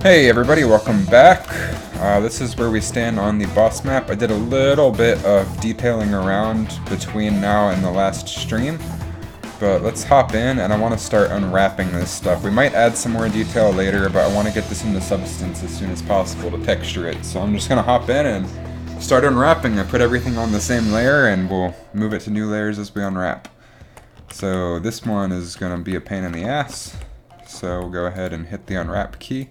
Hey everybody, welcome back. This is where we stand on the boss map. I did a little bit of detailing around between now and the last stream, but let's hop in and I want to start unwrapping this stuff. We might add some more detail later, but I want to get this into Substance as soon as possible to texture it. So I'm just going to hop in and start unwrapping. I put everything on the same layer and we'll move it to new layers as we unwrap. So this one is going to be a pain in the ass. So we'll go ahead and hit the unwrap key.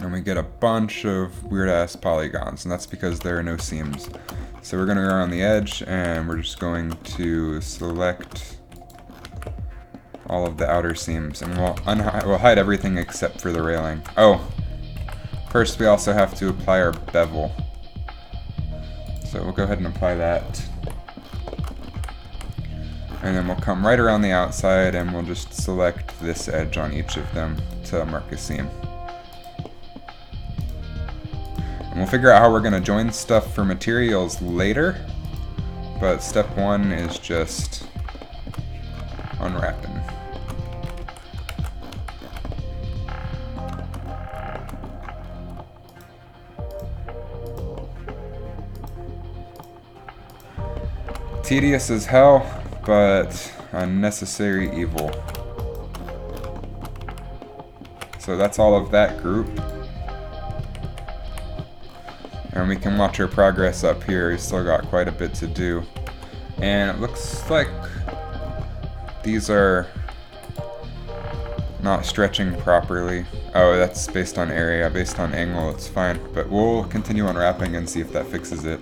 And we get a bunch of weird-ass polygons, and that's because there are no seams. So we're going to go around the edge, and we're just going to select all of the outer seams, and we'll hide everything except for the railing. Oh, first we also have to apply our bevel. So we'll go ahead and apply that. And then we'll come right around the outside, and we'll just select this edge on each of them to mark a seam. And we'll figure out how we're going to join stuff for materials later, but step one is just unwrapping. Tedious as hell, but a necessary evil. So that's all of that group. And we can watch our progress up here. We've still got quite a bit to do. And it looks like these are not stretching properly. Oh, that's based on area. Based on angle, it's fine. But we'll continue unwrapping and see if that fixes it.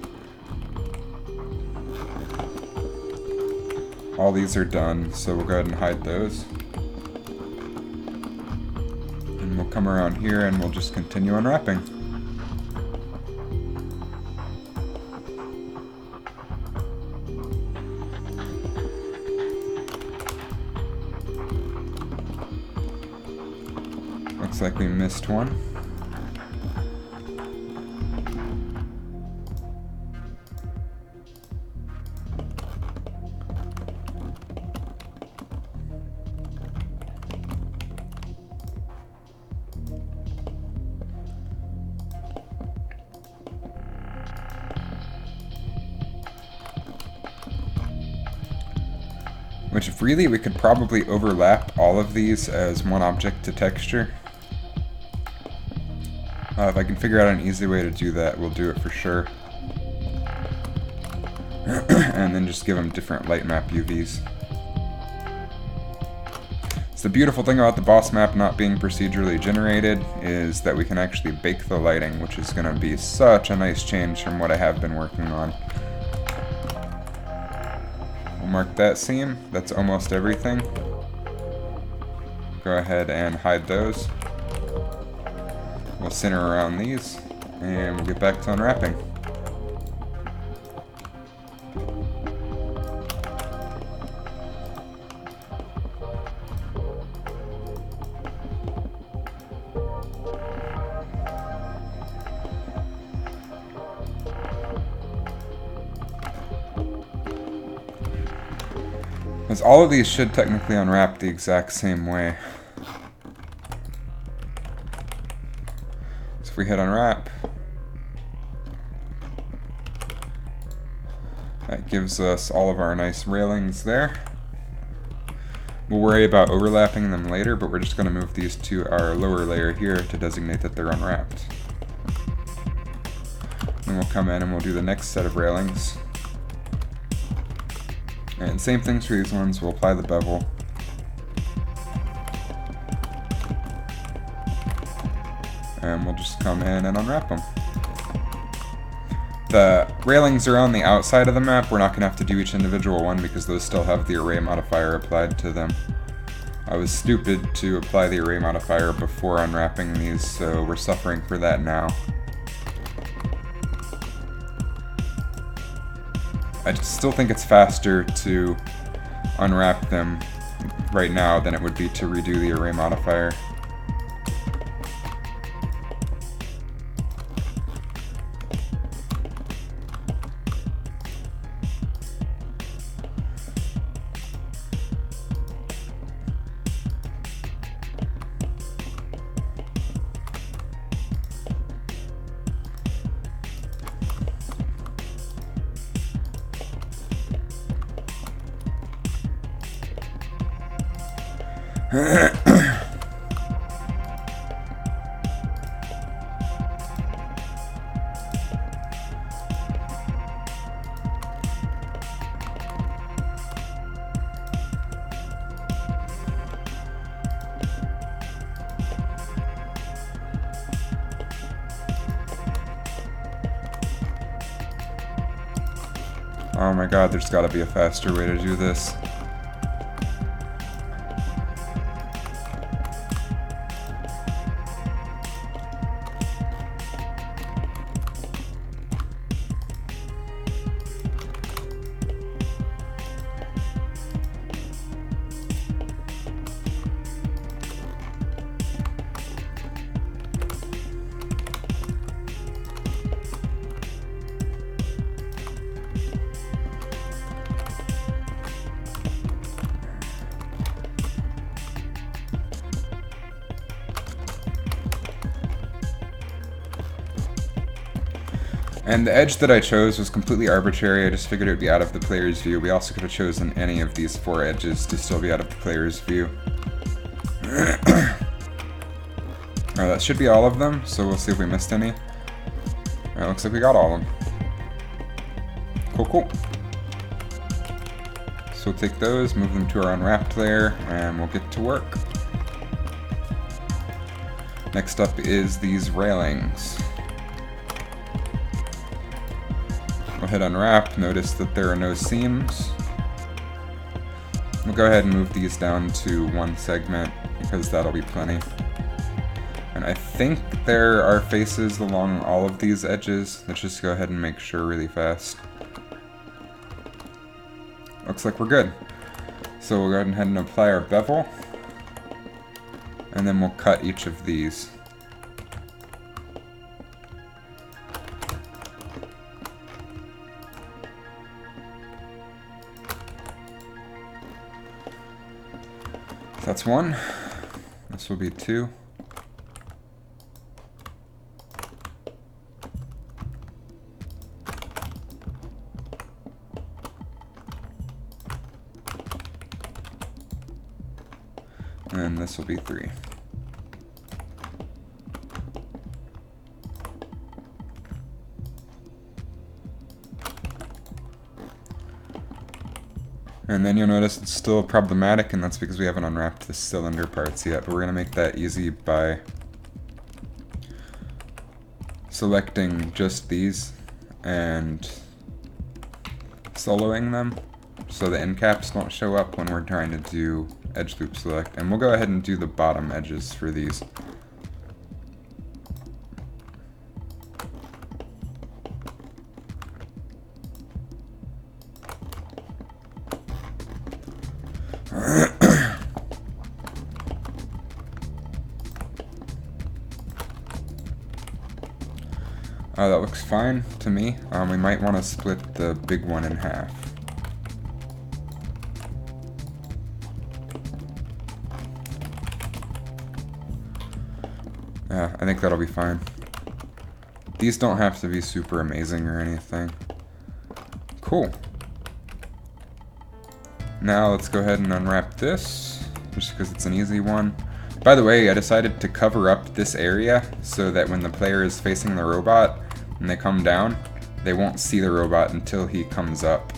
All these are done, so we'll go ahead and hide those. And we'll come around here and we'll just continue unwrapping. Looks like we missed one. Which really we could probably overlap all of these as one object to texture. If I can figure out an easy way to do that, we'll do it for sure. And then just give them different light map UVs. So the beautiful thing about the boss map not being procedurally generated is that we can actually bake the lighting, which is going to be such a nice change from what I have been working on. We'll mark that seam. That's almost everything. Go ahead and hide those. We'll center around these, and we'll get back to unwrapping. Because all of these should technically unwrap the exact same way. We hit unwrap. That gives us all of our nice railings there. We'll worry about overlapping them later, but we're just going to move these to our lower layer here to designate that they're unwrapped. Then we'll come in and we'll do the next set of railings. And same things for these ones, we'll apply the bevel. And we'll just come in and unwrap them. The railings are on the outside of the map. We're not going to have to do each individual one because those still have the array modifier applied to them. I was stupid to apply the array modifier before unwrapping these, so we're suffering for that now. I still think it's faster to unwrap them right now than it would be to redo the array modifier. Oh my god, there's gotta be a faster way to do this. And the edge that I chose was completely arbitrary. I just figured it would be out of the player's view. We also could have chosen any of these 4 edges to still be out of the player's view. Alright, that should be all of them, so we'll see if we missed any. Alright, looks like we got all of them. Cool, cool. So we'll take those, move them to our unwrapped layer, and we'll get to work. Next up is these railings. We'll hit unwrap, notice that there are no seams. We'll go ahead and move these down to 1 segment, because that'll be plenty. And I think there are faces along all of these edges. Let's just go ahead and make sure really fast. Looks like we're good. So we'll go ahead and apply our bevel. And then we'll cut each of these. That's 1. This will be 2. And this will be 3. And then you'll notice it's still problematic, and that's because we haven't unwrapped the cylinder parts yet, but we're going to make that easy by selecting just these and soloing them so the end caps don't show up when we're trying to do edge loop select. And we'll go ahead and do the bottom edges for these. That looks fine to me. We might want to split the big one in half. Yeah, I think that'll be fine. These don't have to be super amazing or anything. Cool. Now let's go ahead and unwrap this, just because it's an easy one. By the way, I decided to cover up this area so that when the player is facing the robot and they come down, they won't see the robot until he comes up.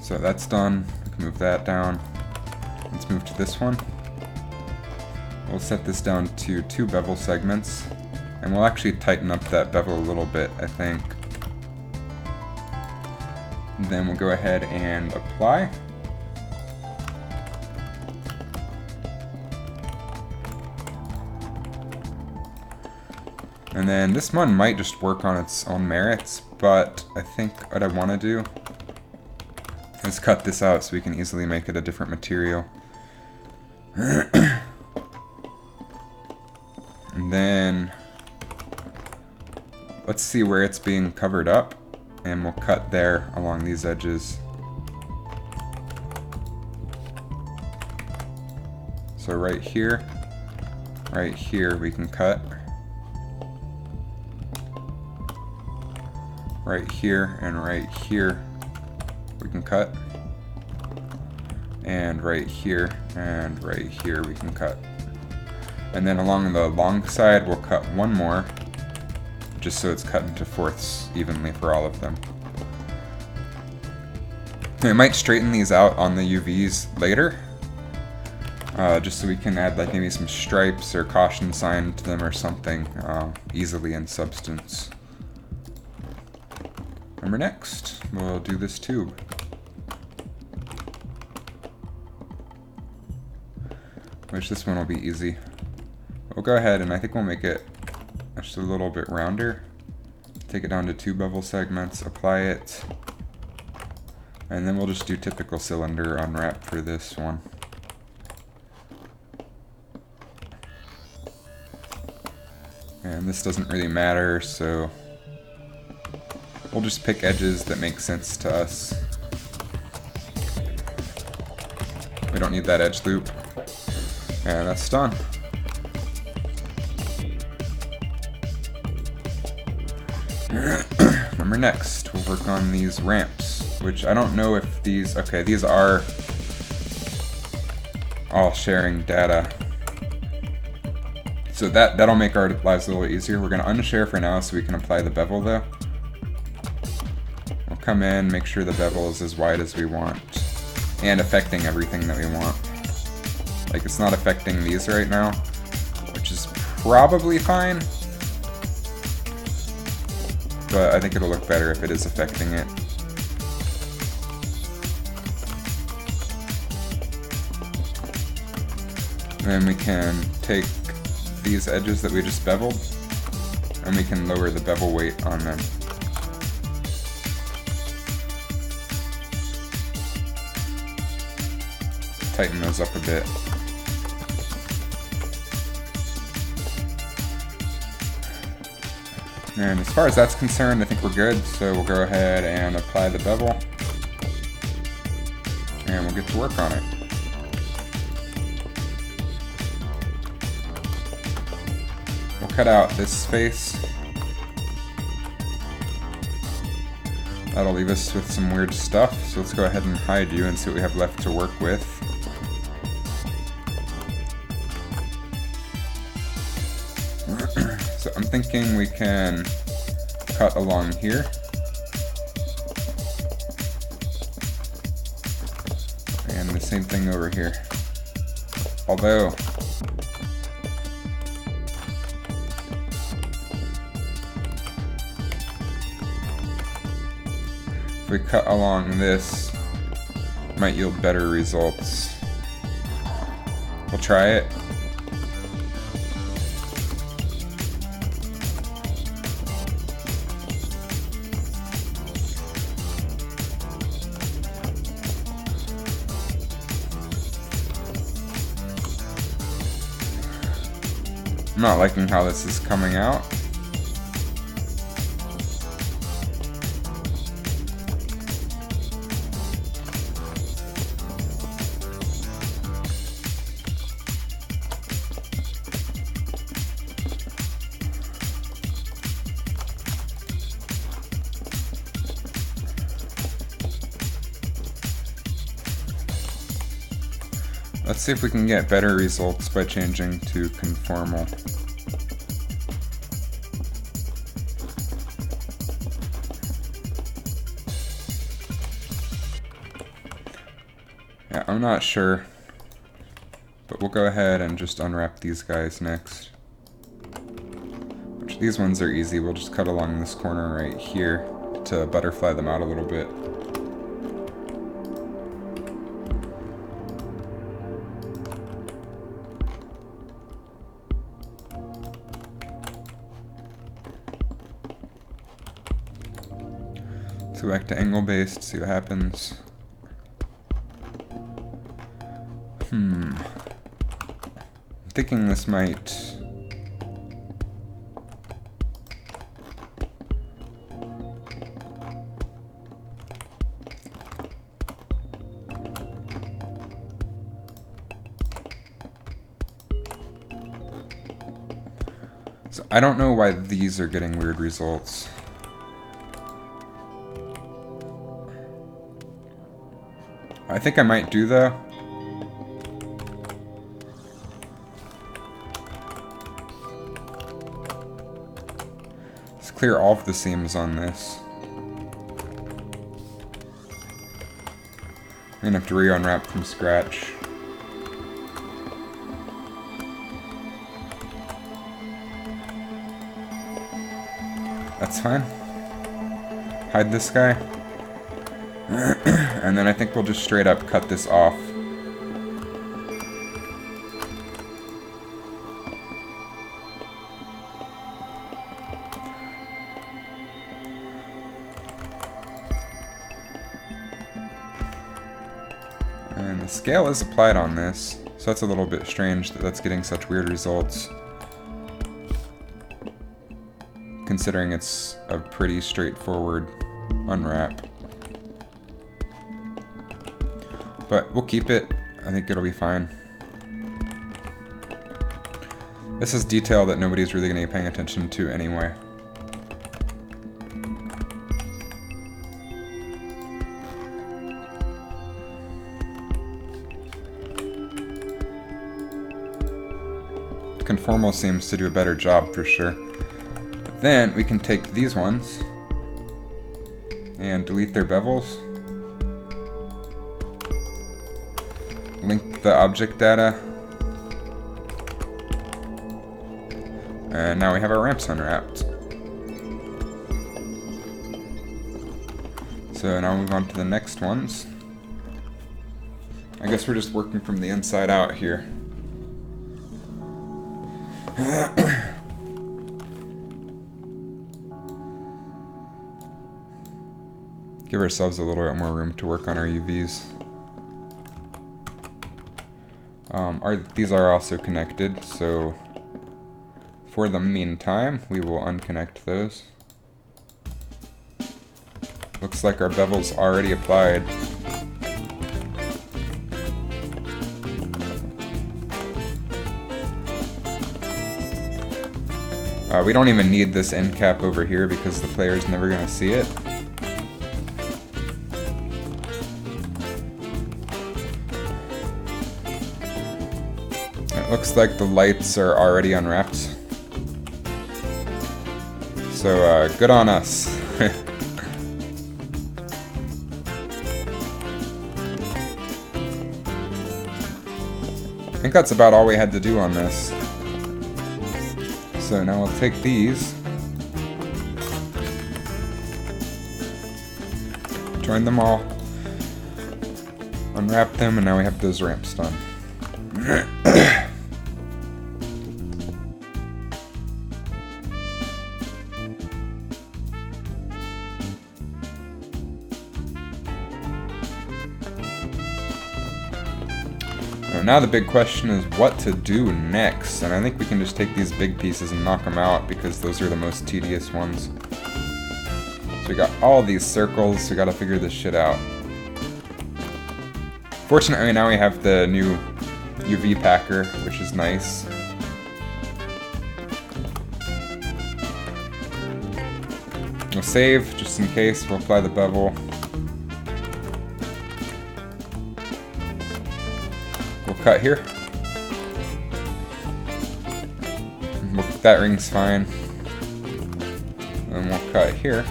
So that's done. We can move that down. Let's move to this one. We'll set this down to 2 bevel segments, and we'll actually tighten up that bevel a little bit, I think. And then we'll go ahead and apply. And then this one might just work on its own merits, but I think what I want to do is cut this out so we can easily make it a different material. And then let's see where it's being covered up, and we'll cut there along these edges. So right here we can cut. Right here and right here we can cut. and right here we can cut. And then along the long side we'll cut one more, just so it's cut into fourths evenly for all of them. We might straighten these out on the UVs later, just so we can add like maybe some stripes or caution sign to them or something easily in Substance. Remember, next we'll do this tube. Which this one will be easy. We'll go ahead and I think we'll make it just a little bit rounder. Take it down to 2 bevel segments, apply it, and then we'll just do typical cylinder unwrap for this one. And this doesn't really matter, so we'll just pick edges that make sense to us. We don't need that edge loop. And that's done. Remember, next we'll work on these ramps, which I don't know if these, okay, these are all sharing data. So that'll make our lives a little easier. We're gonna unshare for now so we can apply the bevel though. We'll come in, make sure the bevel is as wide as we want, and affecting everything that we want. Like, it's not affecting these right now, which is probably fine. But I think it'll look better if it is affecting it. Then we can take these edges that we just beveled, and we can lower the bevel weight on them. Tighten those up a bit. And as far as that's concerned, I think we're good, so we'll go ahead and apply the bevel, and we'll get to work on it. We'll cut out this space. That'll leave us with some weird stuff, so let's go ahead and hide you and see what we have left to work with. So I'm thinking we can cut along here. And the same thing over here. Although, if we cut along this, it might yield better results. We'll try it. I'm not liking how this is coming out. Let's see if we can get better results by changing to conformal. Yeah, I'm not sure, but we'll go ahead and just unwrap these guys next. Which, these ones are easy. We'll just cut along this corner right here to butterfly them out a little bit. So back to angle based, see what happens. I'm thinking this might... So I don't know why these are getting weird results. I think I might do though. clear all of the seams on this. We're gonna have to re-unwrap from scratch. That's fine. Hide this guy. And then I think we'll just straight up cut this off. And the scale is applied on this, so that's a little bit strange that that's getting such weird results, considering it's a pretty straightforward unwrap. But we'll keep it. I think it'll be fine. This is detail that nobody's really going to be paying attention to anyway. Conformal seems to do a better job for sure. But then we can take these ones and delete their bevels. Link the object data. And now we have our ramps unwrapped. So now we'll move on to the next ones. I guess we're just working from the inside out here. Give ourselves a little bit more room to work on our UVs. These are also connected, so for the meantime, we will unconnect those. Looks like our bevel's already applied. We don't even need this end cap over here because the player's never going to see it. It looks like the lights are already unwrapped. So, good on us. I think that's about all we had to do on this. So now we'll take these, join them all, unwrap them, and now we have those ramps done. Now the big question is what to do next, and I think we can just take these big pieces and knock them out because those are the most tedious ones. So we got all these circles, so we gotta figure this shit out. Fortunately now we have the new UV packer, which is nice. We'll save, just in case, we'll apply the bevel. Cut here. That ring's fine. And we'll cut here.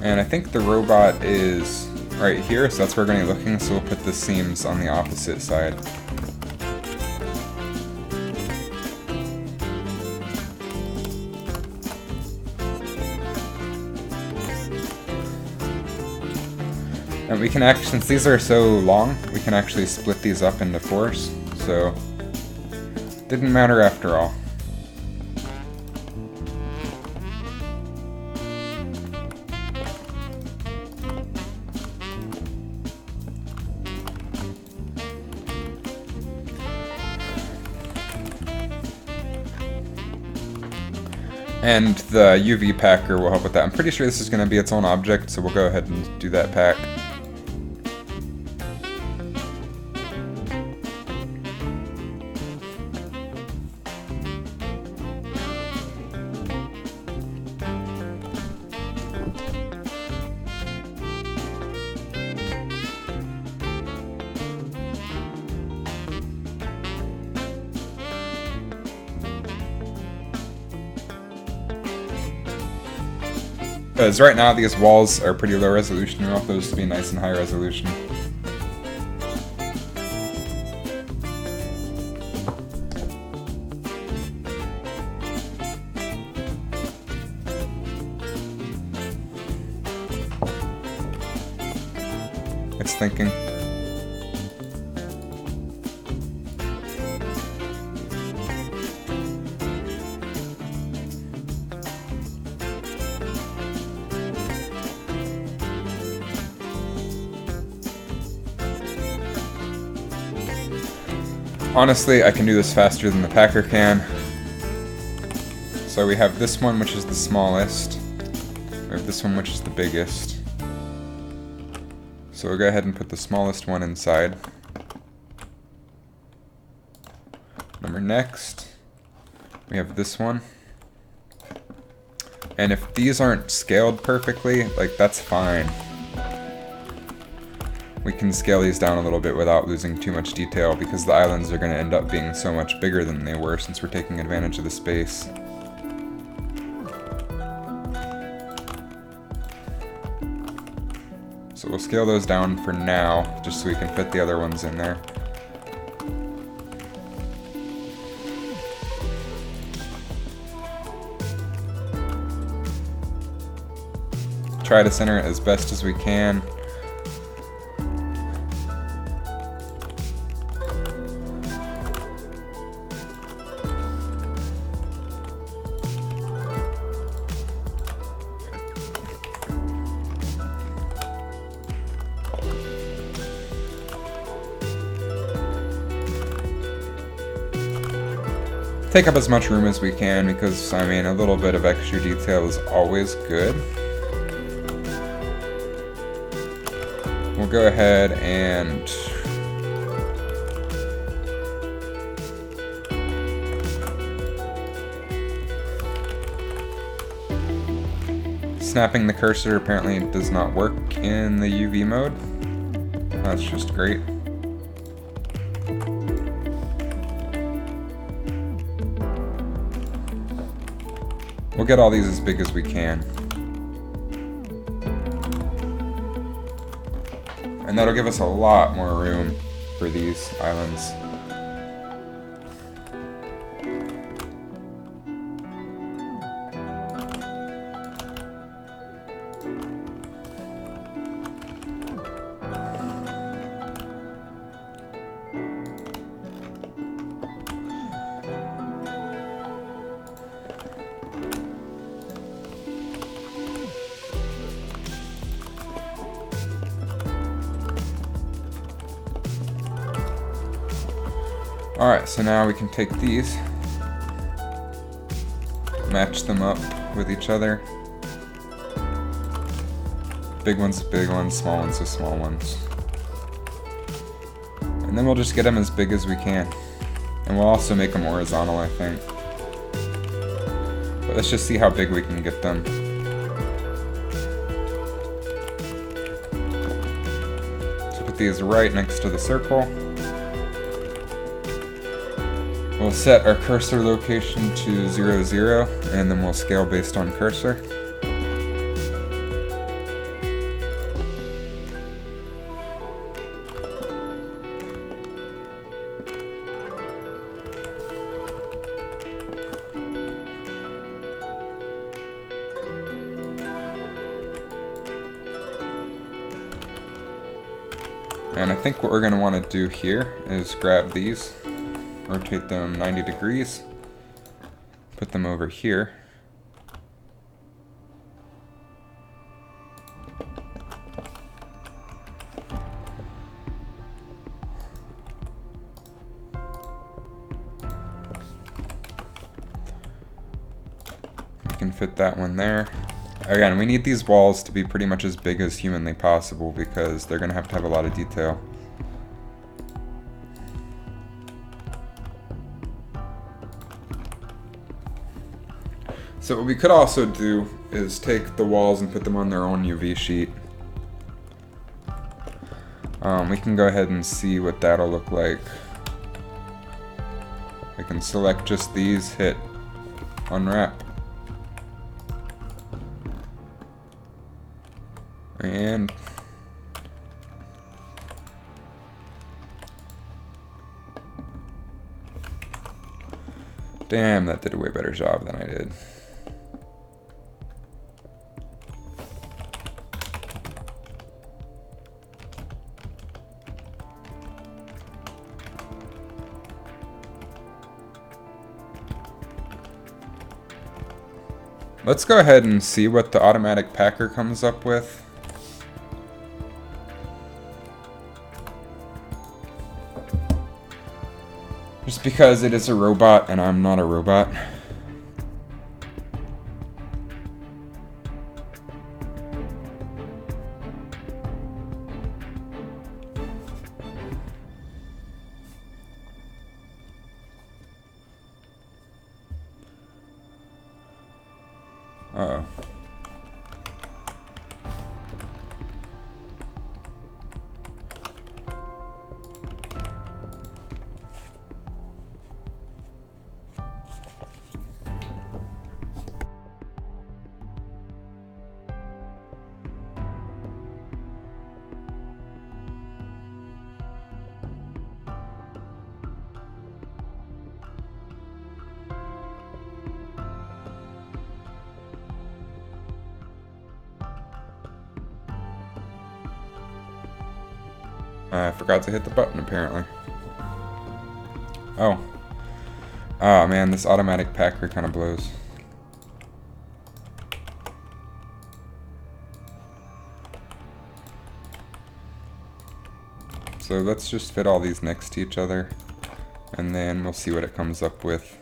And I think the robot is right here, so that's where we're going to be looking, so we'll put the seams on the opposite side. And we can actually, since these are so long, we can actually split these up into fours, so didn't matter after all. And the UV packer will help with that. I'm pretty sure this is going to be its own object, so we'll go ahead and do that pack. Because right now these walls are pretty low resolution. We want those to be nice and high resolution. It's thinking. Honestly, I can do this faster than the Packer can. So we have this one, which is the smallest. We have this one, which is the biggest. So we'll go ahead and put the smallest one inside. Number next, we have this one. And if these aren't scaled perfectly, like, that's fine. We can scale these down a little bit without losing too much detail because the islands are going to end up being so much bigger than they were since we're taking advantage of the space. So we'll scale those down for now, just so we can fit the other ones in there. Try to center it as best as we can. Take up as much room as we can because, I mean, a little bit of extra detail is always good. We'll go ahead and snapping the cursor apparently does not work in the UV mode. That's just great. We'll get all these as big as we can. And that'll give us a lot more room for these islands. Alright, so now we can take these, match them up with each other. Big ones with big ones, small ones with small ones. And then we'll just get them as big as we can. And we'll also make them horizontal, I think. But let's just see how big we can get them. So put these right next to the circle. We'll set our cursor location to 0, 0, and then we'll scale based on cursor. And I think what we're going to want to do here is grab these. Rotate them 90 degrees, put them over here. We can fit that one there. Again, we need these walls to be pretty much as big as humanly possible because they're going to have a lot of detail. So what we could also do is take the walls and put them on their own UV sheet. We can go ahead and see what that'll look like. I can select just these, hit unwrap. And damn, that did a way better job than I did. Let's go ahead and see what the automatic packer comes up with. Just because it is a robot and I'm not a robot. Uh-oh. I forgot to hit the button, apparently. Oh. Oh, man, this automatic packer kind of blows. So let's just fit all these next to each other, and then we'll see what it comes up with.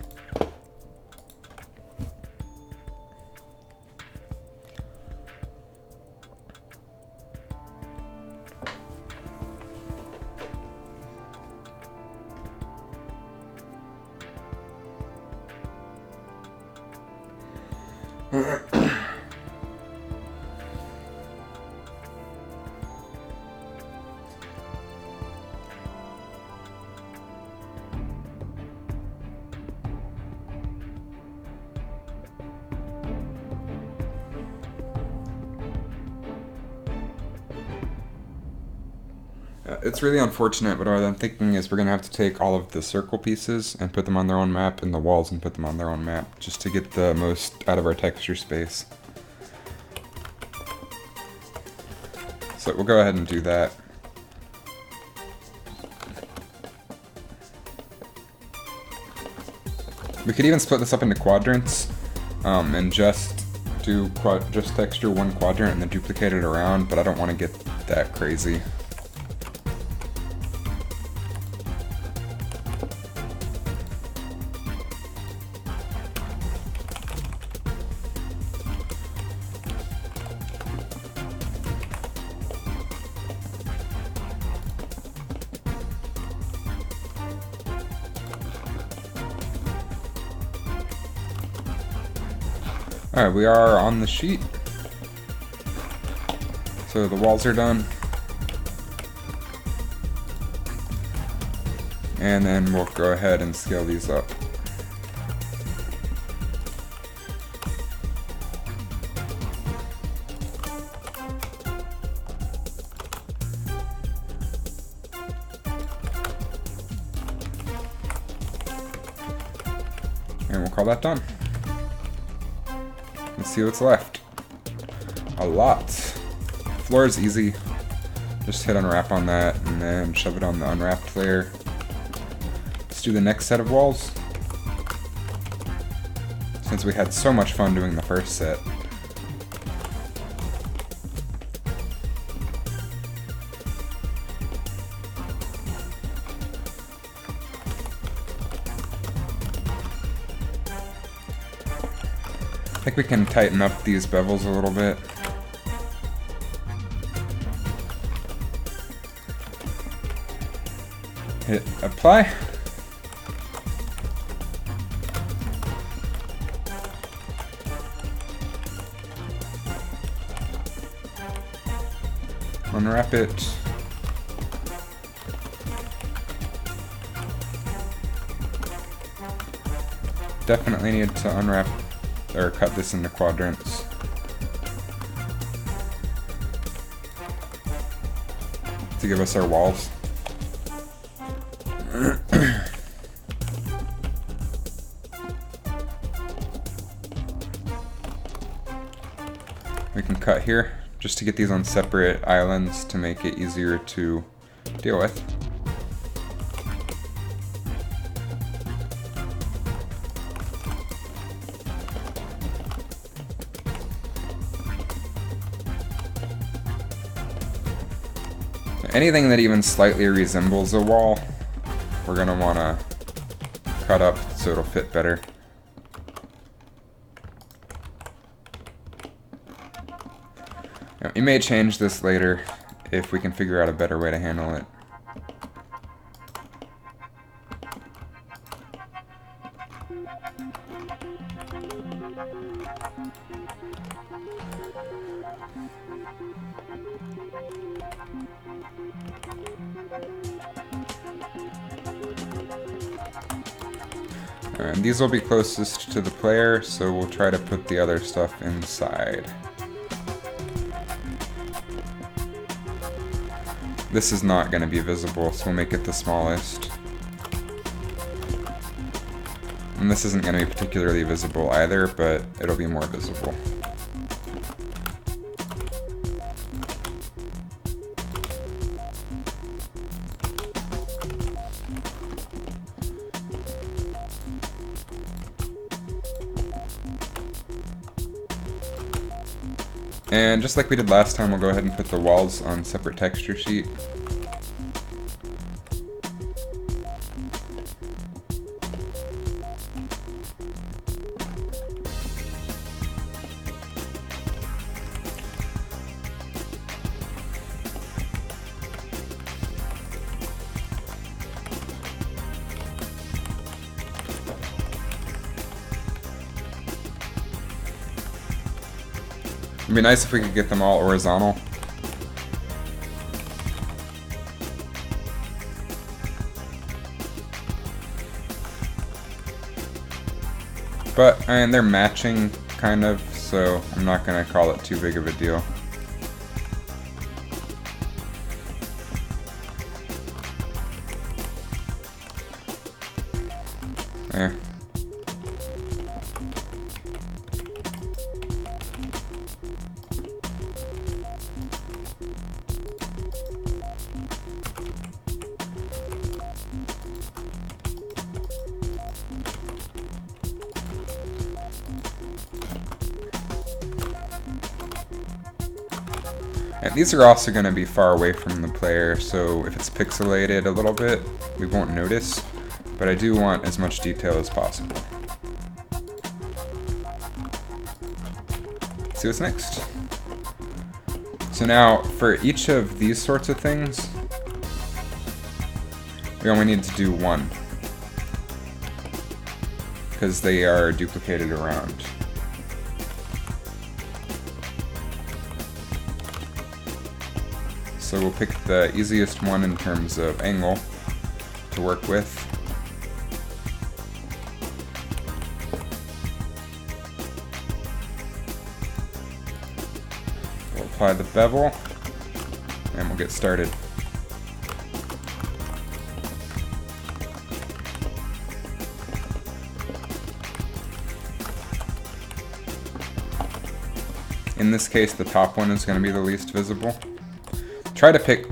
It's really unfortunate, but what I'm thinking is we're going to have to take all of the circle pieces and put them on their own map, and the walls and put them on their own map, just to get the most out of our texture space. So we'll go ahead and do that. We could even split this up into quadrants, and just do just texture one quadrant and then duplicate it around, but I don't want to get that crazy. Alright, we are on the sheet. So the walls are done. And then we'll go ahead and scale these up. And we'll call that done. Let's see what's left. A lot. Floor is easy. Just hit unwrap on that and then shove it on the unwrapped layer. Let's do the next set of walls. Since we had so much fun doing the first set. I think we can tighten up these bevels a little bit. Hit apply. Unwrap it. Definitely need to unwrap or cut this into quadrants. to give us our walls. We can cut here just to get these on separate islands to make it easier to deal with. Anything that even slightly resembles a wall, we're going to want to cut up so it'll fit better. You may change this later if we can figure out a better way to handle it. And these will be closest to the player, so we'll try to put the other stuff inside. This is not going to be visible, so we'll make it the smallest. And this isn't going to be particularly visible either, but it'll be more visible. And just like we did last time, we'll go ahead and put the walls on separate texture sheet. It'd be nice if we could get them all horizontal. But, I mean, they're matching, kind of, so I'm not going to call it too big of a deal. There. And these are also going to be far away from the player, so if it's pixelated a little bit, we won't notice, but I do want as much detail as possible. Let's see what's next. So now, for each of these sorts of things, we only need to do one, because they are duplicated around. So we'll pick the easiest one in terms of angle to work with. We'll apply the bevel, and we'll get started. In this case, the top one is going to be the least visible. Try to pick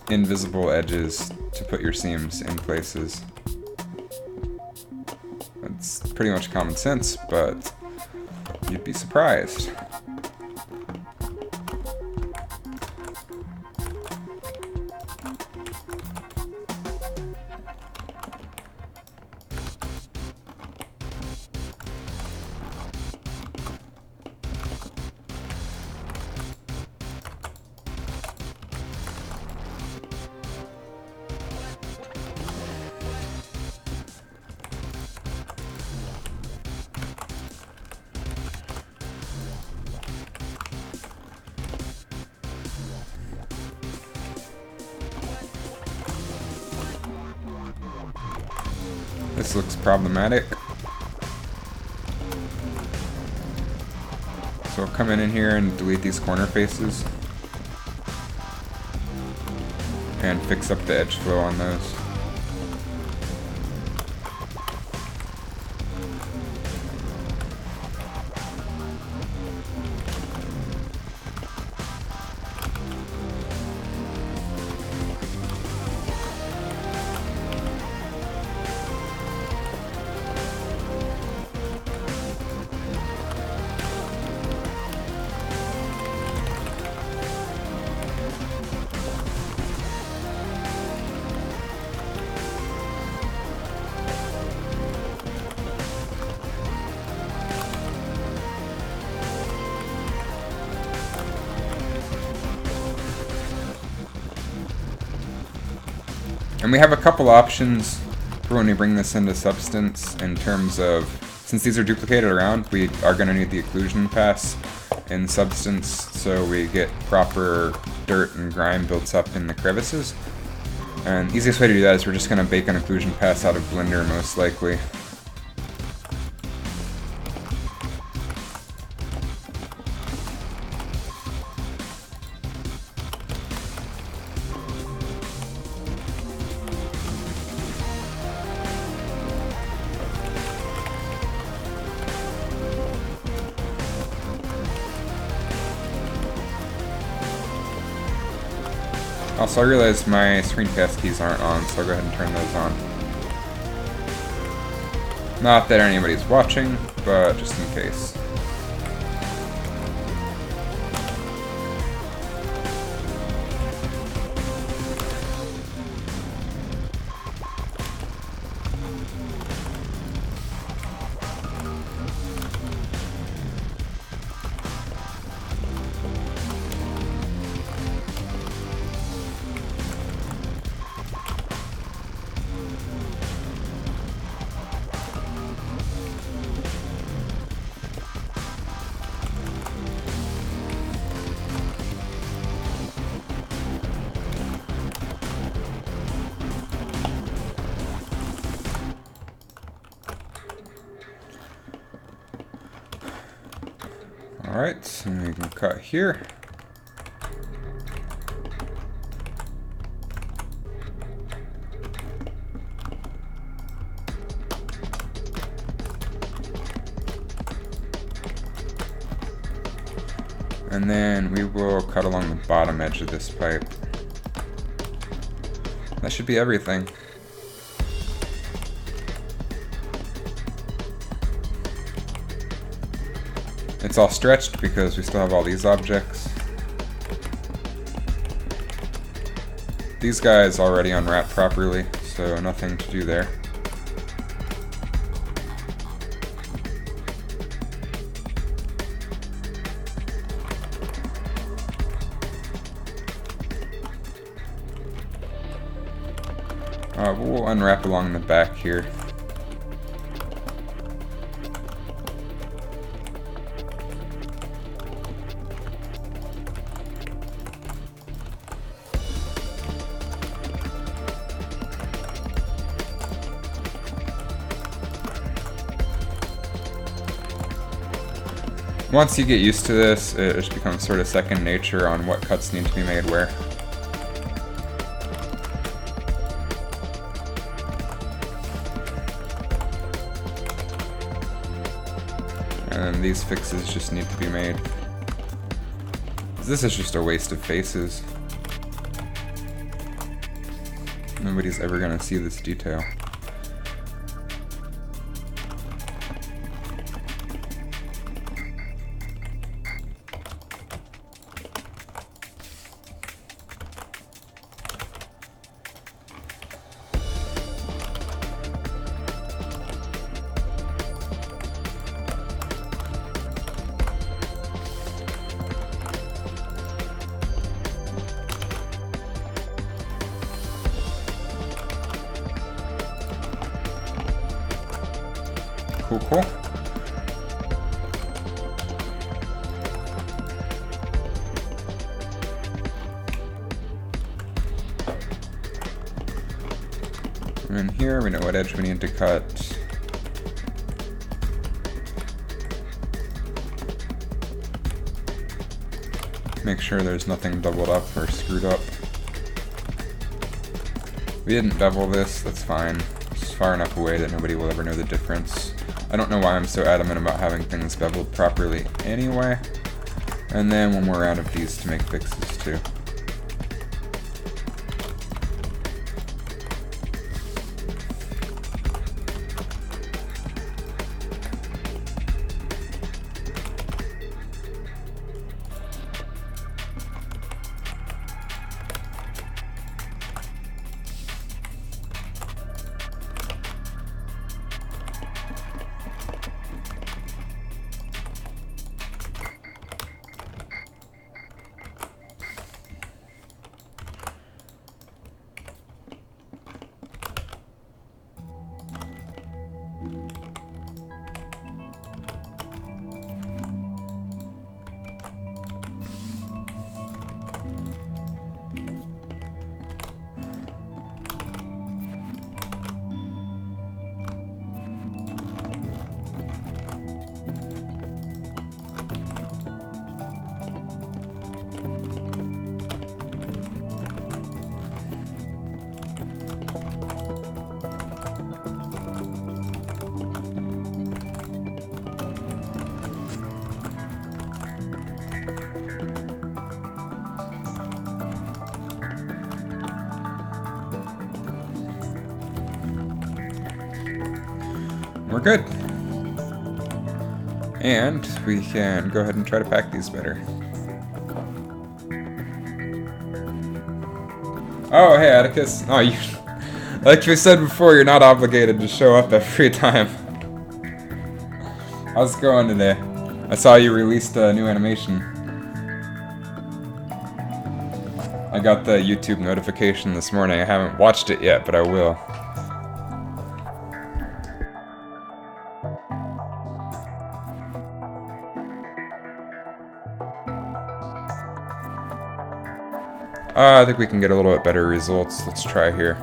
invisible edges to put your seams in places. It's pretty much common sense, but you'd be surprised. This looks problematic. So I'll come in here and delete these corner faces. and fix up the edge flow on those. And we have a couple options for when we bring this into Substance in terms of, since these are duplicated around, we are going to need the occlusion pass in Substance so we get proper dirt and grime built up in the crevices. And the easiest way to do that is we're just going to bake an occlusion pass out of Blender most likely. Also, I realized my screencast keys aren't on, so I'll go ahead and turn those on. Not that anybody's watching, but just in case. Alright, and we can cut here. And then we will cut along the bottom edge of this pipe. That should be everything. It's all stretched because we still have all these objects. These guys already unwrapped properly, so nothing to do there. We'll unwrap along the back here. Once you get used to this, it just becomes sort of second nature on what cuts need to be made where. And these fixes just need to be made. This is just a waste of faces. Nobody's ever gonna see this detail. Cool. And then here we know what edge we need to cut. Make sure there's nothing doubled up or screwed up. We didn't bevel this, that's fine. It's far enough away that nobody will ever know the difference. I don't know why I'm so adamant about having things beveled properly anyway. And then one more round of these to make fixes too. We're good. And we can go ahead and try to pack these better. Oh, hey Atticus. Oh, you, like we said before, you're not obligated to show up every time. How's it going today? I saw you released a new animation. I got the YouTube notification this morning. I haven't watched it yet, but I will. I think we can get a little bit better results. Let's try here.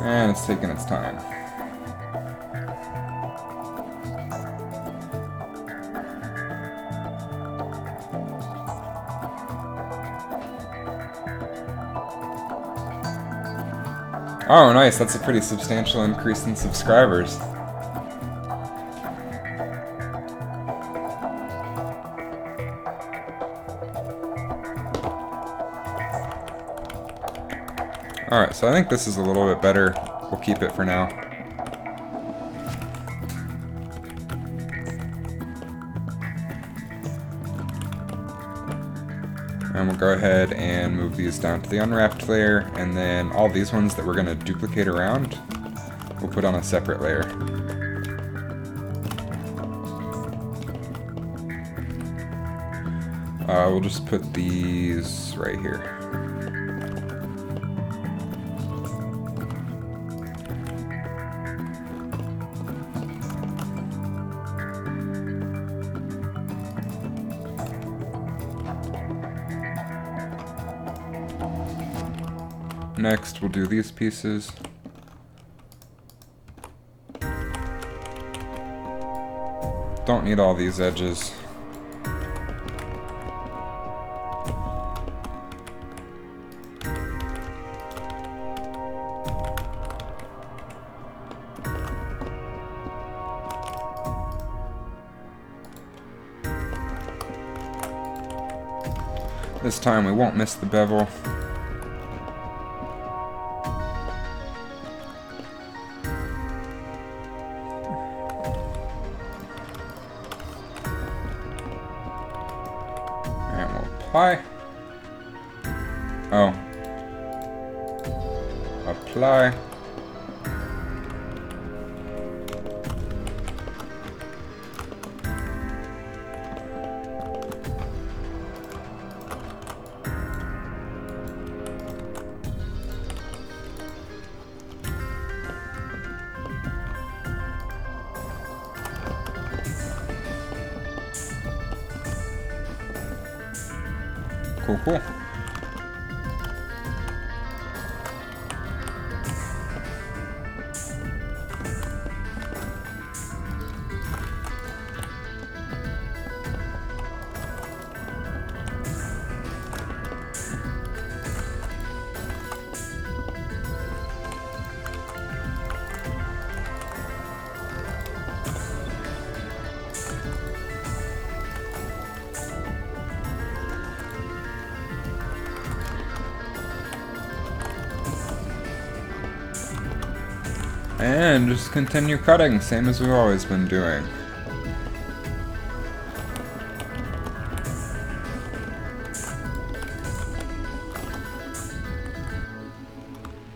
And it's taking its time. Oh, nice. That's a pretty substantial increase in subscribers. Alright, so I think this is a little bit better. We'll keep it for now. And we'll go ahead and move these down to the unwrapped layer, and then all these ones that we're going to duplicate around, we'll put on a separate layer. We'll just put these right here. Next, we'll do these pieces. Don't need all these edges. This time we won't miss the bevel. And we'll apply. Oh. Apply. Cool, cool. And just continue cutting, same as we've always been doing.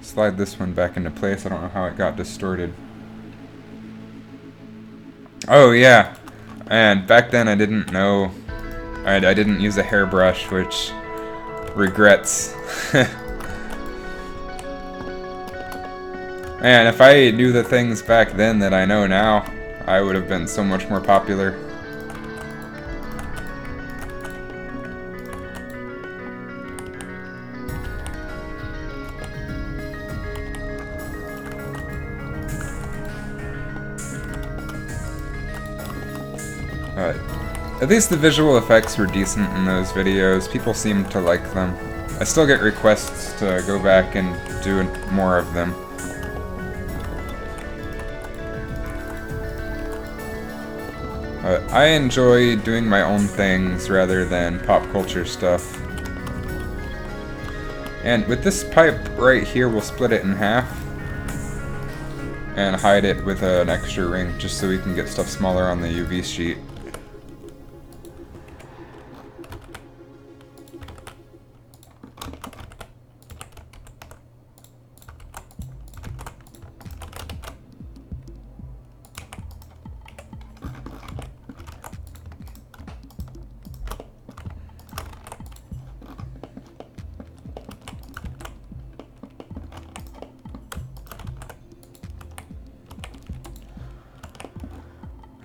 Slide this one back into place. I don't know how it got distorted. Oh yeah, and back then I didn't know. I didn't use a hairbrush, which regrets. Man, if I knew the things back then that I know now, I would have been so much more popular. At least the visual effects were decent in those videos. People seemed to like them. I still get requests to go back and do more of them. I enjoy doing my own things rather than pop culture stuff. And with this pipe right here, we'll split it in half and hide it with an extra ring just so we can get stuff smaller on the UV sheet.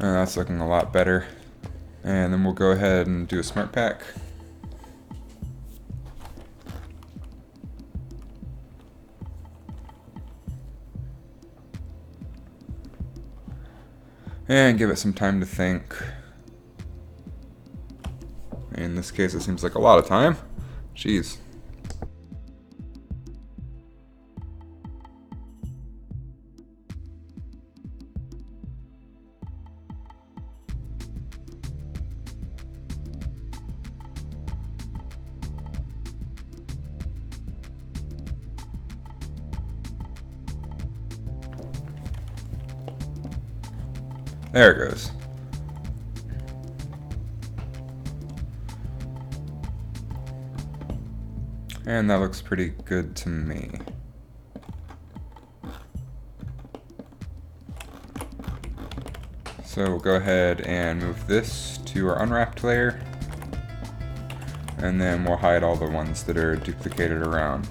That's looking a lot better. And then we'll go ahead and do a smart pack. And give it some time to think. In this case, it seems like a lot of time. Jeez. There it goes. And that looks pretty good to me. So we'll go ahead and move this to our unwrapped layer. And then we'll hide all the ones that are duplicated around.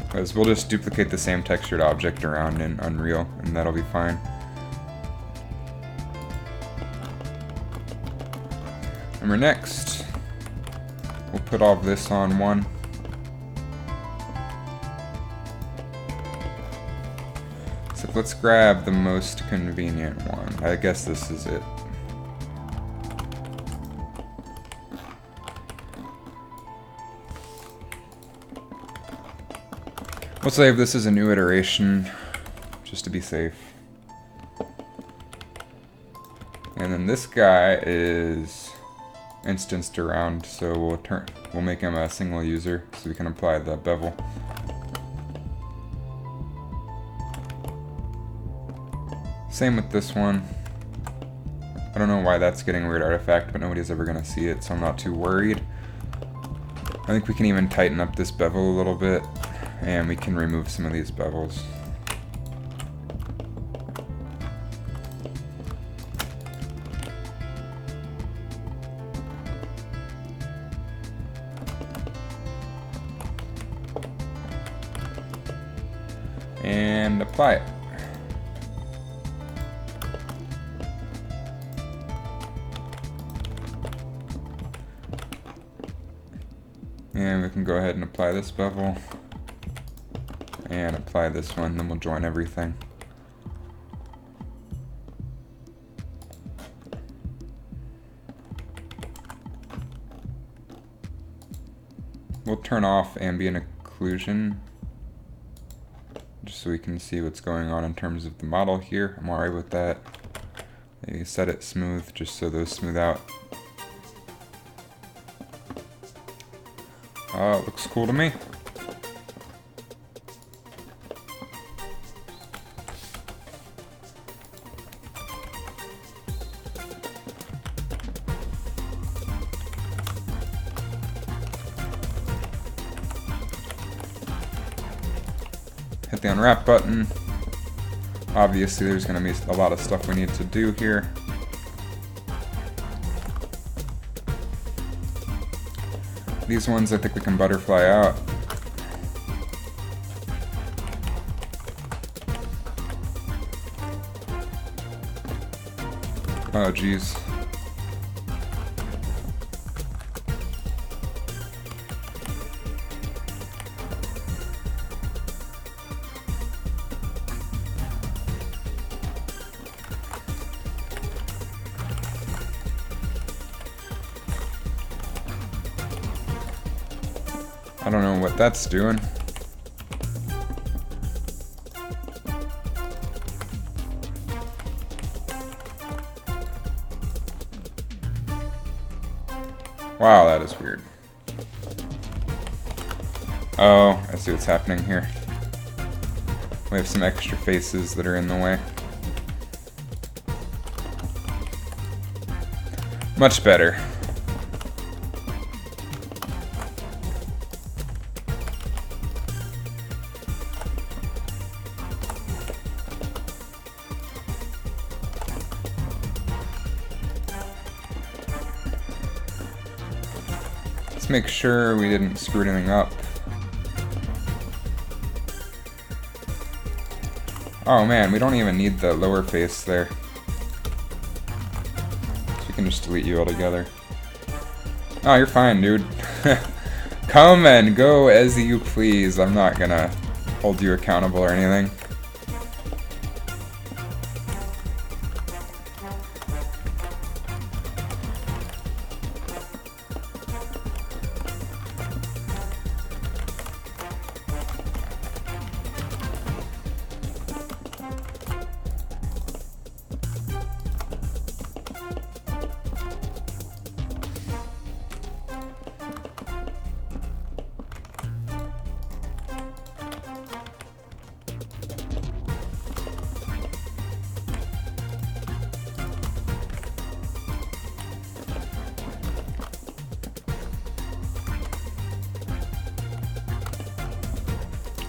Because we'll just duplicate the same textured object around in Unreal, and that'll be fine. Remember, next, we'll put all of this on one. So let's grab the most convenient one. I guess this is it. We'll save this as a new iteration, just to be safe. And then this guy is instanced around, so we'll make him a single user, so we can apply the bevel. Same with this one. I don't know why that's getting a weird artifact, but nobody's ever gonna see it, so I'm not too worried. I think we can even tighten up this bevel a little bit. And we can remove some of these bevels. And apply it. And we can go ahead and apply this bevel. And apply this one, then we'll join everything. We'll turn off ambient occlusion just so we can see what's going on in terms of the model here. I'm alright with that. Maybe set it smooth just so those smooth out. Looks cool to me. Hit the unwrap button. Obviously there's going to be a lot of stuff we need to do here. These ones I think we can butterfly out. Oh geez. I don't know what that's doing. Wow, that is weird. Oh, I see what's happening here. We have some extra faces that are in the way. Much better. Make sure we didn't screw anything up. Oh man, we don't even need the lower face there. So we can just delete you altogether. Oh, you're fine, dude. Come and go as you please. I'm not gonna hold you accountable or anything.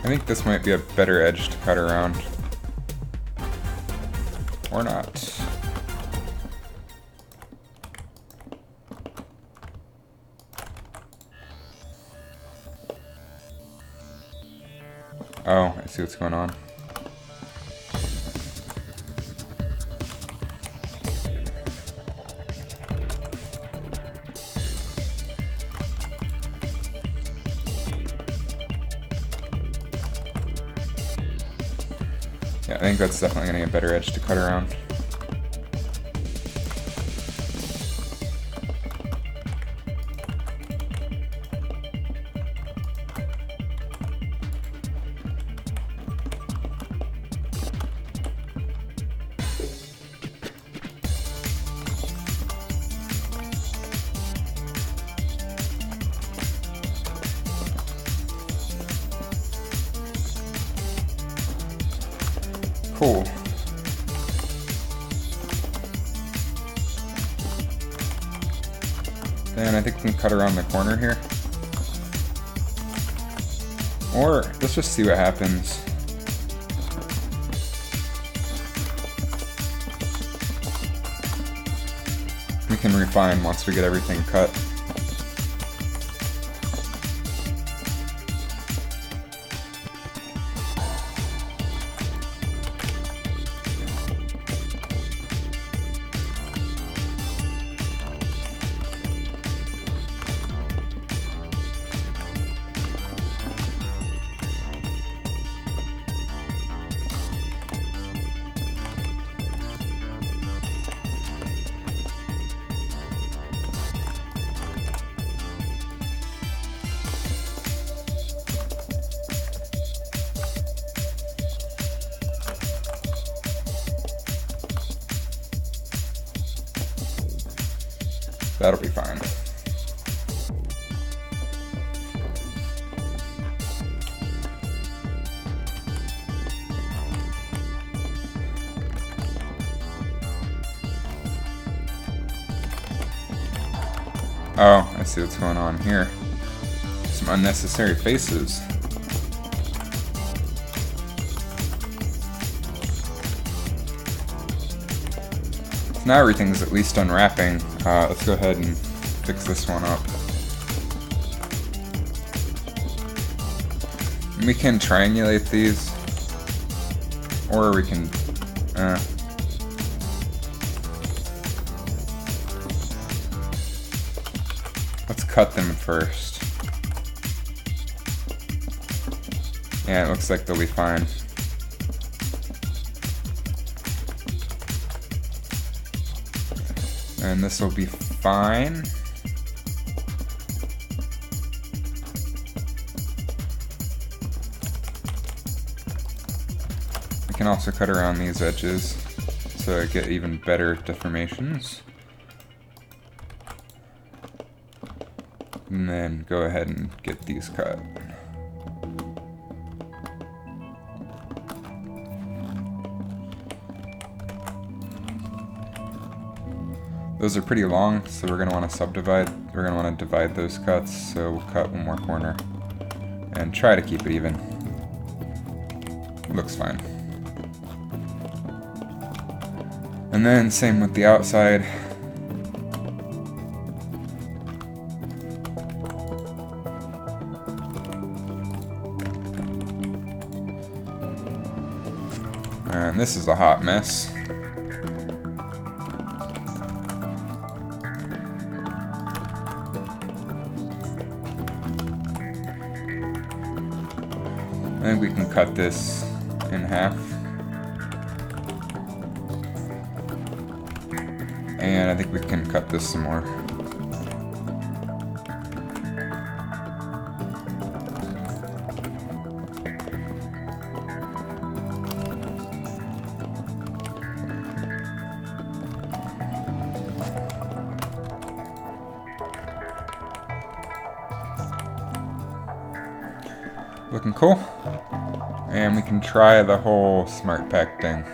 I think this might be a better edge to cut around. Or not. Oh, I see what's going on. Yeah, I think that's definitely going to get a better edge to cut around. Cool. And I think we can cut around the corner here. Or, let's just see what happens. We can refine once we get everything cut. That'll be fine. Oh, I see what's going on here. Some unnecessary faces. So now everything's at least unwrapping. Let's go ahead and fix this one up. And we can triangulate these, or we can... Let's cut them first. Yeah, it looks like they'll be fine. And this will be fine. We can also cut around these edges to get even better deformations. And then go ahead and get these cut. Those are pretty long, so we're going to want to subdivide. We're going to want to divide those cuts, so we'll cut one more corner and try to keep it even. Looks fine. And then same with the outside. And this is a hot mess. I think we can cut this in half. And I think we can cut this some more. Looking cool. And we can try the whole smart pack thing.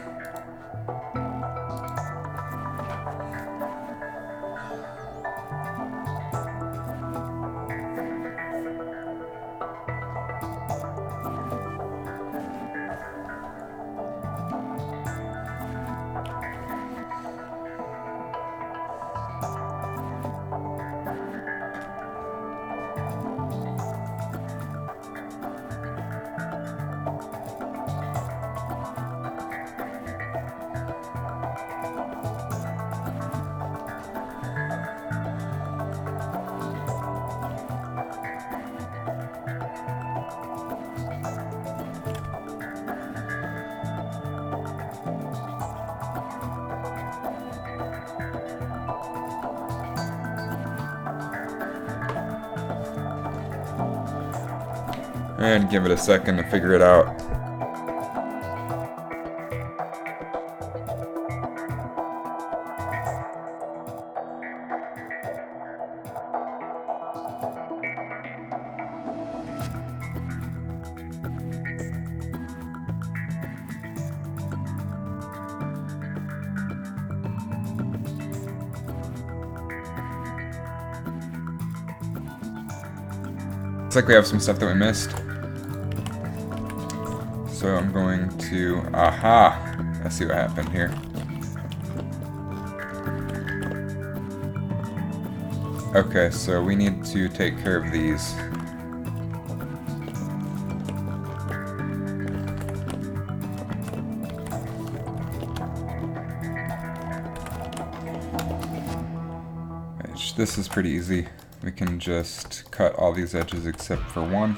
And give it a second to figure it out. Looks like we have some stuff that we missed. So I'm going to, aha, I see what happened here. Okay, so we need to take care of these. This is pretty easy. We can just cut all these edges except for one.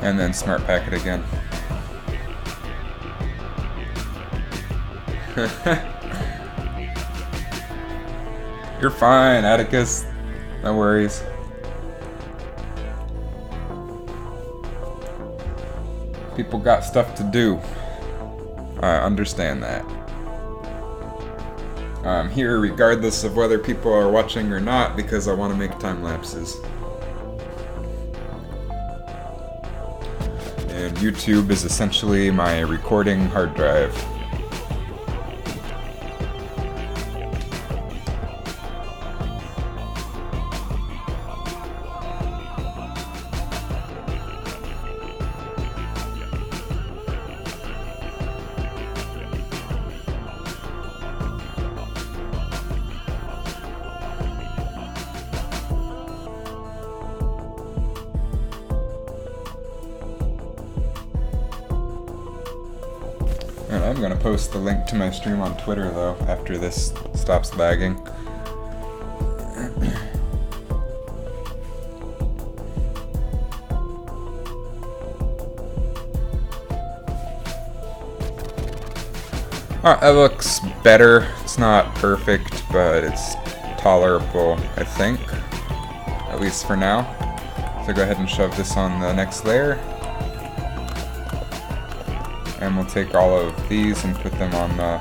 and then smart pack it again. You're fine, Atticus. No worries. People got stuff to do. I understand that. I'm here regardless of whether people are watching or not because I want to make time lapses. And YouTube is essentially my recording hard drive. I'm gonna post the link to my stream on Twitter though, after this stops lagging. Alright, that looks better. It's not perfect, but it's tolerable, I think. At least for now. So go ahead and shove this on the next layer. And we'll take all of these and put them on the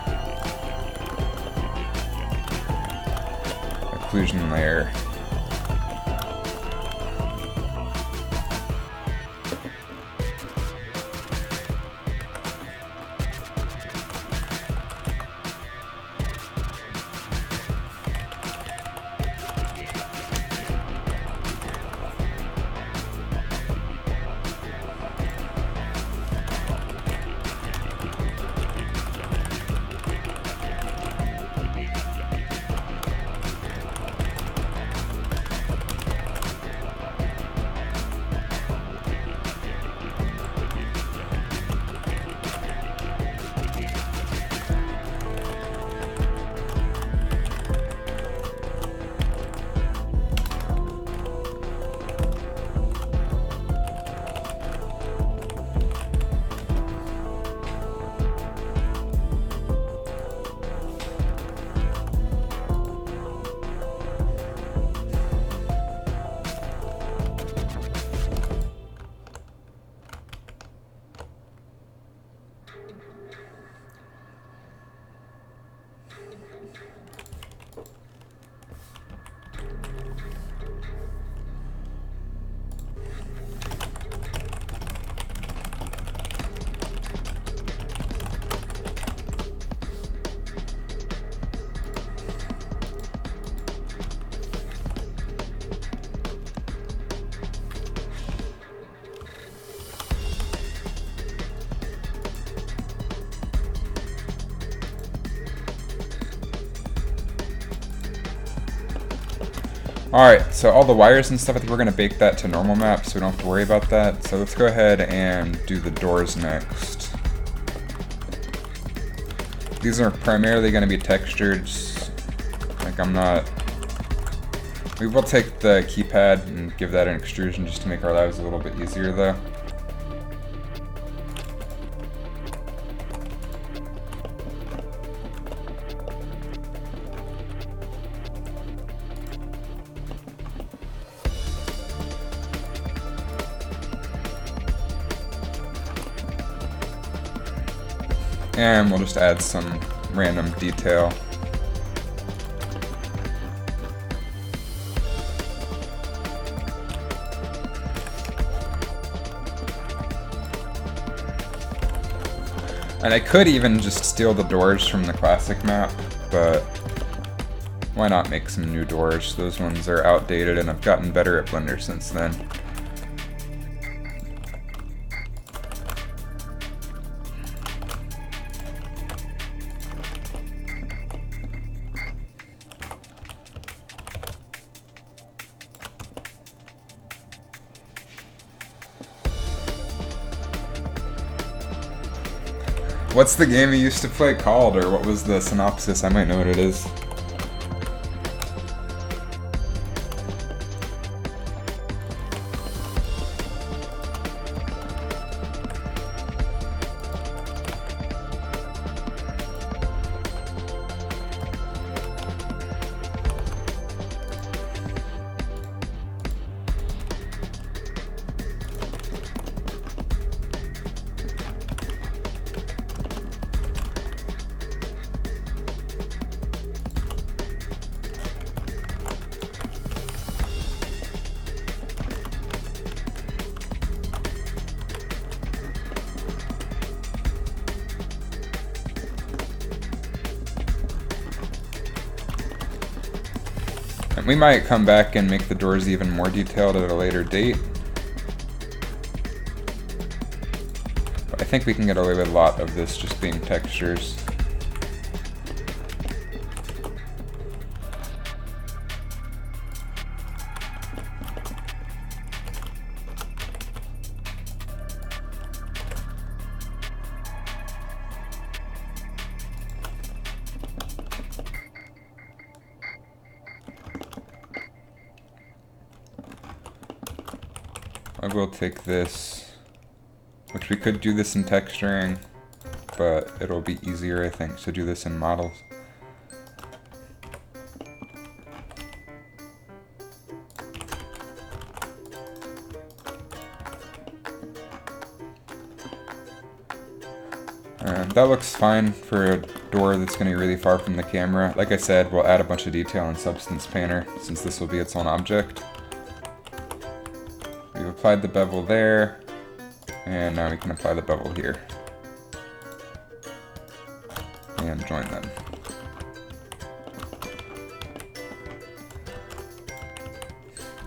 occlusion layer. Alright, so all the wires and stuff, I think we're going to bake that to normal map, so we don't have to worry about that. So let's go ahead and do the doors next. These are primarily going to be textured. Like, we will take the keypad and give that an extrusion just to make our lives a little bit easier, though. And we'll just add some random detail. And I could even just steal the doors from the classic map, but why not make some new doors? Those ones are outdated and I've gotten better at Blender since then. What's the game you used to play called, or what was the synopsis? I might know what it is. And we might come back and make the doors even more detailed at a later date. But I think we can get away with a lot of this just being textures. I will take this, which we could do this in texturing, but it'll be easier, I think, to do this in models. And that looks fine for a door that's going to be really far from the camera. Like I said, we'll add a bunch of detail in Substance Painter, since this will be its own object. We've applied the bevel there, and now we can apply the bevel here. And join them.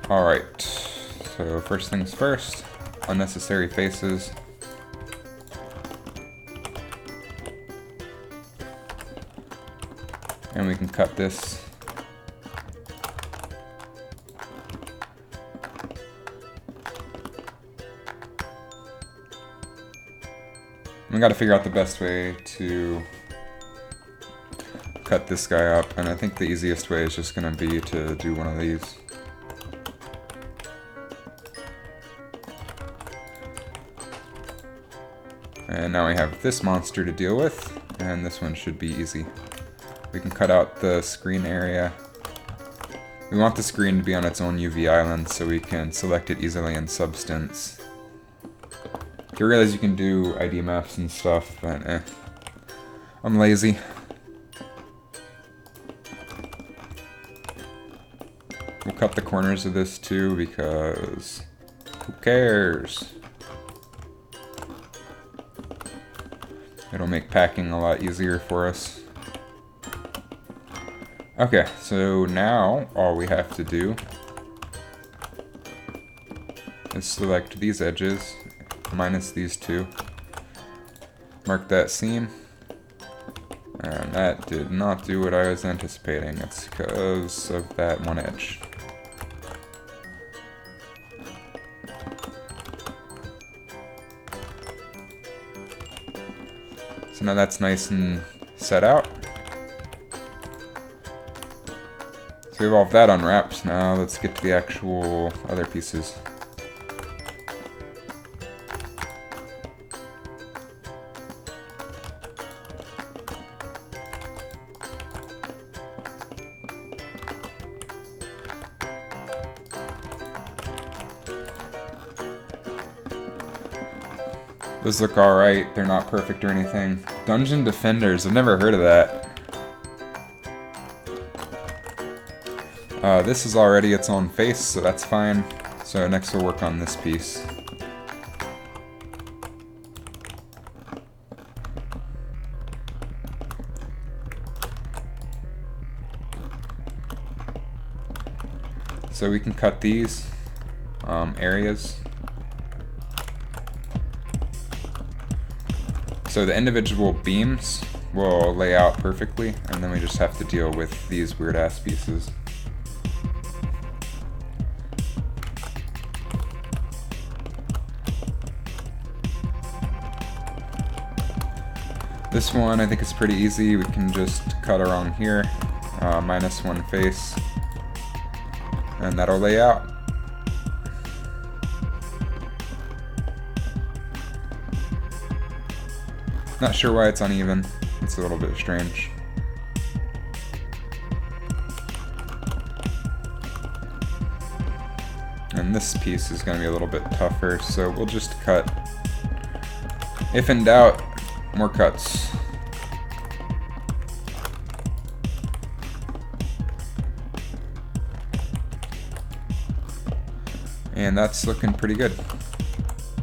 Alright, so first things first, unnecessary faces. And we can cut this. We gotta figure out the best way to cut this guy up, and I think the easiest way is just gonna be to do one of these. And now we have this monster to deal with, and this one should be easy. We can cut out the screen area. We want the screen to be on its own UV island so we can select it easily in Substance. You realize you can do ID maps and stuff, but I'm lazy. We'll cut the corners of this too, because who cares? It'll make packing a lot easier for us. Okay, so now all we have to do is select these edges, minus these two. Mark that seam. And that did not do what I was anticipating. It's because of that one edge. So now that's nice and set out. So we have all of that unwrapped. Now let's get to the actual other pieces. Those look alright, they're not perfect or anything. Dungeon Defenders, I've never heard of that. This is already its own face, so that's fine. So next we'll work on this piece. So we can cut these areas. So the individual beams will lay out perfectly, and then we just have to deal with these weird-ass pieces. This one I think is pretty easy. We can just cut around here, minus one face, and that'll lay out. Not sure why it's uneven. It's a little bit strange. And this piece is going to be a little bit tougher, so we'll just cut. If in doubt, more cuts. And that's looking pretty good.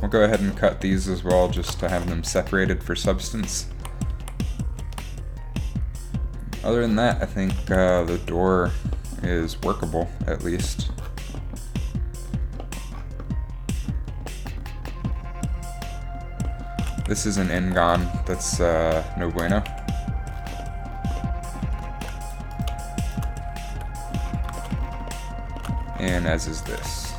We'll go ahead and cut these as well, just to have them separated for Substance. Other than that, I think the door is workable, at least. This is an Ingon, that's no bueno. And as is this.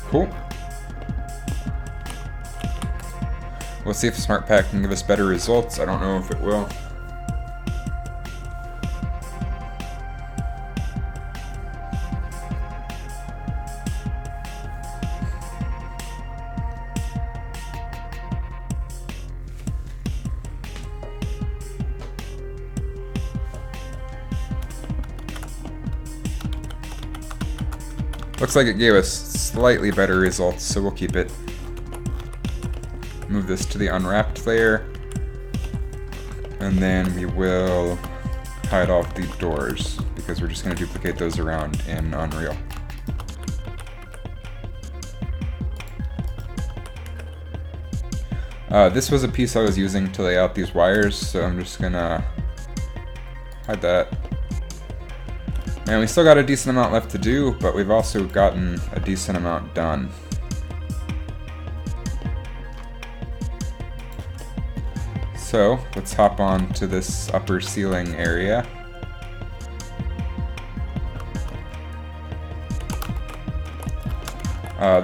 Cool. We'll see if Smart Pack can give us better results. I don't know if it will. Looks like it gave us slightly better results, so we'll keep it. Move this to the unwrapped layer, and then we will hide off the doors, because we're just going to duplicate those around in Unreal. This was a piece I was using to lay out these wires, so I'm just going to hide that. And we still got a decent amount left to do, but we've also gotten a decent amount done. So let's hop on to this upper ceiling area.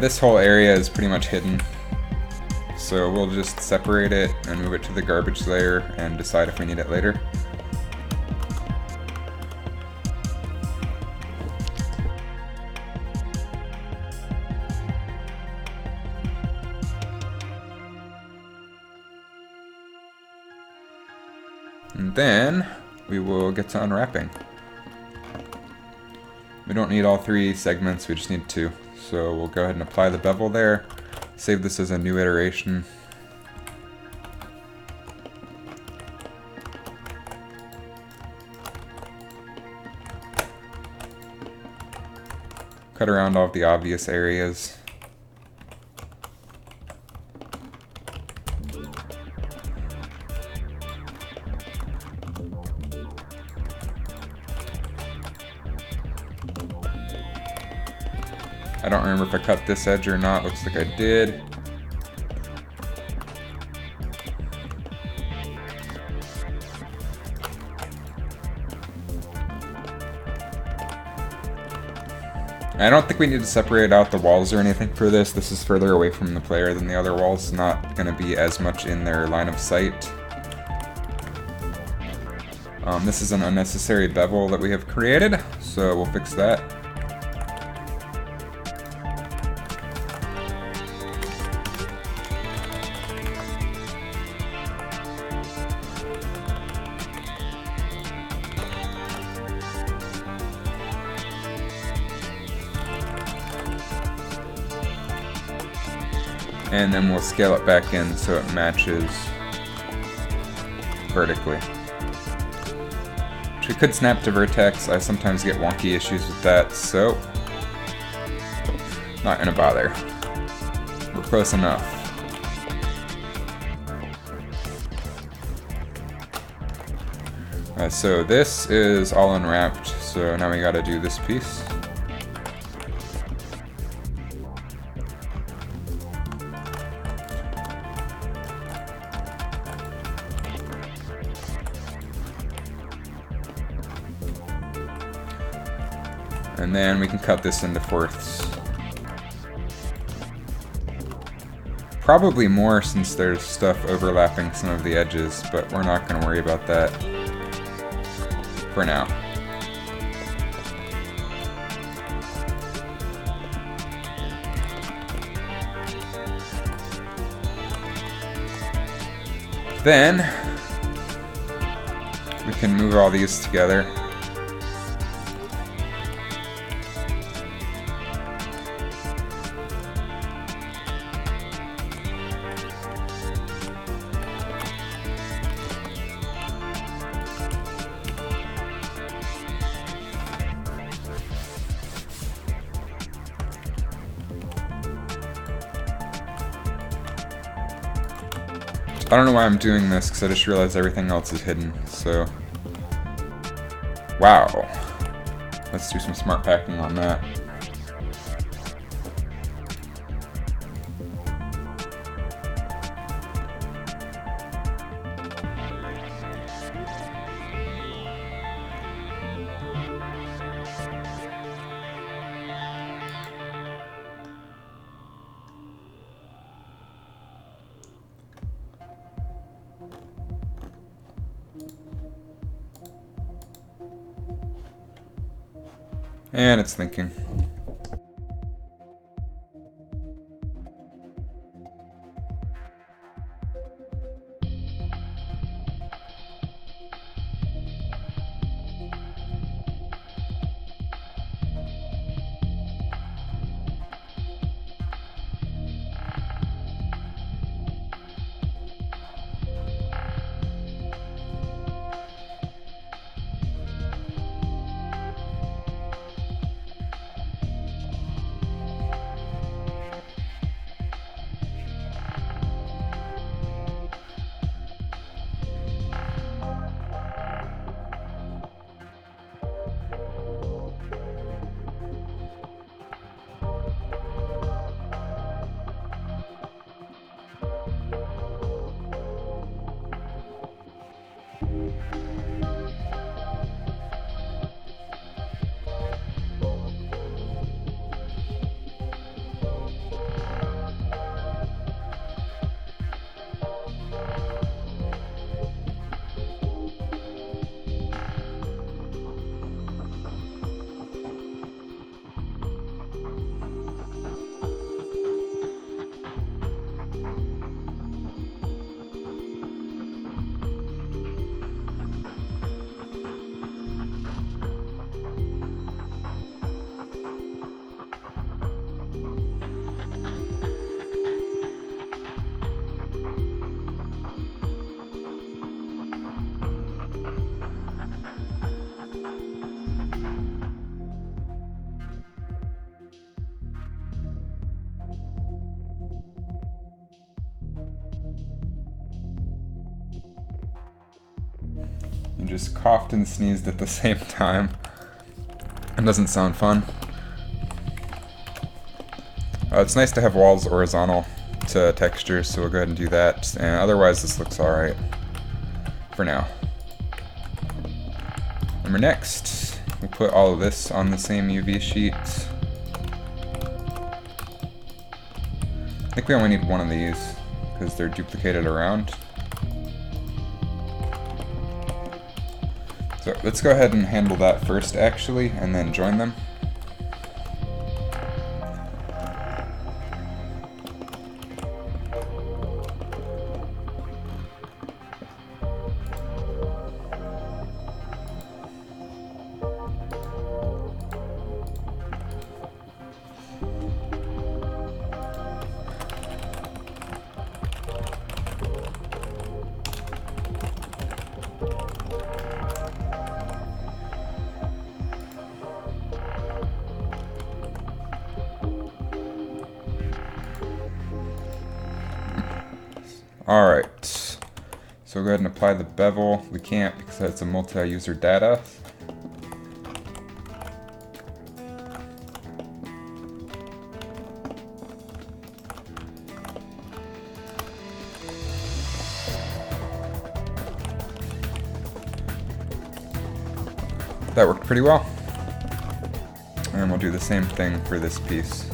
This whole area is pretty much hidden, so we'll just separate it and move it to the garbage layer and decide if we need it later. And then we will get to unwrapping. We don't need all 3 segments, we just need 2. So we'll go ahead and apply the bevel there, save this as a new iteration. Cut around all of the obvious areas. I don't remember if I cut this edge or not. Looks like I did. I don't think we need to separate out the walls or anything for this. This is further away from the player than the other walls. It's not going to be as much in their line of sight. This is an unnecessary bevel that we have created, so we'll fix that. And then we'll scale it back in so it matches vertically. Which we could snap to vertex. I sometimes get wonky issues with that, so not gonna bother. We're close enough. So this is all unwrapped, so now we gotta do this piece. And then we can cut this into fourths. Probably more since there's stuff overlapping some of the edges, but we're not going to worry about that for now. Then we can move all these together. I don't know why I'm doing this, because I just realized everything else is hidden, so... Wow. Let's do some smart packing on that. And it's thinking. You just coughed and sneezed at the same time. It doesn't sound fun. It's nice to have walls horizontal to textures, so we'll go ahead and do that. And otherwise, this looks alright for now. Remember, next, we'll put all of this on the same UV sheet. I think we only need one of these, because they're duplicated around. So let's go ahead and handle that first, actually, and then join them. Alright, so we'll go ahead and apply the bevel. We can't because that's a multi-user data. That worked pretty well. And we'll do the same thing for this piece.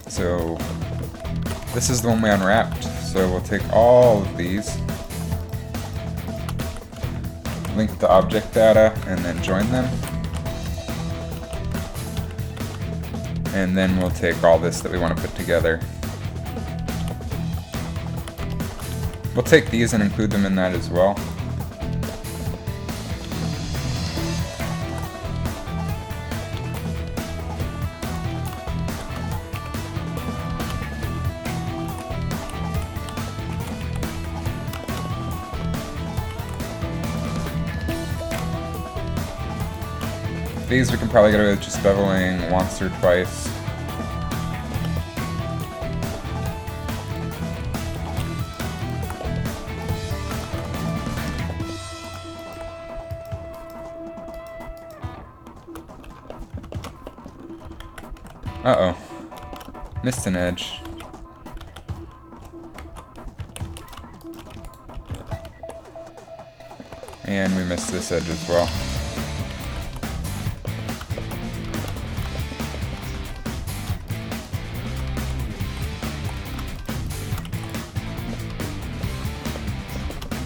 So this is the one we unwrapped, so we'll take all of these, link the object data, and then join them. And then we'll take all this that we want to put together. We'll take these and include them in that as well. These we can probably get away with just beveling once or twice. Uh-oh. Missed an edge. And we missed this edge as well.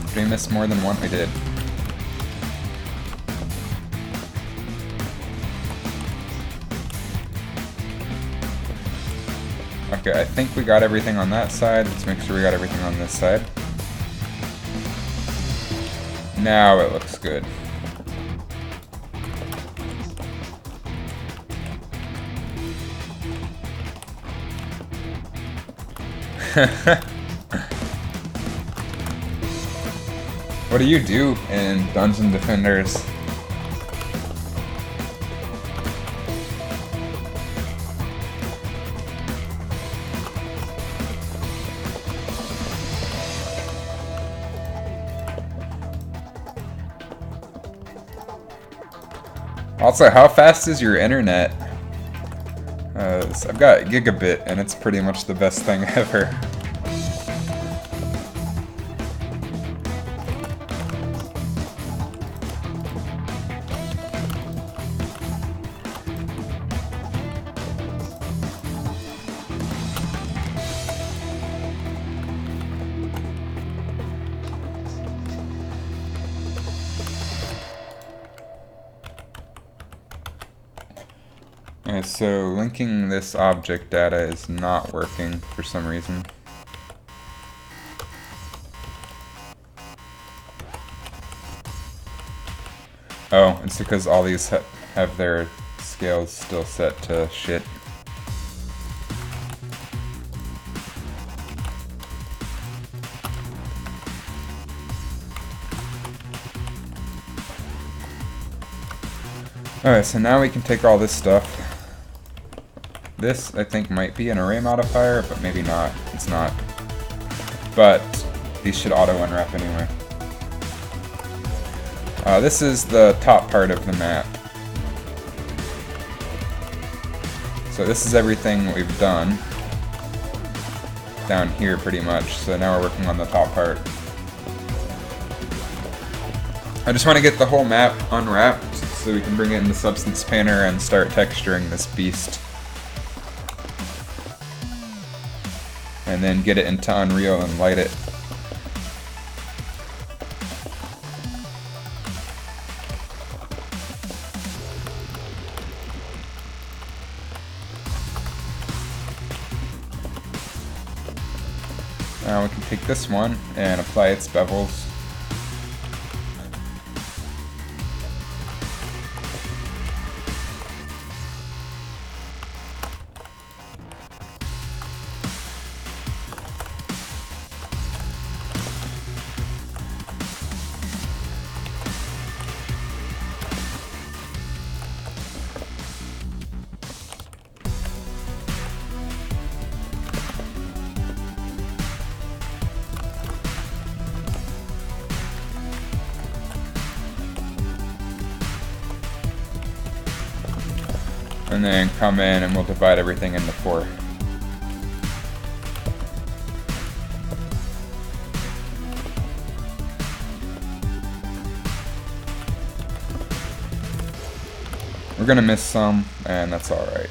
Did we miss more than one? We did. Okay, I think we got everything on that side. Let's make sure we got everything on this side. Now it looks good. What do you do in Dungeon Defenders? Also, how fast is your internet? I've got gigabit, and it's pretty much the best thing ever. Alright, so linking this object data is not working for some reason. Oh, it's because all these have their scales still set to shit. Alright, so now we can take all this stuff. This, I think, might be an array modifier, but maybe not. It's not. But these should auto-unwrap anyway. This is the top part of the map. So this is everything we've done. Down here, pretty much. So now we're working on the top part. I just want to get the whole map unwrapped so we can bring it in the Substance Painter and start texturing this beast. And then get it into Unreal and light it. Now we can take this one and apply its bevels. And then come in and we'll divide everything into 4. We're gonna miss some, and that's alright.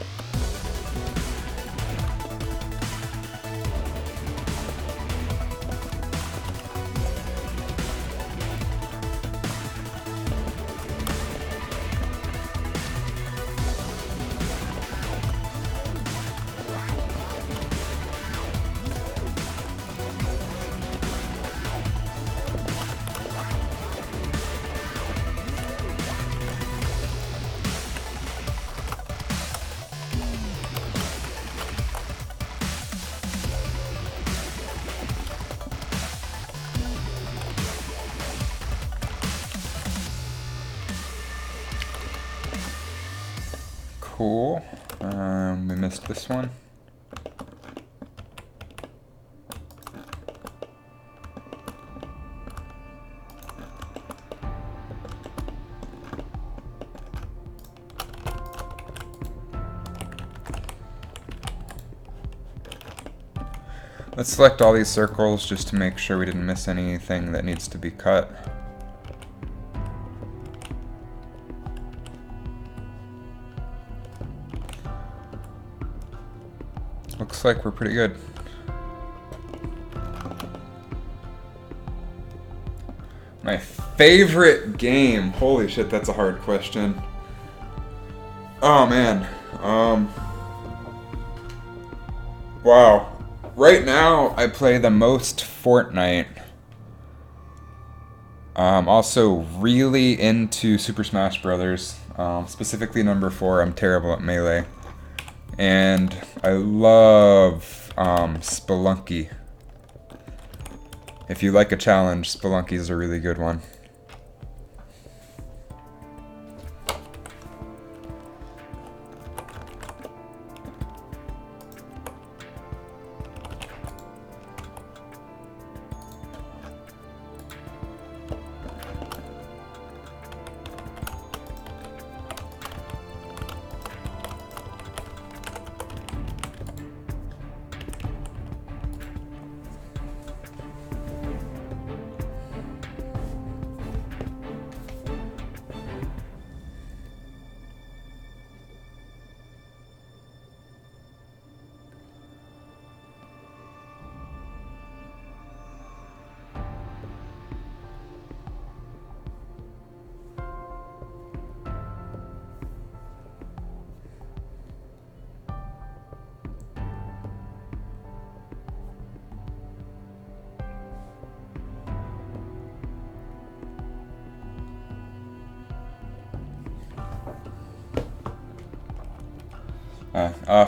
Cool. We missed this one. Let's select all these circles just to make sure we didn't miss anything that needs to be cut. Looks like we're pretty good. My favorite game. Holy shit, that's a hard question. Oh man. Wow. Right now, I play the most Fortnite. Also really into Super Smash Brothers. Specifically number 4. I'm terrible at Melee. And I love Spelunky. If you like a challenge, Spelunky is a really good one.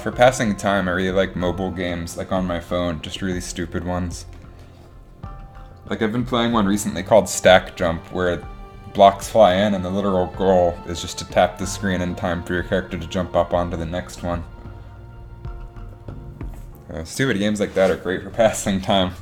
For passing time, I really like mobile games, like on my phone, just really stupid ones. Like I've been playing one recently called Stack Jump, where blocks fly in and the literal goal is just to tap the screen in time for your character to jump up onto the next one. Stupid games like that are great for passing time.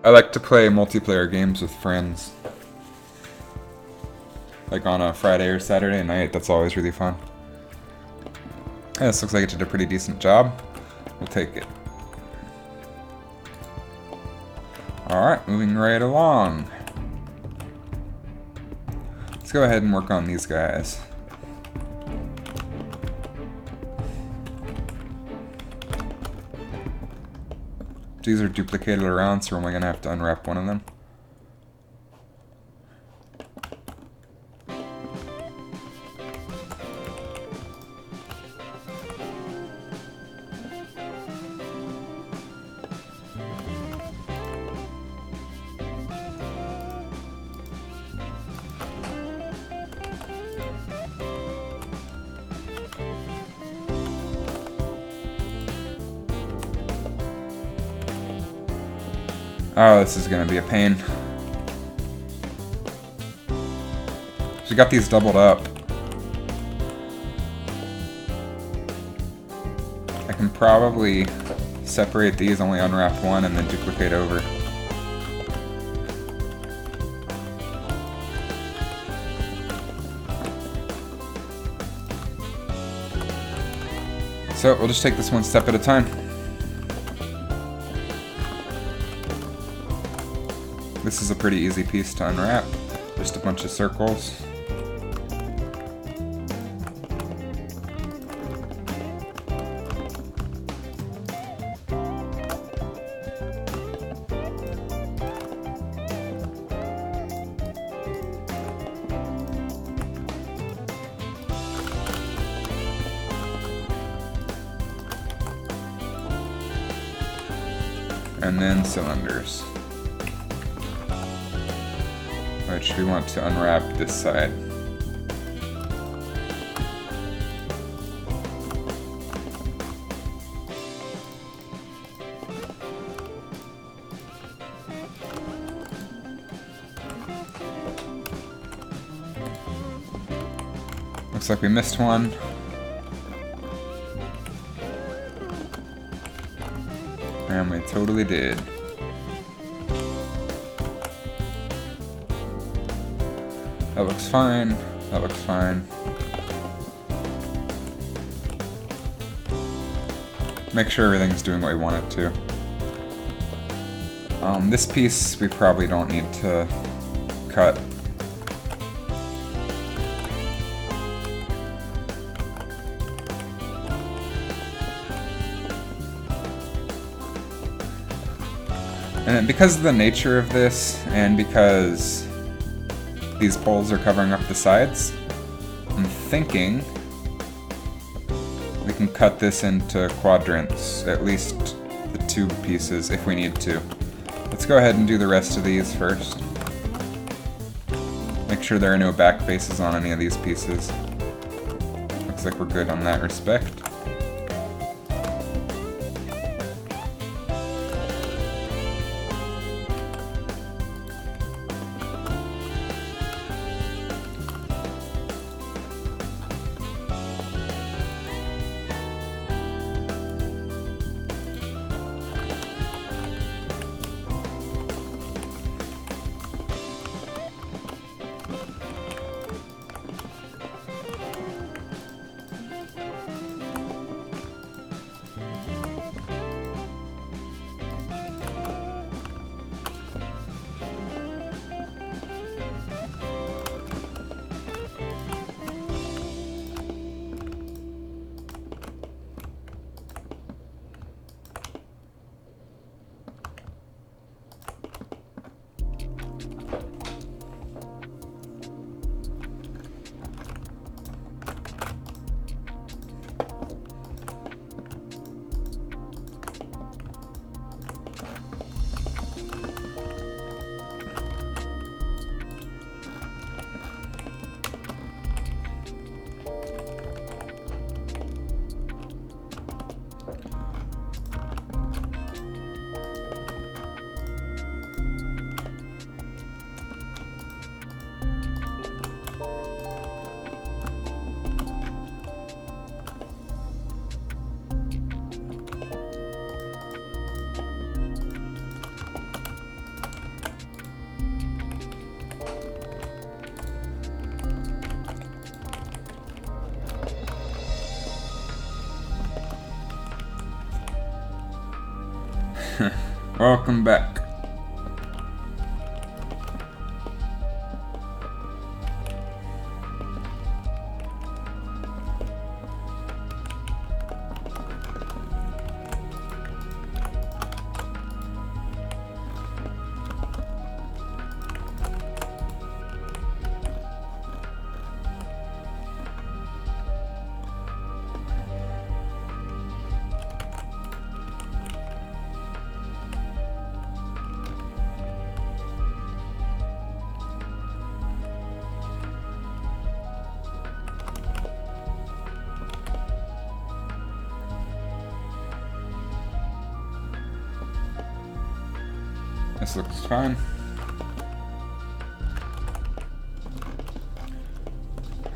I like to play multiplayer games with friends. Like on a Friday or Saturday night, that's always really fun. Yeah, this looks like it did a pretty decent job. We'll take it. Alright, moving right along. Let's go ahead and work on these guys. These are duplicated around, so we're only going to have to unwrap one of them. Oh, this is gonna be a pain. So we got these doubled up. I can probably separate these, only unwrap one, and then duplicate over. So we'll just take this one step at a time. This is a pretty easy piece to unwrap. Just a bunch of circles. And then cylinders. which we want to unwrap this side. Looks like we missed one. And we totally did. That looks fine. That looks fine. Make sure everything's doing what we want it to. This piece we probably don't need to cut. And because of the nature of this, and because these poles are covering up the sides, I'm thinking we can cut this into quadrants, at least the two pieces, if we need to. Let's go ahead and do the rest of these first. Make sure there are no back faces on any of these pieces. Looks like we're good on that respect. Welcome back. This looks fine.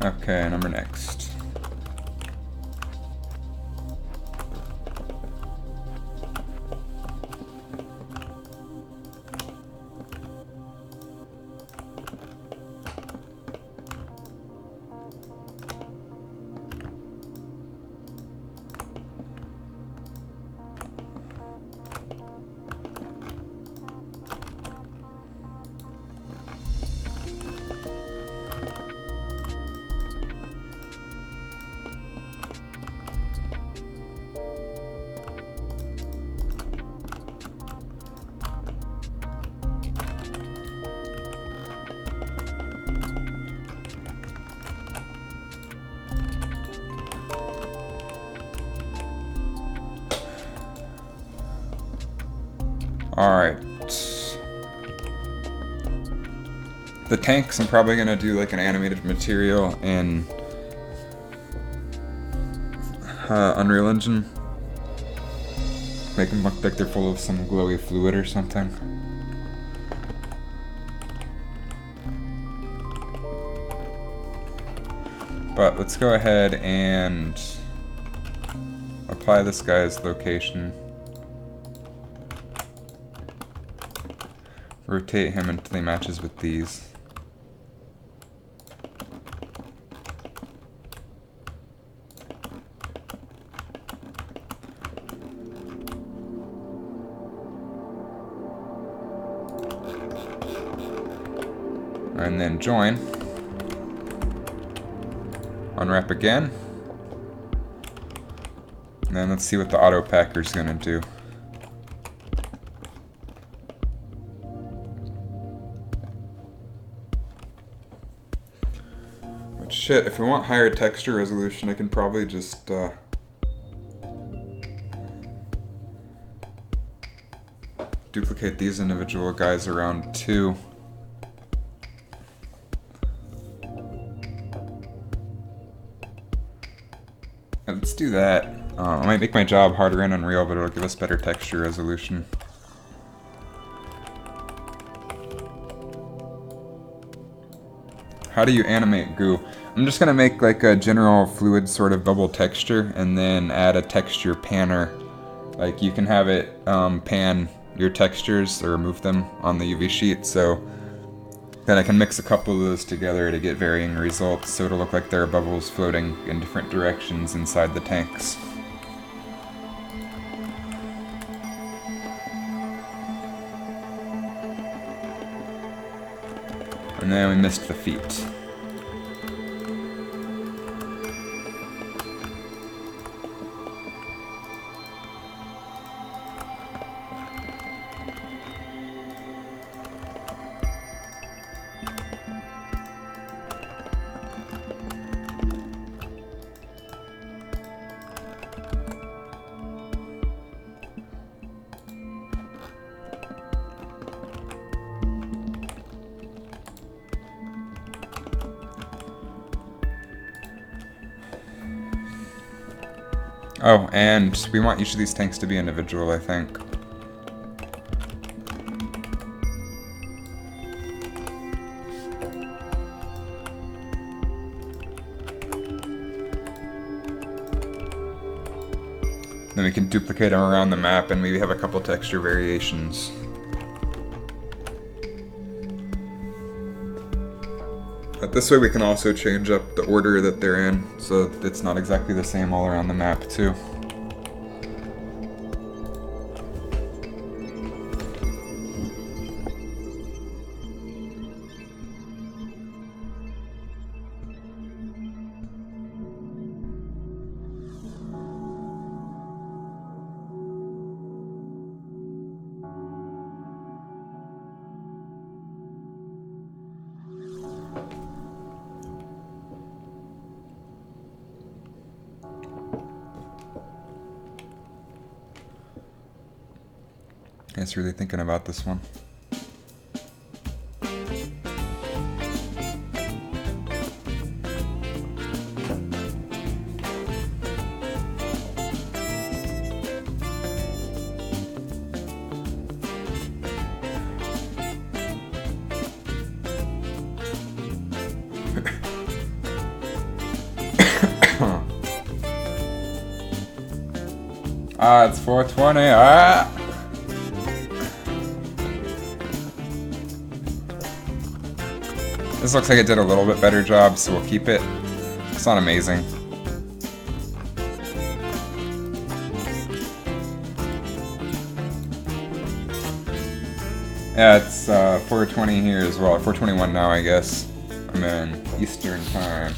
Okay, number next. Alright. the tanks, I'm probably gonna do like an animated material in Unreal Engine. Make them look like they're full of some glowy fluid or something. But let's go ahead and apply this guy's location. Rotate him until he matches with these. And then join. Unwrap again. And then let's see what the auto packer is going to do. But shit, if we want higher texture resolution, I can probably just duplicate these individual guys around too. Let's do that. I might make my job harder in Unreal, but it'll give us better texture resolution. How do you animate goo? I'm just gonna make like a general fluid sort of bubble texture and then add a texture panner. Like you can have it pan your textures or remove them on the UV sheet, so then I can mix a couple of those together to get varying results, so it'll look like there are bubbles floating in different directions inside the tanks. And then we missed the feet. Oh, and we want each of these tanks to be individual, I think. Then we can duplicate them around the map and maybe have a couple texture variations. But this way we can also change up the order that they're in, so it's not exactly the same all around the map too. I was really thinking about this one. It's 420. This looks like it did a little bit better job, so we'll keep it. It's not amazing. Yeah, it's 4:20 here as well. 4:21 now, I guess. I'm in Eastern Time.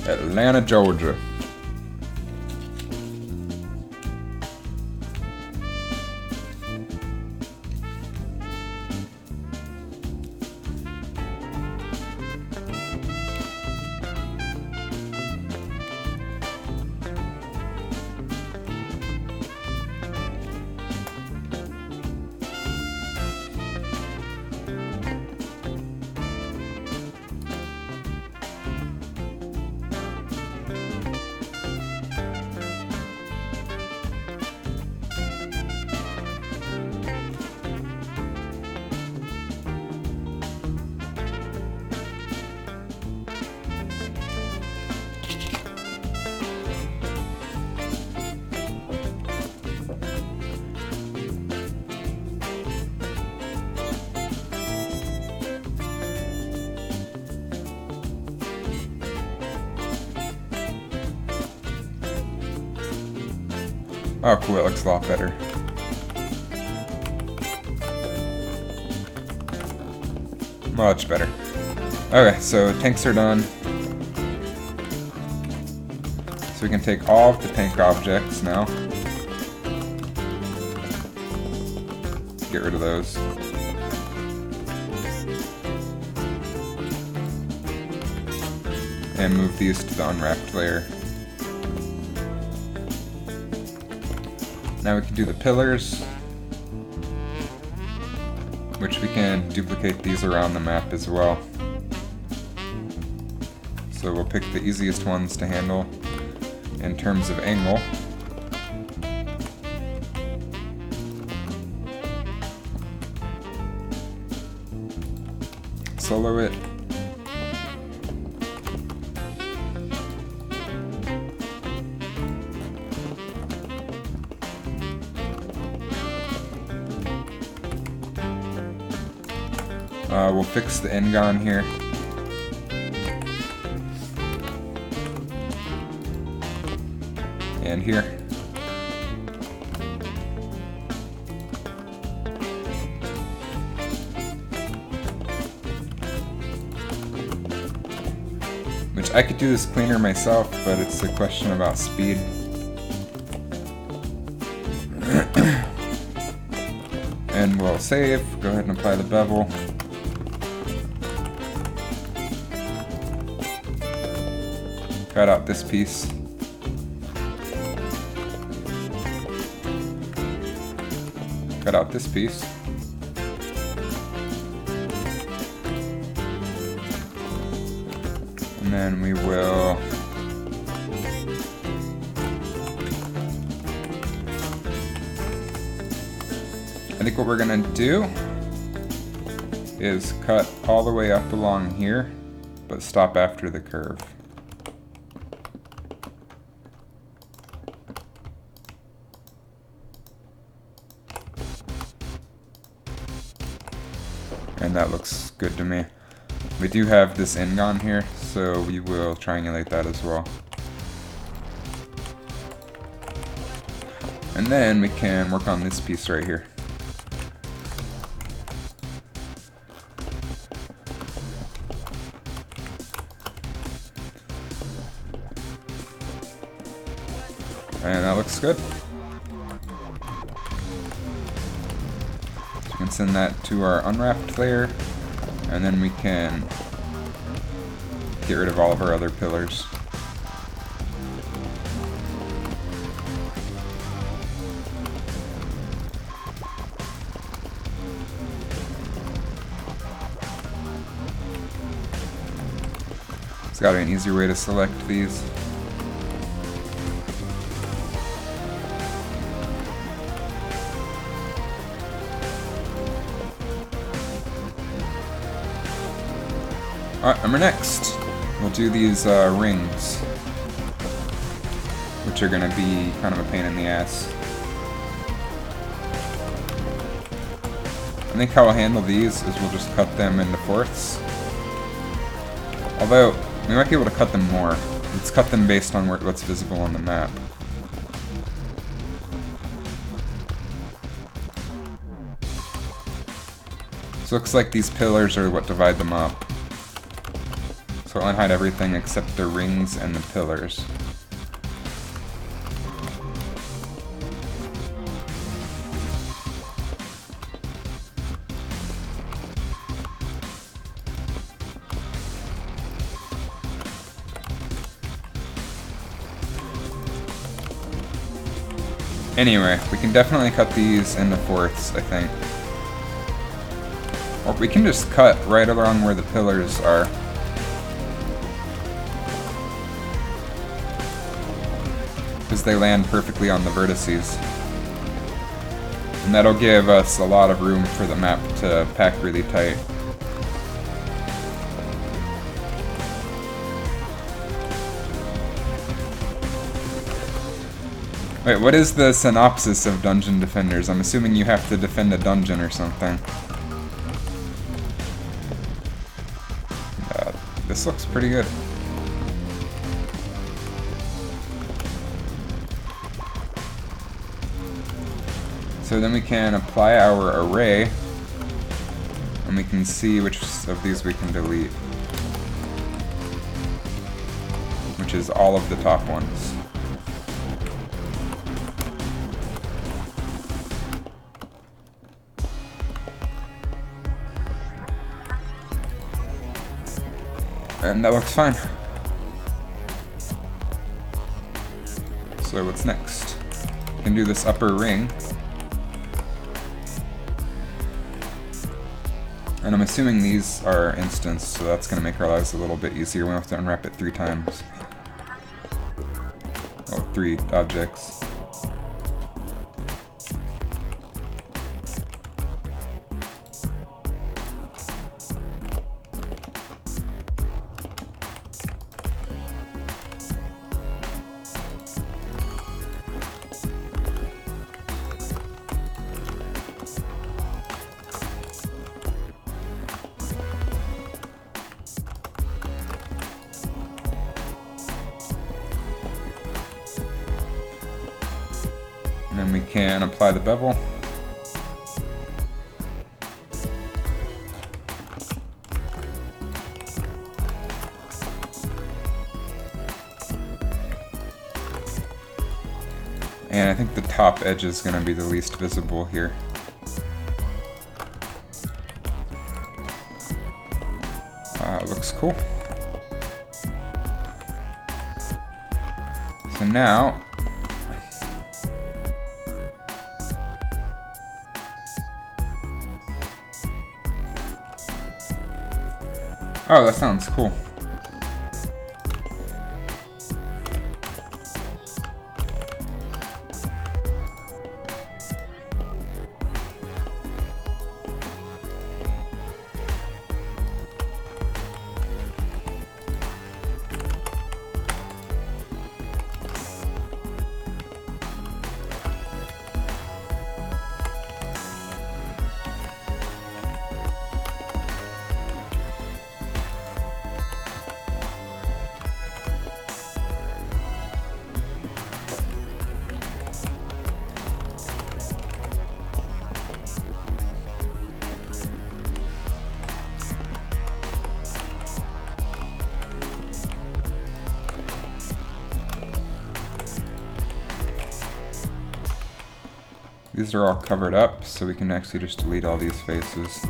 Atlanta, Georgia. Oh cool, it looks a lot better. Much better. Okay, so tanks are done. So we can take all of the tank objects now. Get rid of those. And move these to the unwrapped layer. Now we can do the pillars, which we can duplicate these around the map as well. So we'll pick the easiest ones to handle in terms of angle. Solo it. We'll fix the N-gon here. And here. Which I could do this cleaner myself, but it's a question about speed. And we'll save, go ahead and apply the bevel. Cut out this piece. Cut out this piece. And then we will I think what we're gonna do is cut all the way up along here, but stop after the curve. And that looks good to me. We do have this N-gon here, so we will triangulate that as well. And then we can work on this piece right here. And that looks good. So we can send that to our unwrapped layer, and then we can get rid of all of our other pillars. There's got to be an easier way to select these. Alright, remember next, we'll do these rings, which are going to be kind of a pain in the ass. I think how we'll handle these is we'll just cut them into fourths. Although, we might be able to cut them more. Let's cut them based on what's visible on the map. So it looks like these pillars are what divide them up. So I'll unhide everything except the rings and the pillars. Anyway, we can definitely cut these into fourths, I think. Or we can just cut right along where the pillars are. Because they land perfectly on the vertices. And that'll give us a lot of room for the map to pack really tight. Wait, what is the synopsis of Dungeon Defenders? I'm assuming you have to defend a dungeon or something. This looks pretty good. So then we can apply our array, and we can see which of these we can delete, which is all of the top ones. And that looks fine. So what's next? We can do this upper ring. And I'm assuming these are instanced, so that's going to make our lives a little bit easier. We don't have to unwrap it 3 times. Oh, 3 objects. And then we can apply the bevel. And I think the top edge is going to be the least visible here. Looks cool. So now, oh, that sounds cool. These are all covered up, so we can actually just delete all these faces.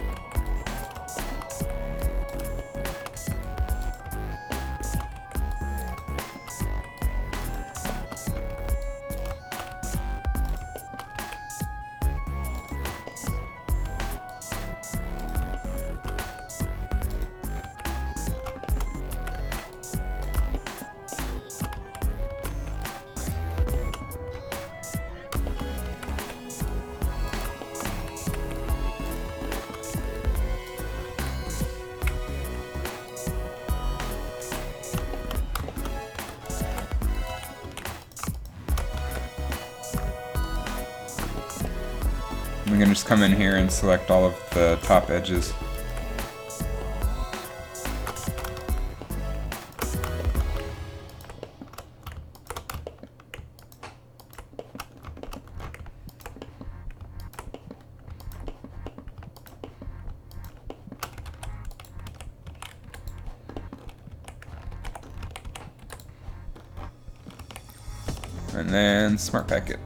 We can just come in here and select all of the top edges. And then Smart Packet.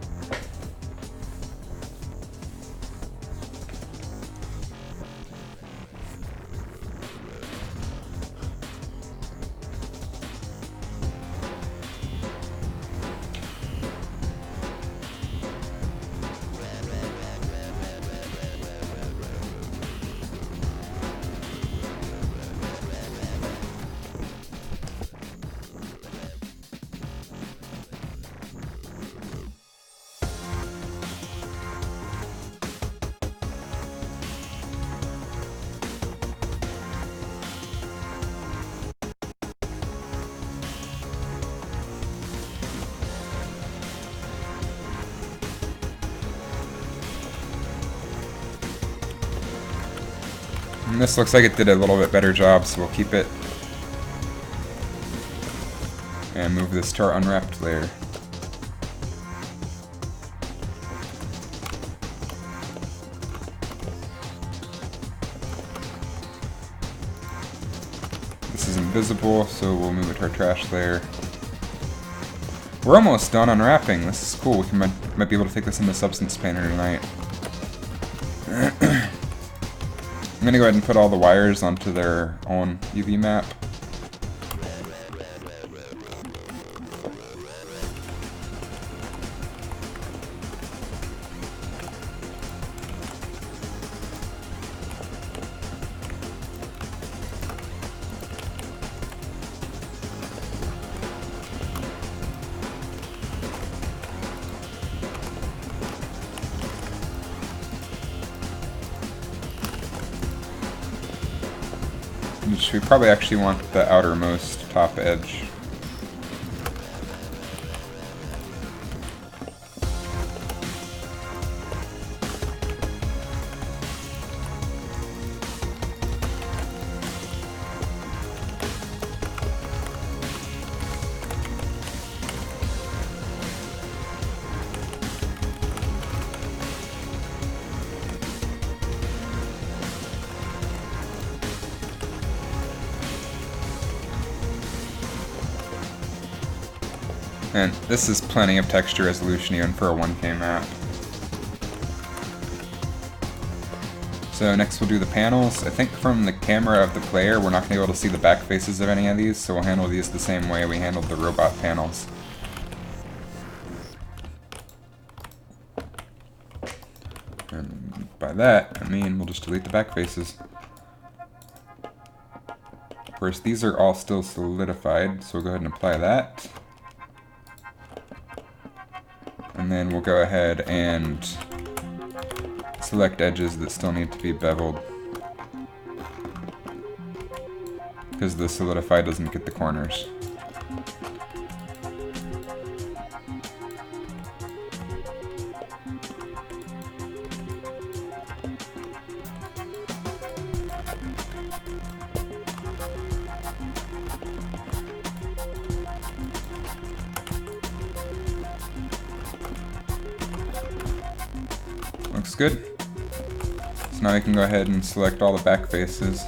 And this looks like it did a little bit better job, so we'll keep it. And move this to our unwrapped layer. this is invisible, so we'll move it to our trash layer. We're almost done unwrapping. This is cool. We might be able to take this into Substance Painter tonight. I'm gonna go ahead and put all the wires onto their own UV map. We probably actually want the outermost top edge. And this is plenty of texture resolution even for a 1K map. So next we'll do the panels. I think from the camera of the player we're not going to be able to see the back faces of any of these, so we'll handle these the same way we handled the robot panels. And by that, I mean we'll just delete the back faces. Of course, these are all still solidified, so we'll go ahead and apply that. And then we'll go ahead and select edges that still need to be beveled, because the solidify doesn't get the corners. Looks good. So now we can go ahead and select all the back faces.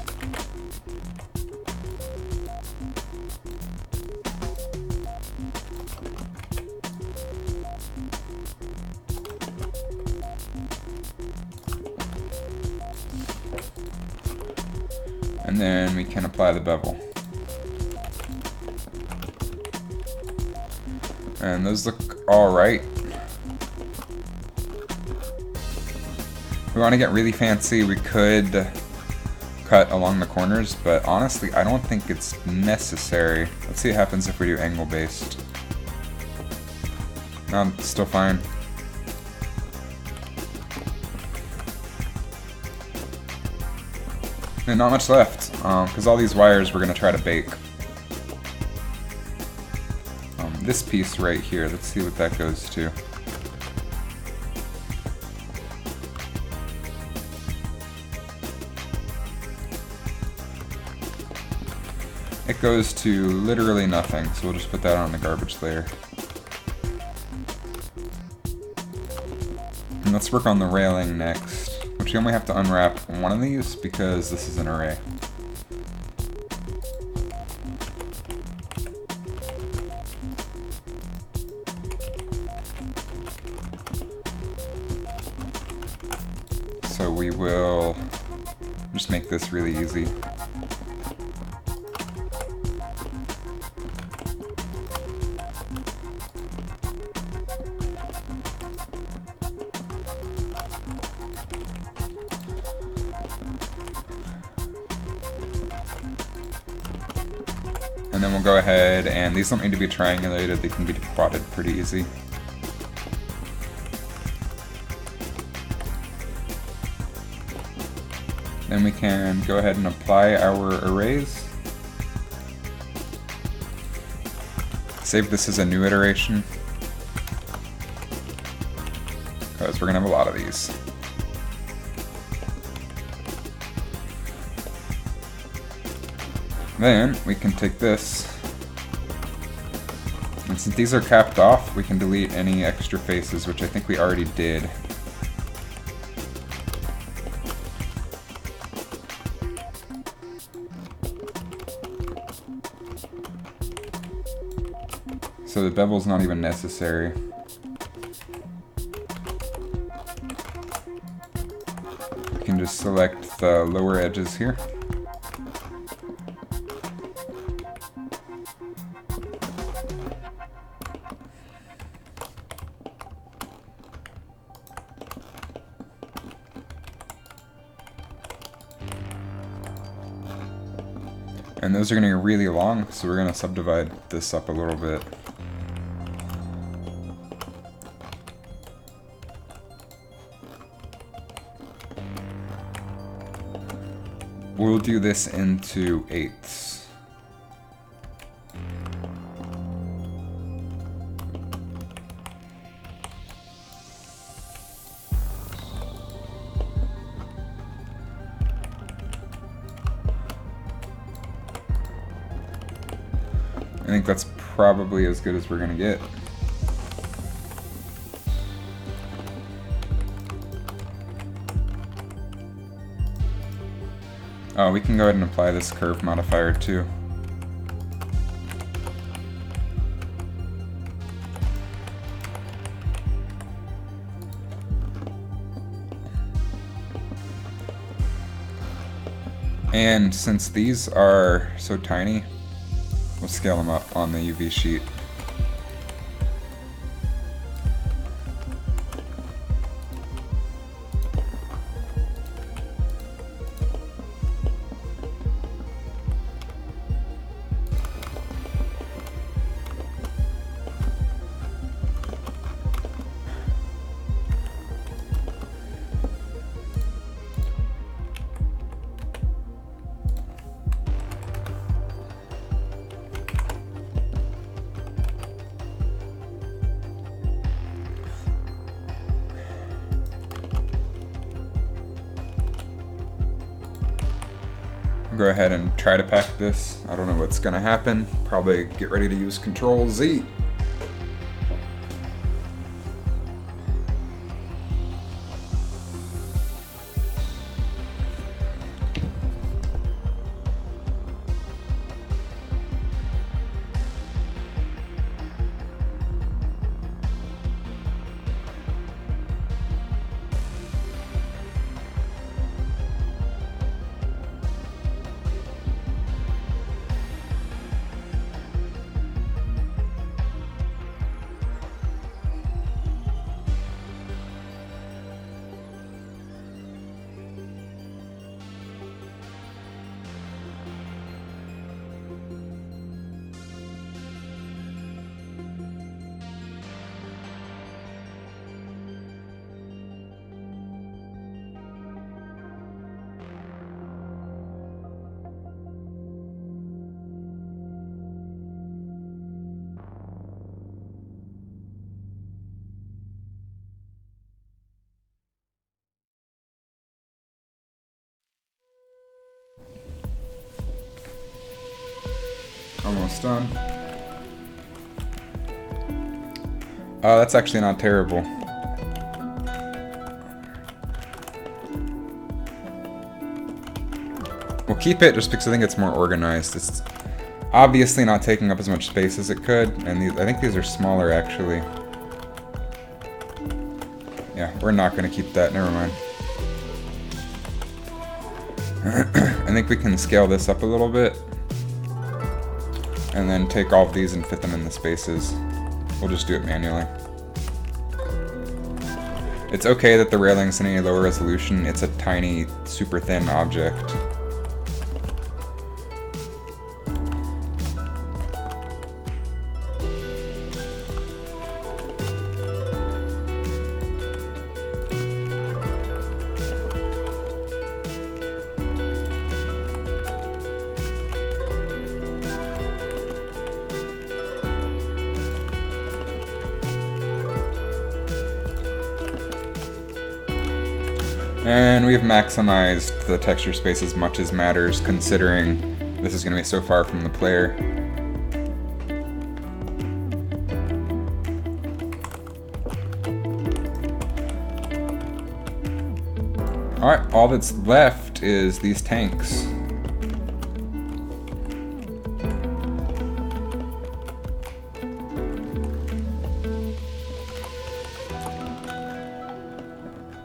And then we can apply the bevel. And those look alright. If we want to get really fancy, we could cut along the corners, but honestly, I don't think it's necessary. Let's see what happens if we do angle-based. No, it's still fine. And not much left, because all these wires we're going to try to bake. This piece right here, let's see what that goes to. It goes to literally nothing, so we'll just put that on the garbage layer. And let's work on the railing next, which we only have to unwrap one of these because this is an array. So we will just make this really easy. And then we'll go ahead, and these don't need to be triangulated, they can be quadded pretty easy. Then we can go ahead and apply our arrays. Save this as a new iteration, because we're going to have a lot of these. Then we can take this, and since these are capped off, we can delete any extra faces, which I think we already did. so the bevel's not even necessary. We can just select the lower edges here. And those are going to get really long, so we're going to subdivide this up a little bit. We'll do this into 8ths. I think that's probably as good as we're gonna get. Oh, we can go ahead and apply this curve modifier too. And since these are so tiny, we'll scale them up on the UV sheet. Go ahead and try to pack this. I don't know what's gonna happen. Probably get ready to use Control Z. Almost done. Oh, that's actually not terrible. We'll keep it just because I think it's more organized. It's obviously not taking up as much space as it could, and I think these are smaller actually. Yeah, we're not going to keep that, never mind. I think we can scale this up a little bit. And then take all of these and fit them in the spaces. We'll just do it manually. It's okay that the railing's in any lower resolution. It's a tiny, super thin object. And we've maximized the texture space as much as matters, considering this is going to be so far from the player. Alright, all that's left is these tanks.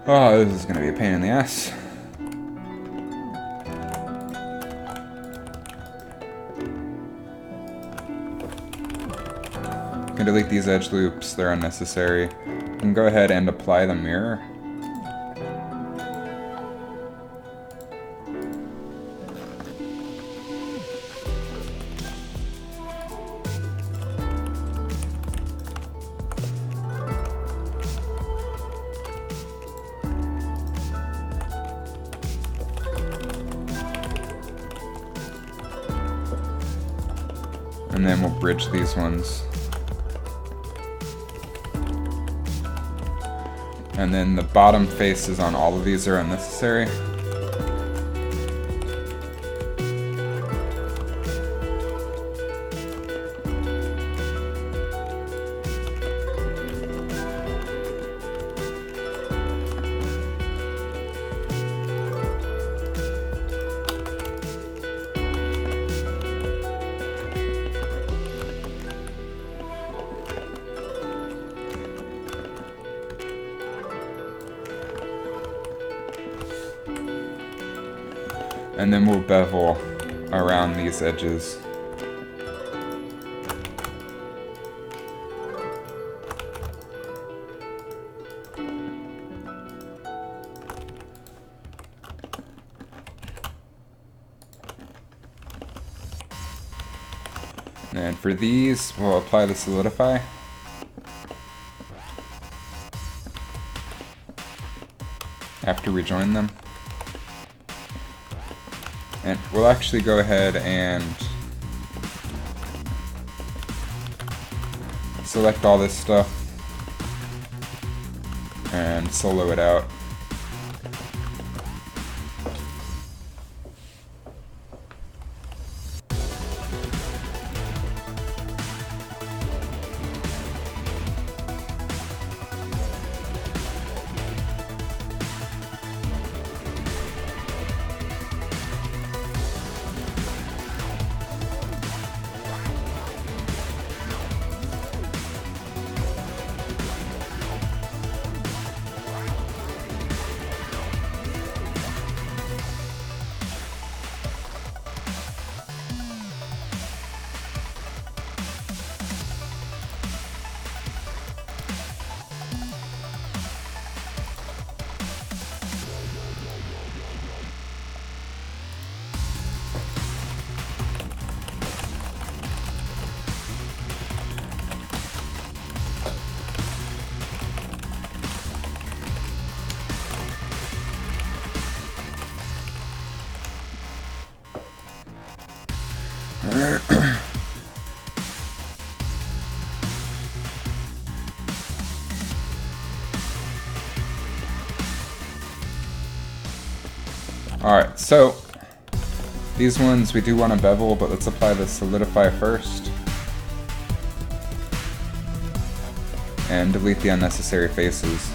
Oh, this is going to be a pain in the ass. I'm going to delete these edge loops, they're unnecessary. And go ahead and apply the mirror. And then we'll bridge these ones. And then the bottom faces on all of these are unnecessary. And then we'll bevel around these edges. And for these, we'll apply the solidify. After we join them. And we'll actually go ahead and select all this stuff and solo it out. Alright, so these ones we do want to bevel, but let's apply the solidify first. And delete the unnecessary faces.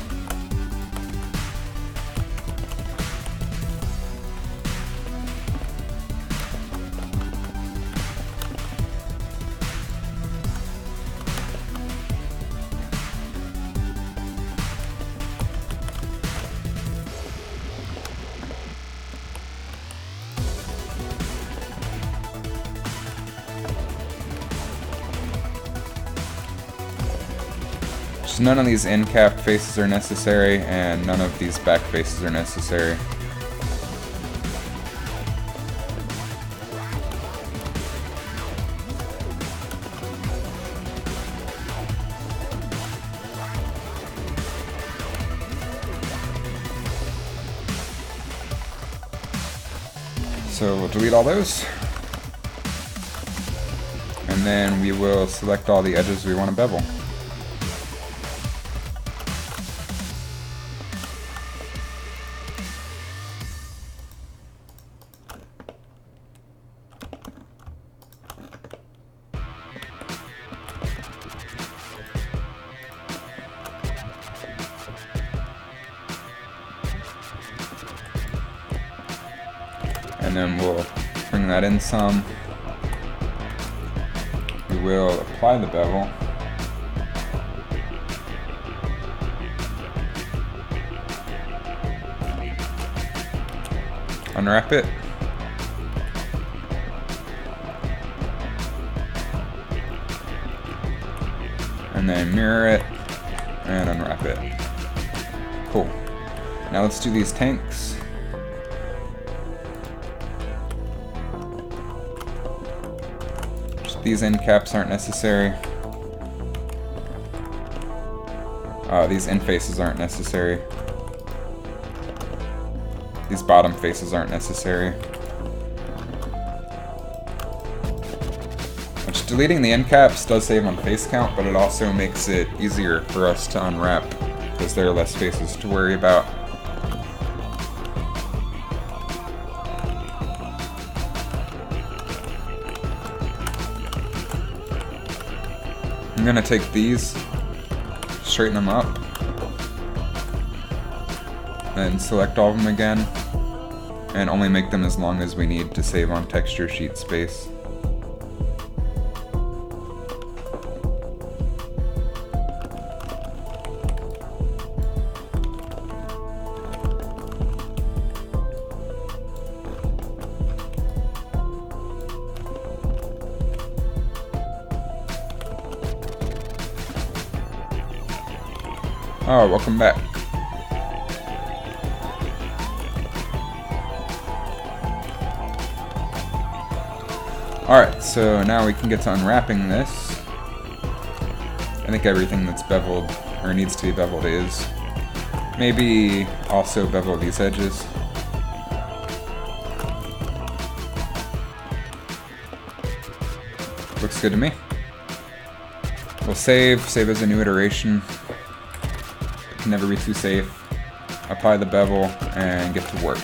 None of these end cap faces are necessary, and none of these back faces are necessary. So we'll delete all those. And then we will select all the edges we want to bevel. And then we'll bring that in some. We will apply the bevel. unwrap it. And then mirror it and unwrap it. Cool. Now let's do these tanks. Just these end caps aren't necessary. These end faces aren't necessary. These bottom faces aren't necessary. Which, deleting the end caps does save on face count, but it also makes it easier for us to unwrap, because there are less faces to worry about. I'm gonna take these, straighten them up, and select all of them again, and only make them as long as we need to save on texture sheet space. Oh, welcome back. Alright, so now we can get to unwrapping this. I think everything that's beveled, or needs to be beveled, is. Maybe also bevel these edges. Looks good to me. We'll save as a new iteration. Can never be too safe. Apply the bevel and get to work.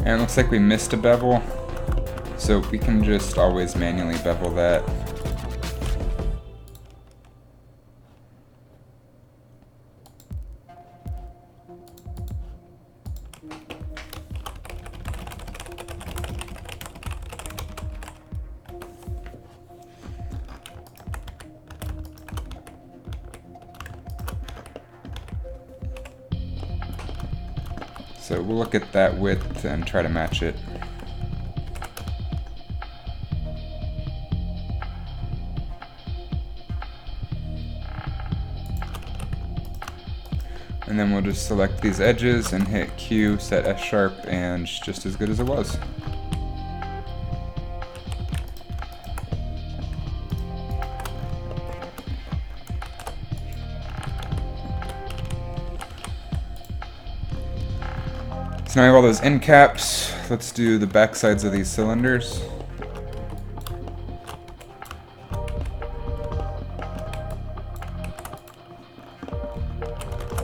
And it looks like we missed a bevel, so we can just always manually bevel that. So we'll look at that width and try to match it. And then we'll just select these edges and hit Q, set S sharp, and it's just as good as it was. So now we have all those end caps. Let's do the back sides of these cylinders.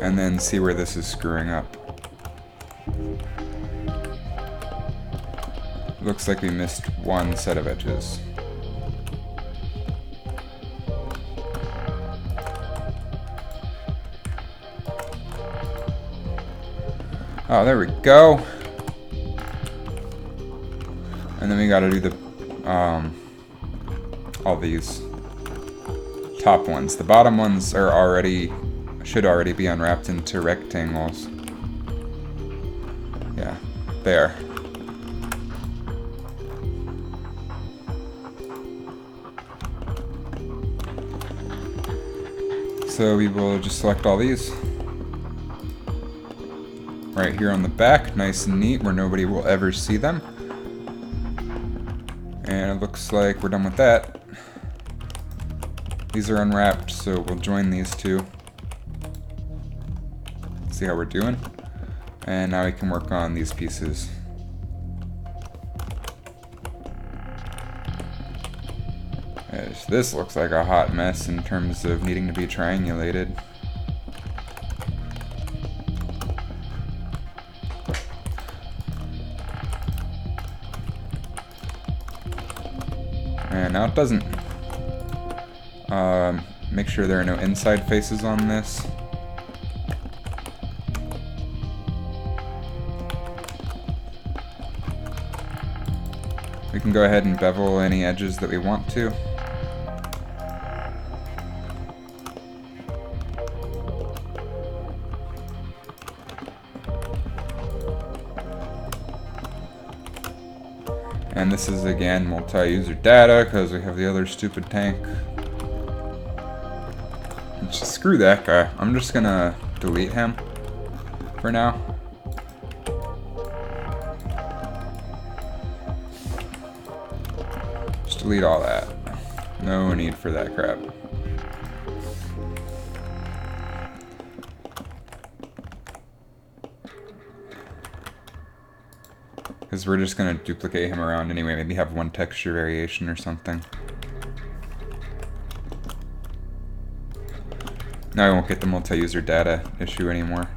And then see where this is screwing up. Looks like we missed one set of edges. Oh, there we go. And then we gotta do the, all these top ones. The bottom ones are should already be unwrapped into rectangles. Yeah, they are. So we will just select all these. Right here on the back, nice and neat, where nobody will ever see them. And it looks like we're done with that. These are unwrapped, so we'll join these two. See how we're doing. And now we can work on these pieces. This looks like a hot mess in terms of needing to be triangulated. And now it doesn't. Make sure there are no inside faces on this. We can go ahead and bevel any edges that we want to. And this is again multi-user data because we have the other stupid tank. Just screw that guy. I'm just gonna delete him for now. Just delete all that. No need for that crap. Because we're just going to duplicate him around anyway, maybe have one texture variation or something. Now I won't get the multi-user data issue anymore.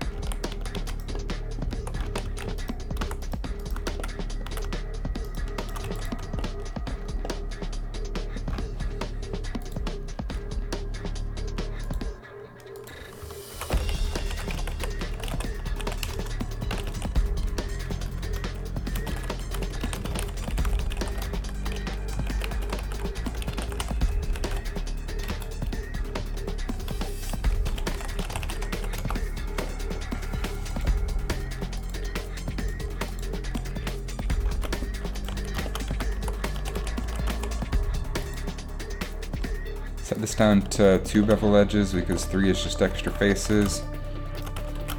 Set this down to 2 bevel edges because 3 is just extra faces.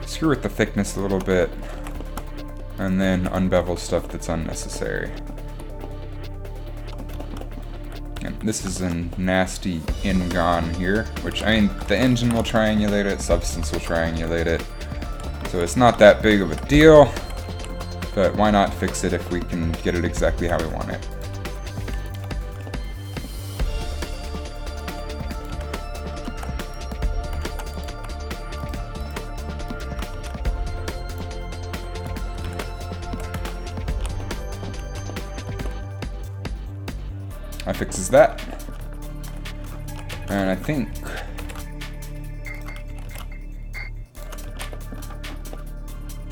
Screw with the thickness a little bit, and then unbevel stuff that's unnecessary. And this is a nasty ingon here, which, I mean, the engine will triangulate it, Substance will triangulate it, so it's not that big of a deal, but why not fix it if we can get it exactly how we want it. That fixes that. And I think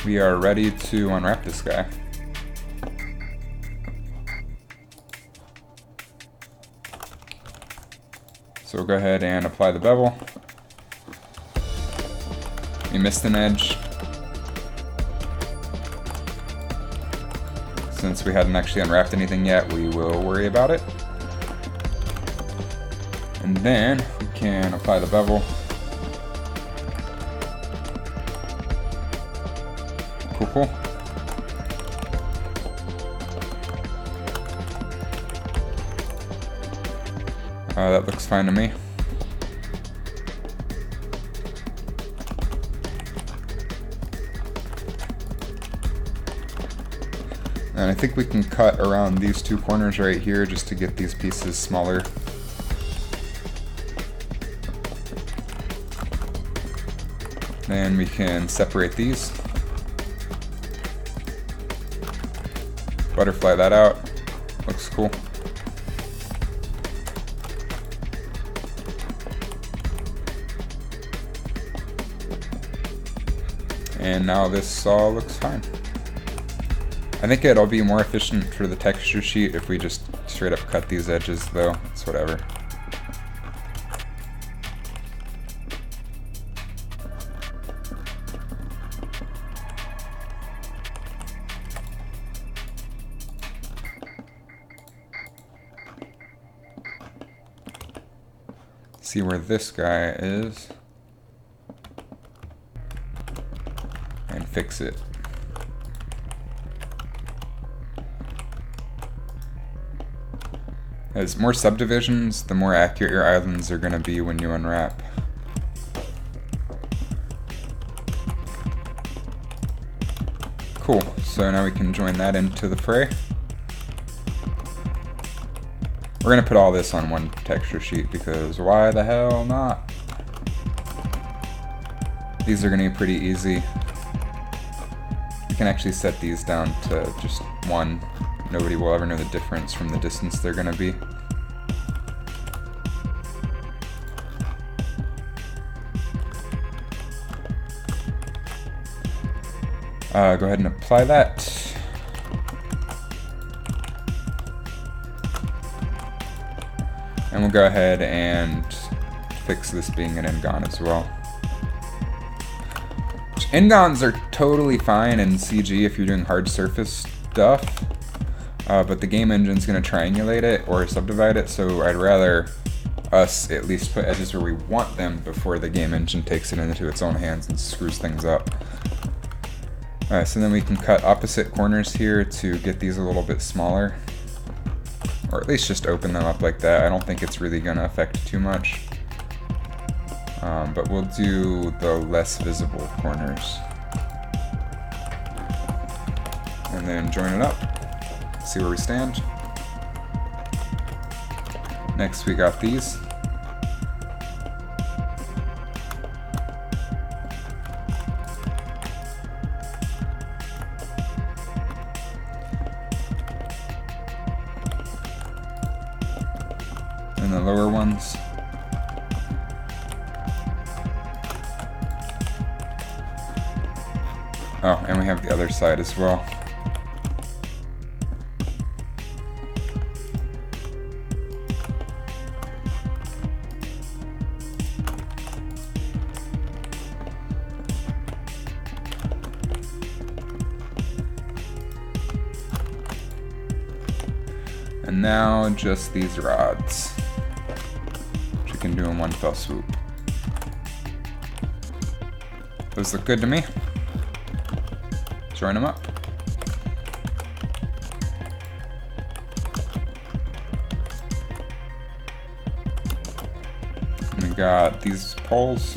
we are ready to unwrap this guy. So we'll go ahead and apply the bevel. We missed an edge. Since we hadn't actually unwrapped anything yet, we will worry about it. And then we can apply the bevel. Cool. That looks fine to me. And I think we can cut around these 2 corners right here just to get these pieces smaller. Then we can separate these. Butterfly that out. Looks cool. And now this all looks fine. I think it'll be more efficient for the texture sheet if we just straight up cut these edges, though. It's whatever. See where this guy is and fix it. As more subdivisions, the more accurate your islands are going to be when you unwrap. Cool, so now we can join that into the fray. We're gonna put all this on one texture sheet because why the hell not? These are gonna be pretty easy. You can actually set these down to just 1. Nobody will ever know the difference from the distance they're gonna be. Go ahead and apply that. And we'll go ahead and fix this being an N-Gon as well. N-Gons are totally fine in CG if you're doing hard surface stuff, but the game engine's going to triangulate it or subdivide it, so I'd rather us at least put edges where we want them before the game engine takes it into its own hands and screws things up. Alright, so then we can cut opposite corners here to get these a little bit smaller. Or at least just open them up like that. I don't think it's really going to affect too much. But we'll do the less visible corners. And then join it up. See where we stand. Next we got these. And the lower ones. Oh, and we have the other side as well. And now just these rods, which you can do in one fell swoop. Those look good to me. Join them up. And we got these poles.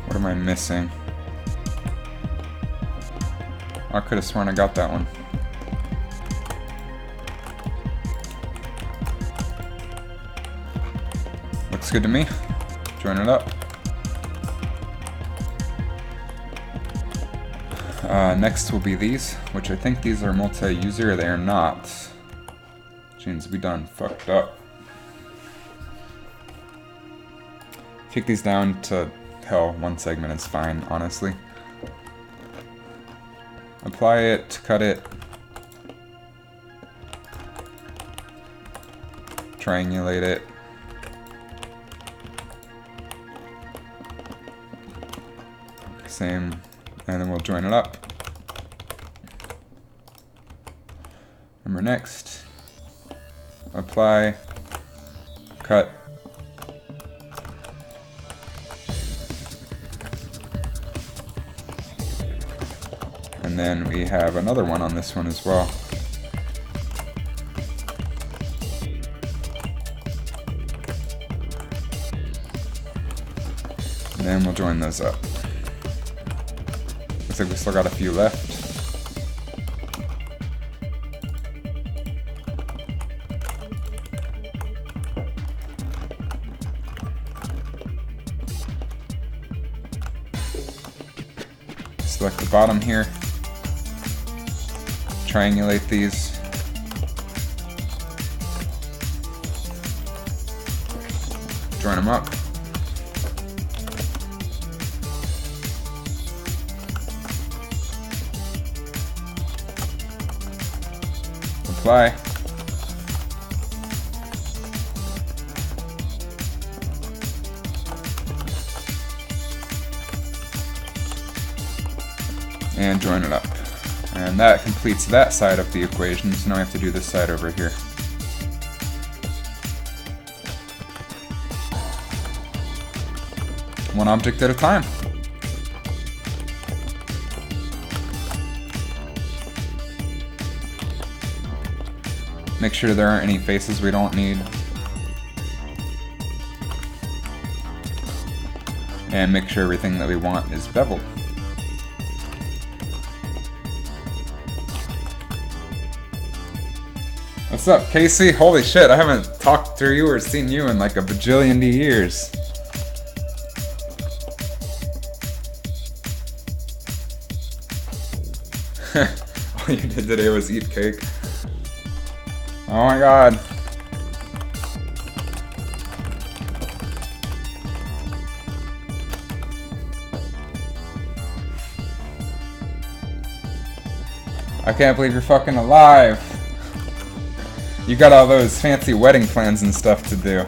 What am I missing? I could have sworn I got that one. Looks good to me. Join it up. Next will be these, which I think these are multi-user. They are not. Which means we done fucked up. Take these down to hell. One segment is fine, honestly. Apply it, cut it. Triangulate it. Same, and then we'll join it up. Remember, next, apply, cut, and then we have another one on this one as well. And then we'll join those up. Looks like we still got a few left. Select the bottom here. Triangulate these. Join them up. Apply. And join it up. And that completes that side of the equation, so now I have to do this side over here. One object at a time. Make sure there aren't any faces we don't need. and make sure everything that we want is beveled. What's up, Casey? Holy shit, I haven't talked to you or seen you in like a bajillion years. All you did today was eat cake. Oh my god. I can't believe you're fucking alive. You got all those fancy wedding plans and stuff to do.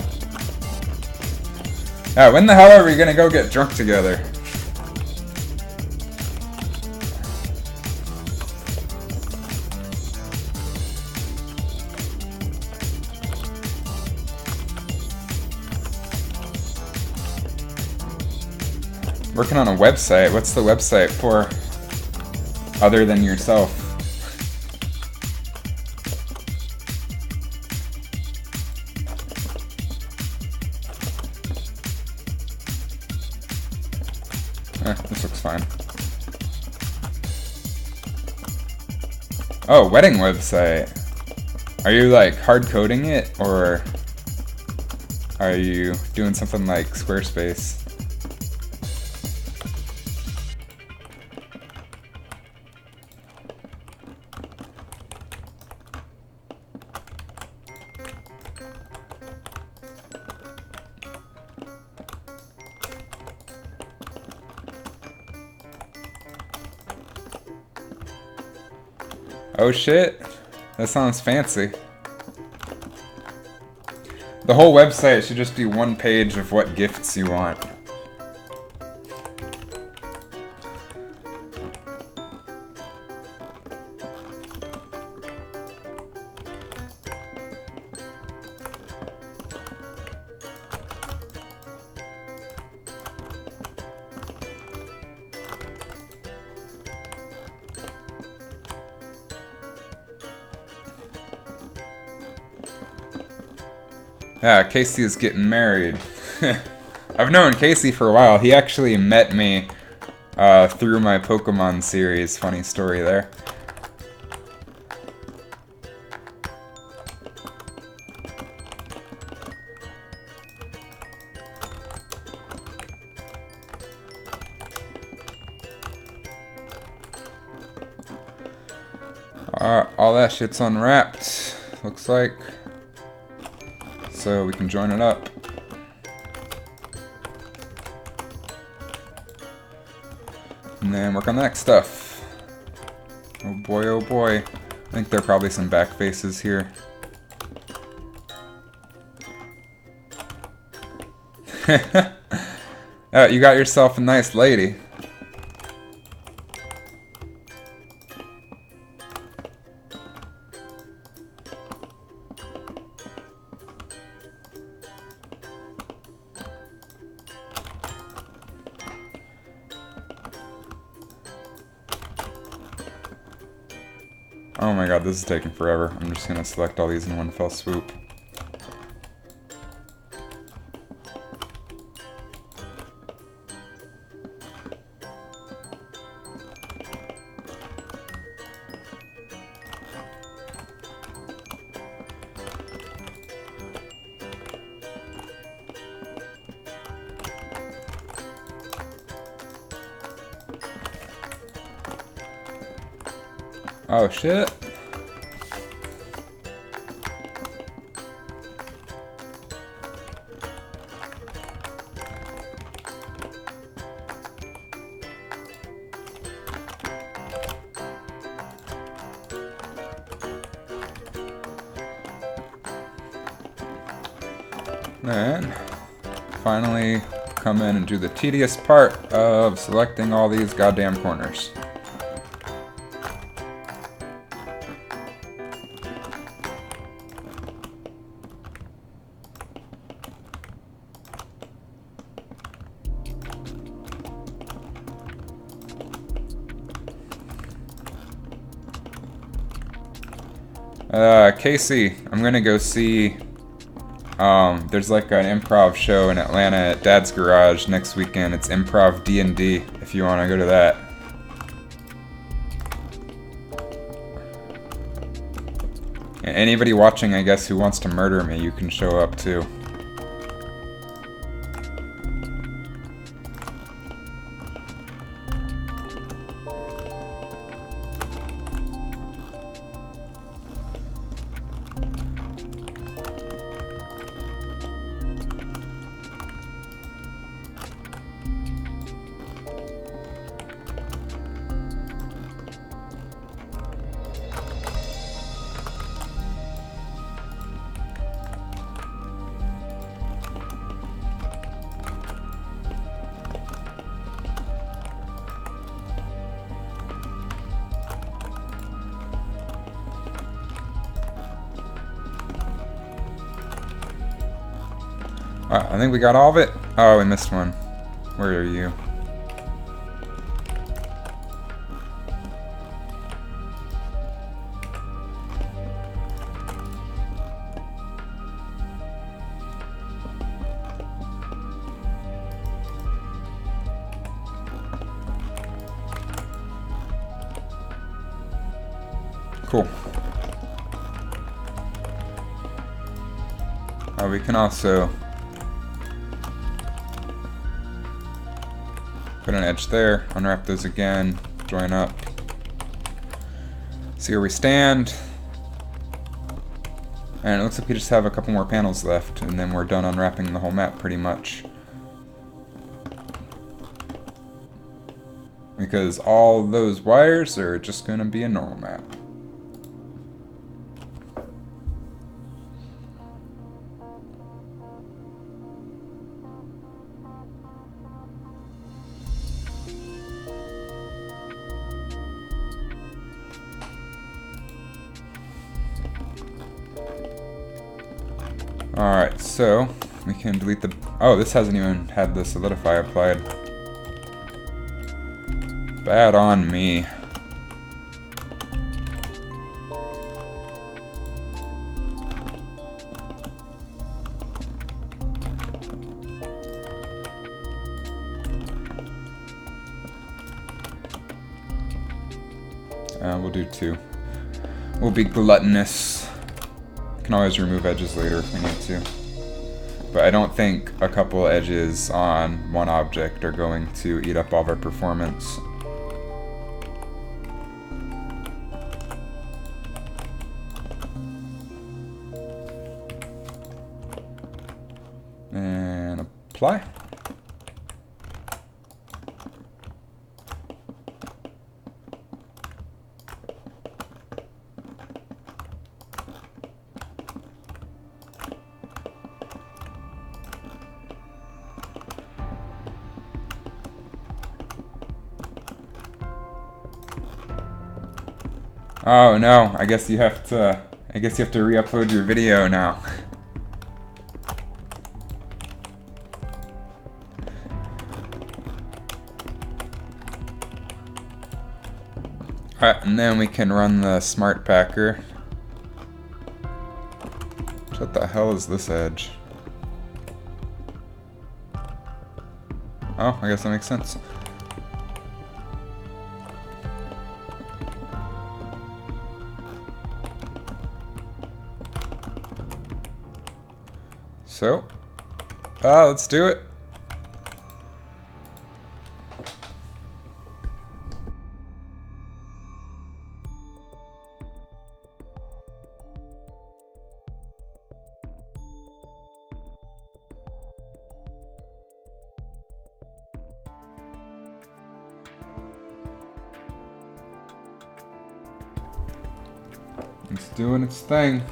Yeah, when the hell are we gonna go get drunk together? Working on a website. What's the website for? Other than yourself? This looks fine. Oh, wedding website. Are you like hard coding it, or are you doing something like Squarespace? Oh shit, that sounds fancy. The whole website should just be one page of what gifts you want. Yeah, Casey is getting married. I've known Casey for a while. He actually met me through my Pokemon series. Funny story there. All that shit's unwrapped, looks like. So we can join it up. And then work on the next stuff. Oh boy, oh boy. I think there are probably some back faces here. You got yourself a nice lady. Oh my god, this is taking forever. I'm just gonna select all these in one fell swoop. Oh shit. Then finally come in and do the tedious part of selecting all these goddamn corners. Casey, I'm gonna go see There's like an improv show in Atlanta at Dad's Garage next weekend. It's Improv D&D, if you want to go to that. And anybody watching, I guess, who wants to murder me, you can show up too. I think we got all of it. Oh, we missed one. Where are you? Cool. We can also put an edge there, unwrap those again, join up, see where we stand, and it looks like we just have a couple more panels left, and then we're done unwrapping the whole map pretty much. Because all those wires are just going to be a normal map. Alright, so we can delete the... Oh, this hasn't even had the solidify applied. Bad on me. We'll do 2. We'll be gluttonous. Can always remove edges later if we need to. But I don't think a couple edges on one object are going to eat up all of our performance. And apply. Oh no, I guess you have to re-upload your video now. Alright, and then we can run the smart packer. What the hell is this edge? Oh, I guess that makes sense. So, let's do it. It's doing its thing.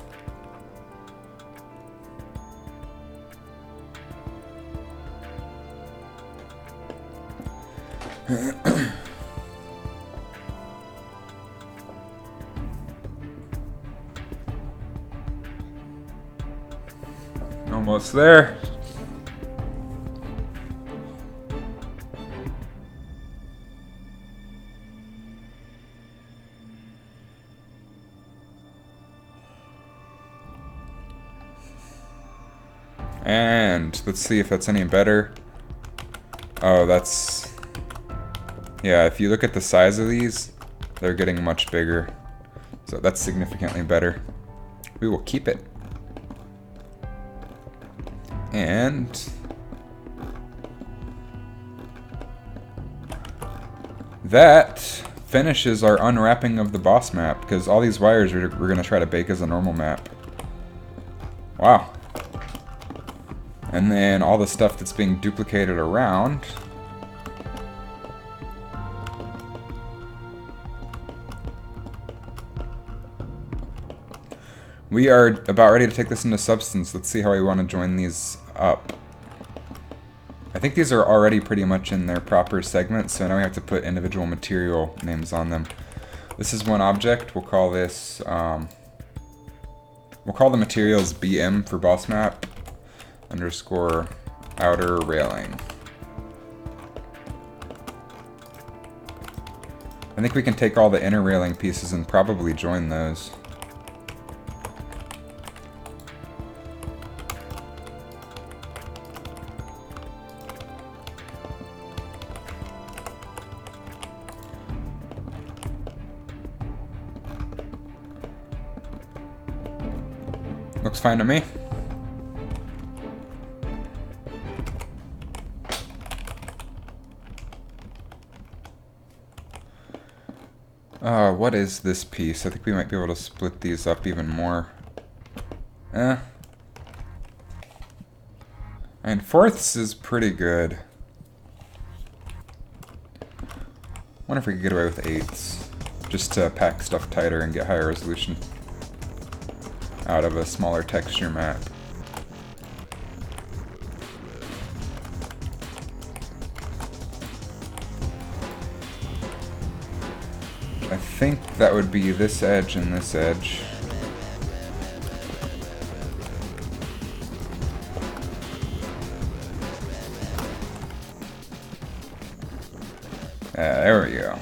Almost there. And let's see if that's any better. Oh, that's... Yeah, if you look at the size of these, they're getting much bigger. So that's significantly better. We will keep it. And... that finishes our unwrapping of the boss map, because all these wires we're going to try to bake as a normal map. Wow. And then all the stuff that's being duplicated around. We are about ready to take this into Substance. Let's see how we want to join these up. I think these are already pretty much in their proper segments, so now we have to put individual material names on them. This is one object. We'll call this, we'll call the materials BM for boss map underscore outer railing. I think we can take all the inner railing pieces and probably join those. Looks fine to me. What is this piece? I think we might be able to split these up even more. And fourths is pretty good. Wonder if we could get away with eighths. Just to pack stuff tighter and get higher resolution out of a smaller texture map. I think that would be this edge and this edge. There we go.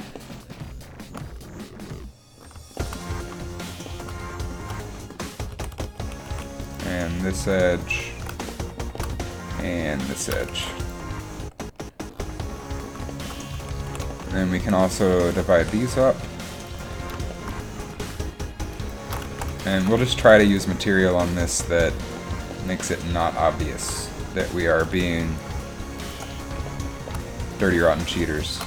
And this edge. And this edge. And we can also divide these up. And we'll just try to use material on this that makes it not obvious that we are being dirty, rotten cheaters.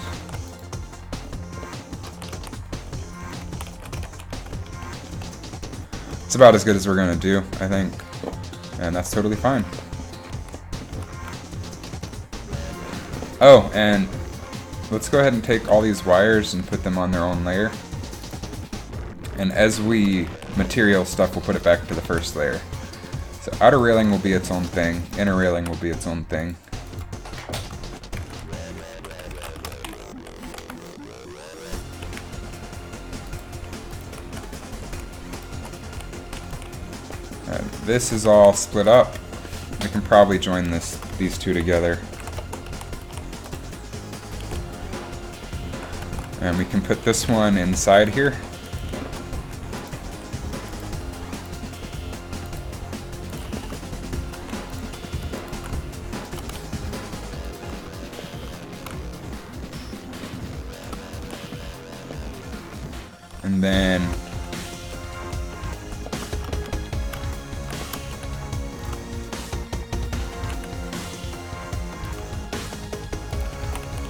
It's about as good as we're gonna do, I think. And that's totally fine. Oh, and let's go ahead and take all these wires and put them on their own layer. And as we material stuff, we'll put it back to the first layer. So outer railing will be its own thing, inner railing will be its own thing. This is all split up. We can probably join these two together. And we can put this one inside here. And then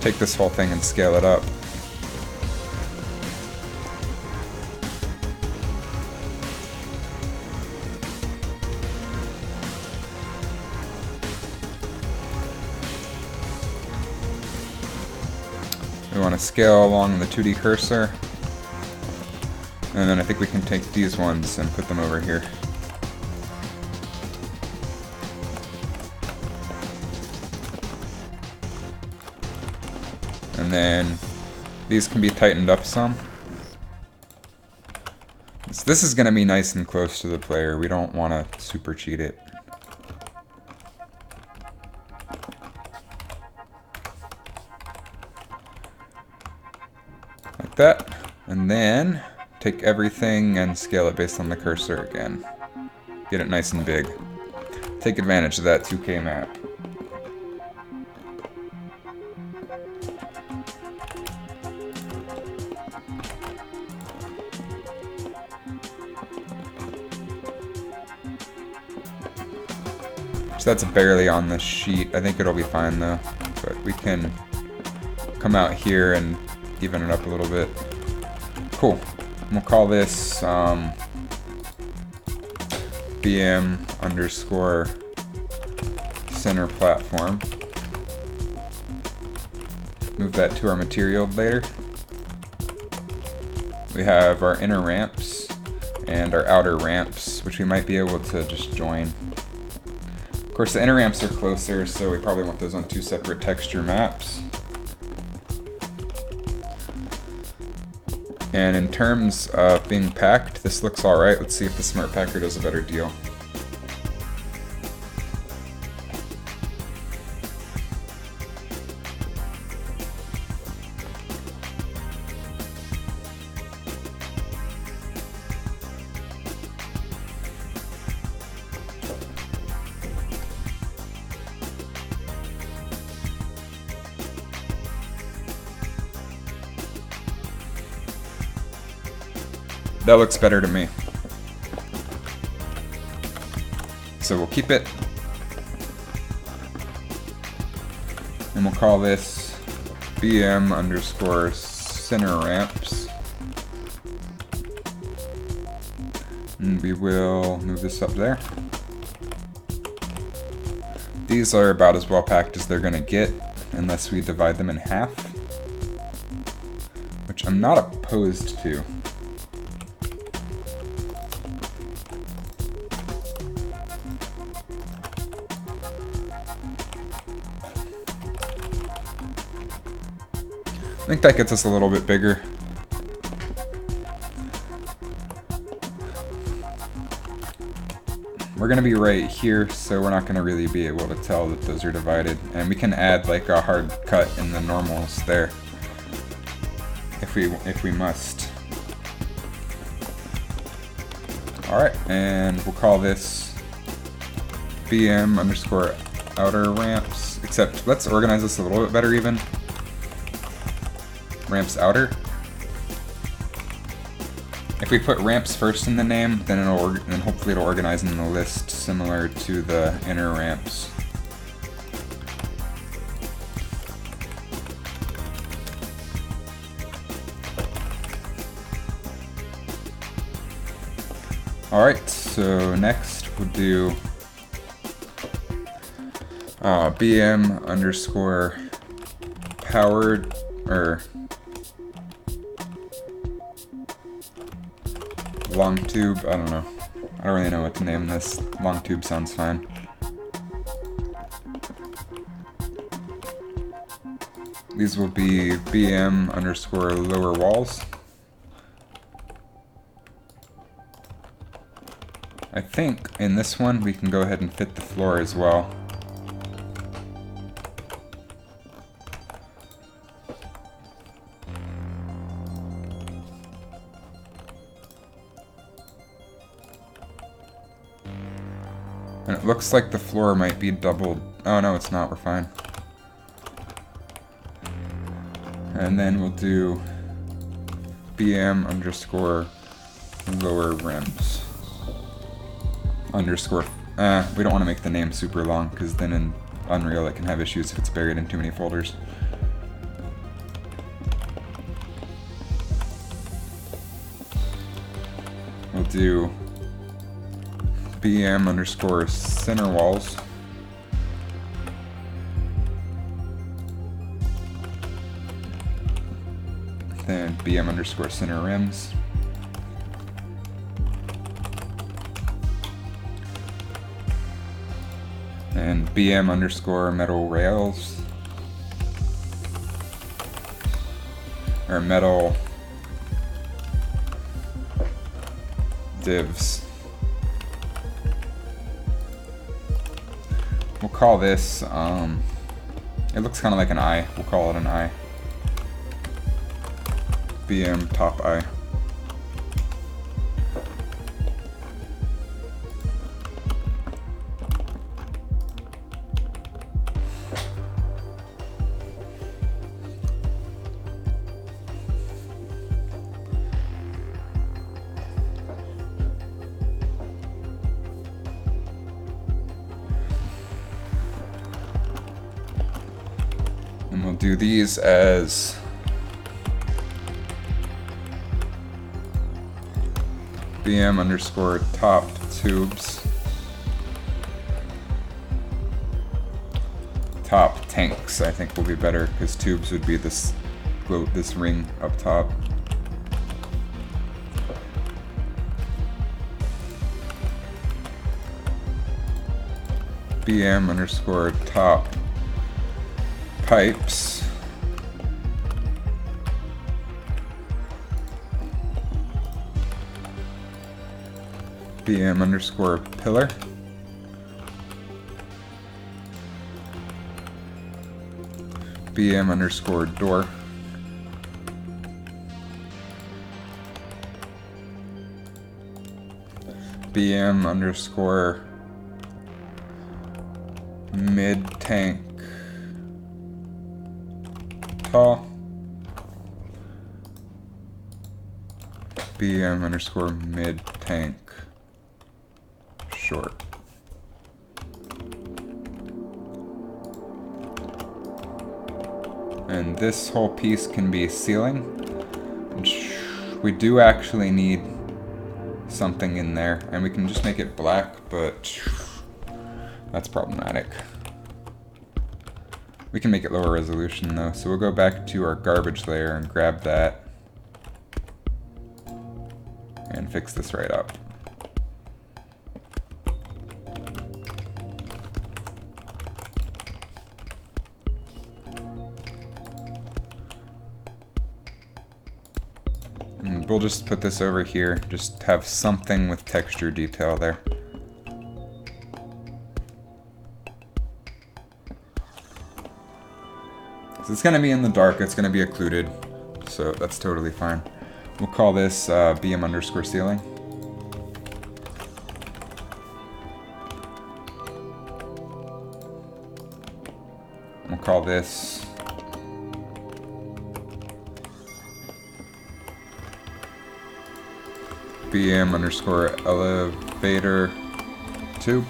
take this whole thing and scale it up. We want to scale along the 2D cursor. And then I think we can take these ones and put them over here. And then these can be tightened up some. So this is going to be nice and close to the player. We don't want to super cheat it. Like that. And then take everything and scale it based on the cursor again. Get it nice and big. take advantage of that 2K map. So that's barely on the sheet. I think it'll be fine though. But we can come out here and even it up a little bit. Cool. We'll call this BM underscore center platform. Move that to our material layer. We have our inner ramps and our outer ramps, which we might be able to just join. Of course, the inner ramps are closer, so we probably want those on 2 separate texture maps. And in terms of being packed, this looks alright. Let's see if the Smart Packer does a better deal. That looks better to me. So we'll keep it. And we'll call this BM underscore center ramps. And we will move this up there. These are about as well packed as they're gonna get, unless we divide them in half. Which I'm not opposed to. I think that gets us a little bit bigger. We're going to be right here, so we're not going to really be able to tell that those are divided. And we can add like a hard cut in the normals there, if we must. Alright, and we'll call this BM underscore outer ramps, except let's organize this a little bit better even. Ramps outer. If we put ramps first in the name, then hopefully it'll organize in the list similar to the inner ramps. Alright, so next we'll do BM underscore powered, or long tube, I don't know. I don't really know what to name this. Long tube sounds fine. These will be BM underscore lower walls. I think in this one we can go ahead and fit the floor as well. And it looks like the floor might be doubled. Oh no, it's not, we're fine. And then we'll do BM underscore lower rims. Underscore, we don't want to make the name super long, because then in Unreal it can have issues if it's buried in too many folders. We'll do BM underscore center walls. Then BM underscore center rims. And BM underscore metal rails. Or metal divs. We'll call this, it looks kind of like an eye. We'll call it an eye. BM top eye. We'll do these as BM underscore topped tubes. Top tanks, I think, will be better because tubes would be this ring up top. BM underscore top pipes. BM underscore pillar. BM underscore door. BM underscore mid tank tall. BM underscore mid tank short. And this whole piece can be ceiling, which we do actually need something in there, and we can just make it black, but that's problematic. We can make it lower resolution though, so we'll go back to our garbage layer and grab that and fix this right up. And we'll just put this over here, just have something with texture detail there. So it's going to be in the dark, it's going to be occluded, so that's totally fine. We'll call this BM underscore ceiling. We'll call this BM underscore elevator tube.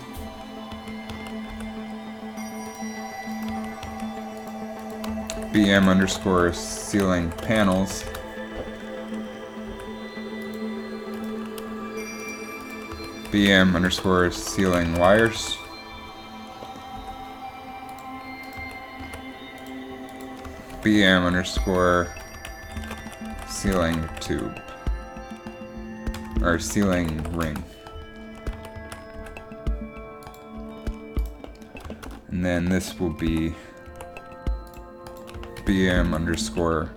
BM underscore ceiling panels. BM underscore ceiling wires. BM underscore ceiling tube. Or ceiling ring. And then this will be BM underscore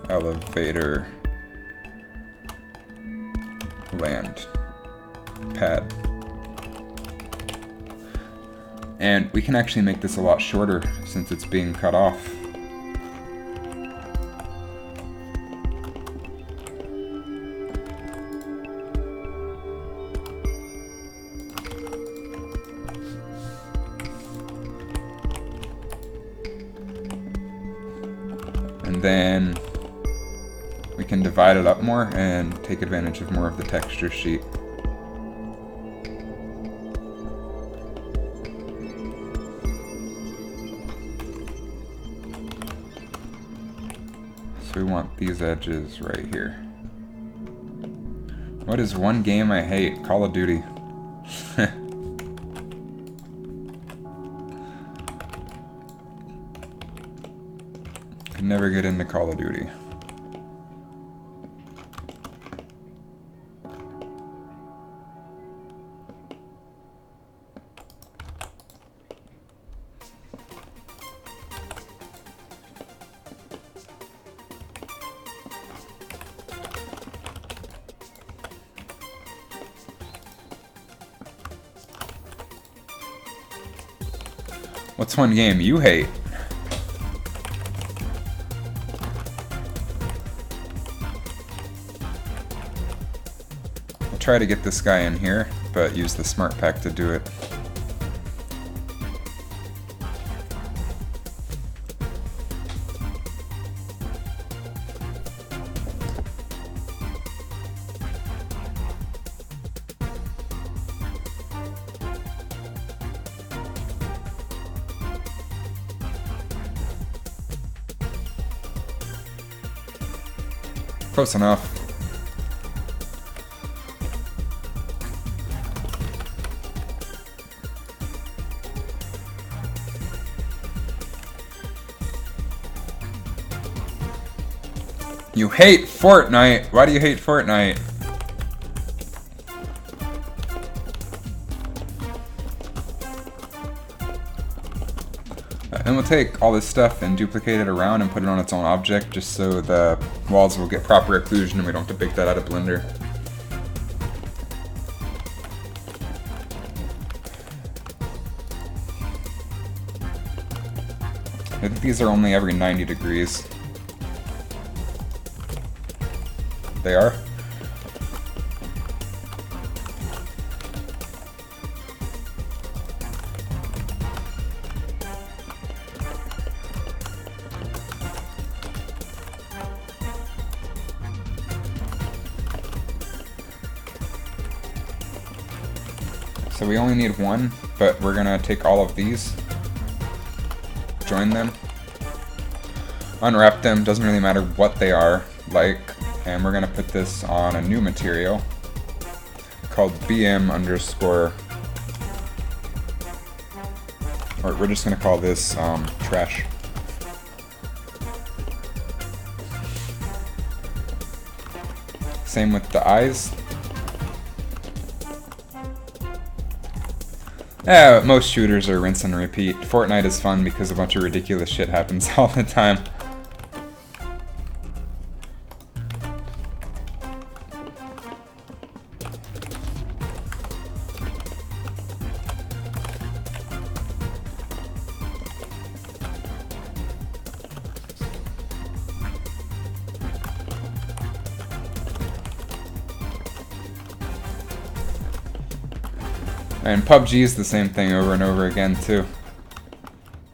elevator land pad. And we can actually make this a lot shorter since it's being cut off. And then we can divide it up more and take advantage of more of the texture sheet. So we want these edges right here. What is one game I hate? Call of Duty. Could never get into Call of Duty. What's one game you hate? I'll try to get this guy in here, but use the smart pack to do it. Close enough. You hate Fortnite! Why do you hate Fortnite? And we'll take all this stuff and duplicate it around and put it on its own object just so the walls will get proper occlusion and we don't have to bake that out of Blender. I think these are only every 90 degrees. They are? So we only need one, but we're gonna take all of these, join them, unwrap them, doesn't really matter what they are, like, and we're gonna put this on a new material called BM underscore, or we're just gonna call this trash. Same with the eyes. Yeah, most shooters are rinse and repeat. Fortnite is fun because a bunch of ridiculous shit happens all the time. And PUBG is the same thing over and over again too.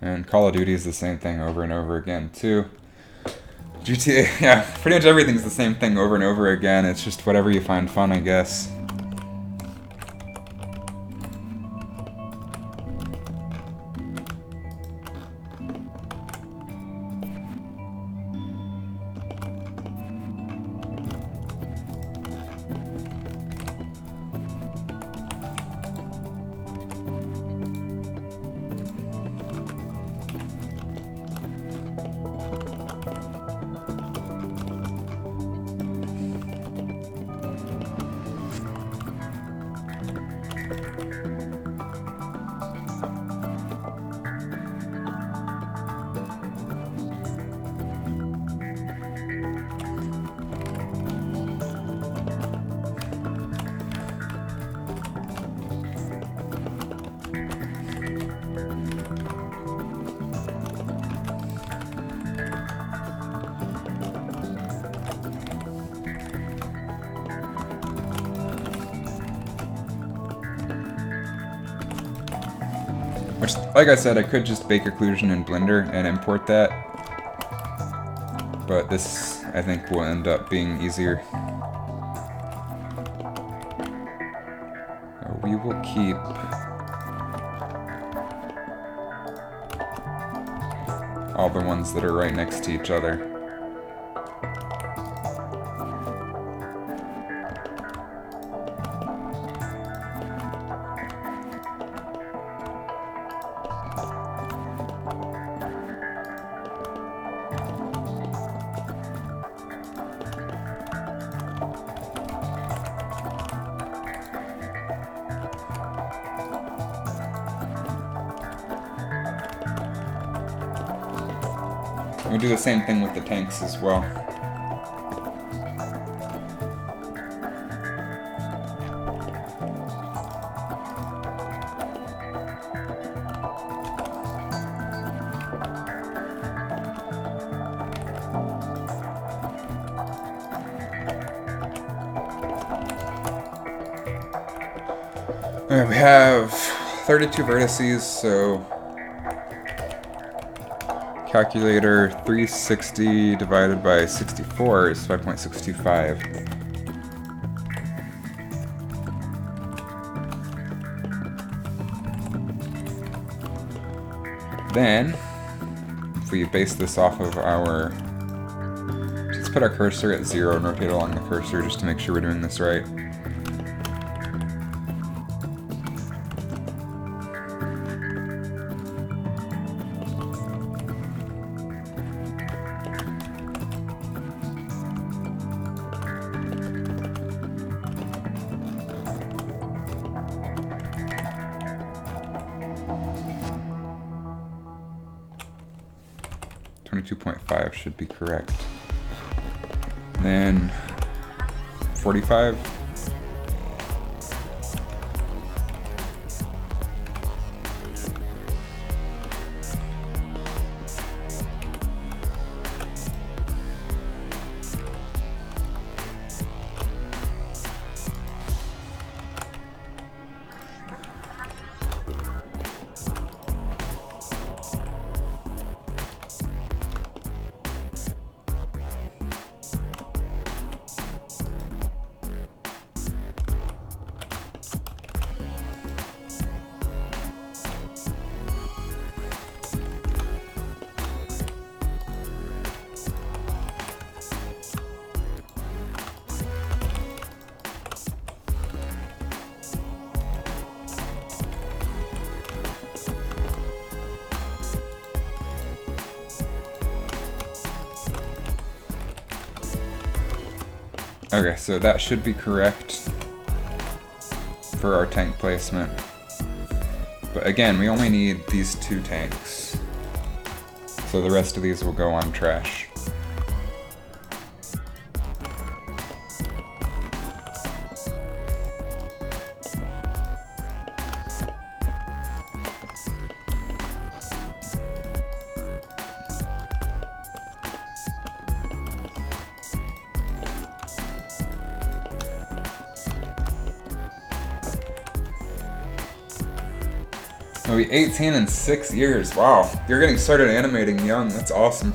And Call of Duty is the same thing over and over again too. GTA, yeah, pretty much everything's the same thing over and over again. It's just whatever you find fun, I guess. Which, like I said, I could just bake occlusion in Blender and import that. But this, I think, will end up being easier. We will keep all the ones that are right next to each other. We do the same thing with the tanks as well. Alright, we have 32 vertices, so calculator 360 divided by 64 is 5.625. Then, if we base this off of our Let's put our cursor at 0 and rotate along the cursor just to make sure we're doing this right. .5 should be correct. Then 45. Okay, so that should be correct for our tank placement. But again, we only need these 2 tanks. So the rest of these will go on trash. I'll be 18 in 6 years. Wow, you're getting started animating young. That's awesome.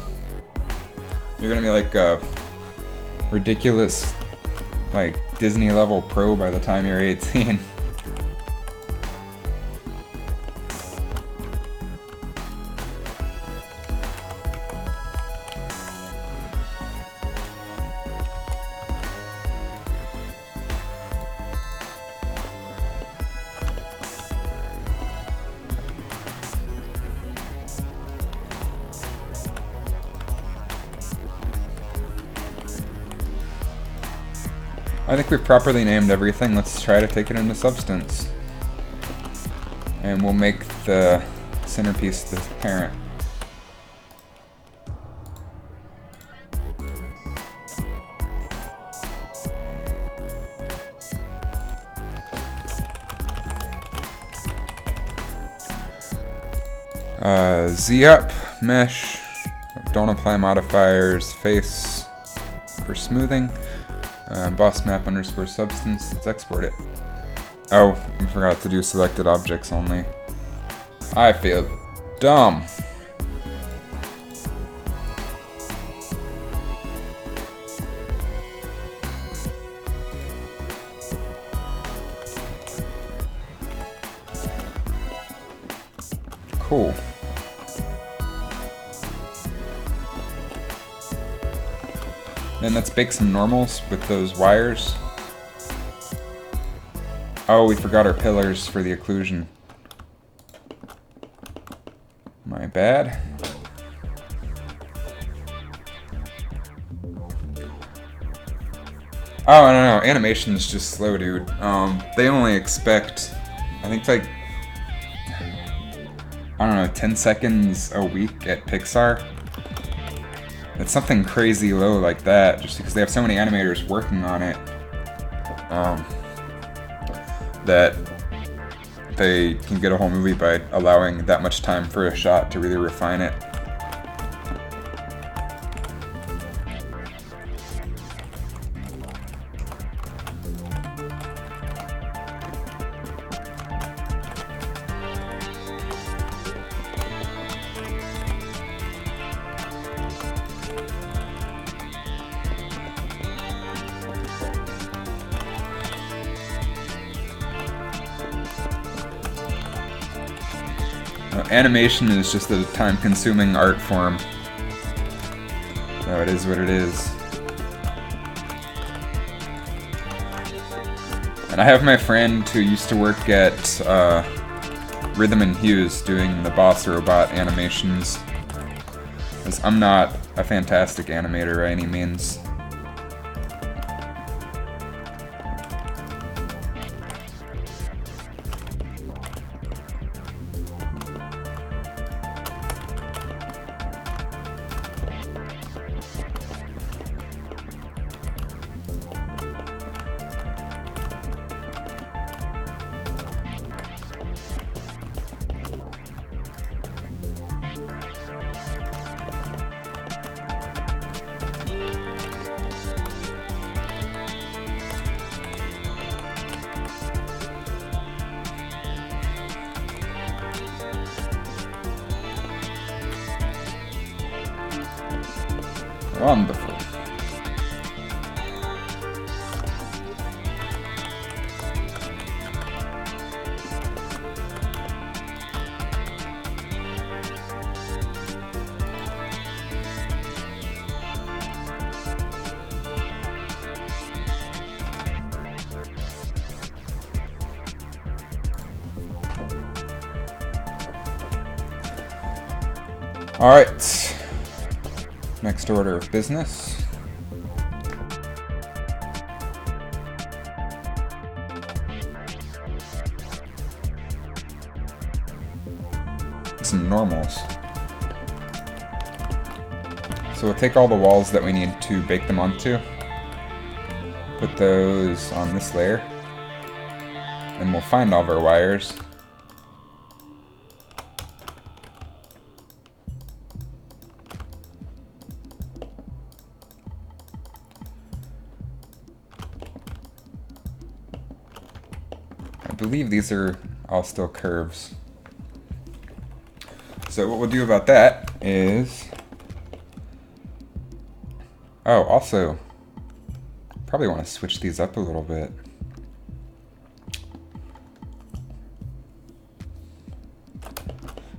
You're gonna be like a ridiculous, like Disney level pro by the time you're 18. I think we've properly named everything. Let's try to take it into substance. And we'll make the centerpiece the parent. Z up, mesh, don't apply modifiers, face for smoothing. Boss map underscore substance. Let's export it. Oh, I forgot to do selected objects only. I feel dumb. Cool. Then let's bake some normals with those wires. Oh, we forgot our pillars for the occlusion. My bad. Oh, I don't know. Animation's just slow, dude. They only expect, I think, like, I don't know, 10 seconds a week at Pixar. It's something crazy low like that, just because they have so many animators working on it, that they can get a whole movie by allowing that much time for a shot to really refine it. Animation is just a time-consuming art form. So it is what it is. And I have my friend who used to work at Rhythm and Hues doing the boss robot animations. 'Cause I'm not a fantastic animator by any means. Wonderful. All right. Next order of business. Some normals. So we'll take all the walls that we need to bake them onto, put those on this layer, and we'll find all of our wires. I believe these are all still curves. So what we'll do about that is... Oh, also, probably want to switch these up a little bit.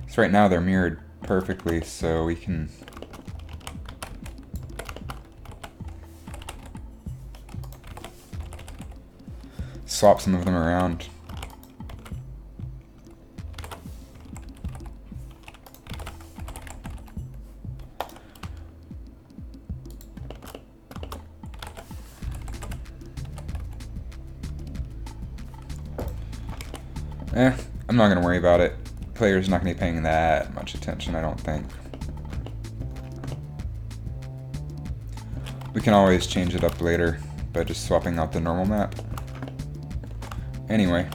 So right now they're mirrored perfectly, so we can... swap some of them around. I'm not going to worry about it. Player's not going to be paying that much attention, I don't think. We can always change it up later by just swapping out the normal map. Anyway.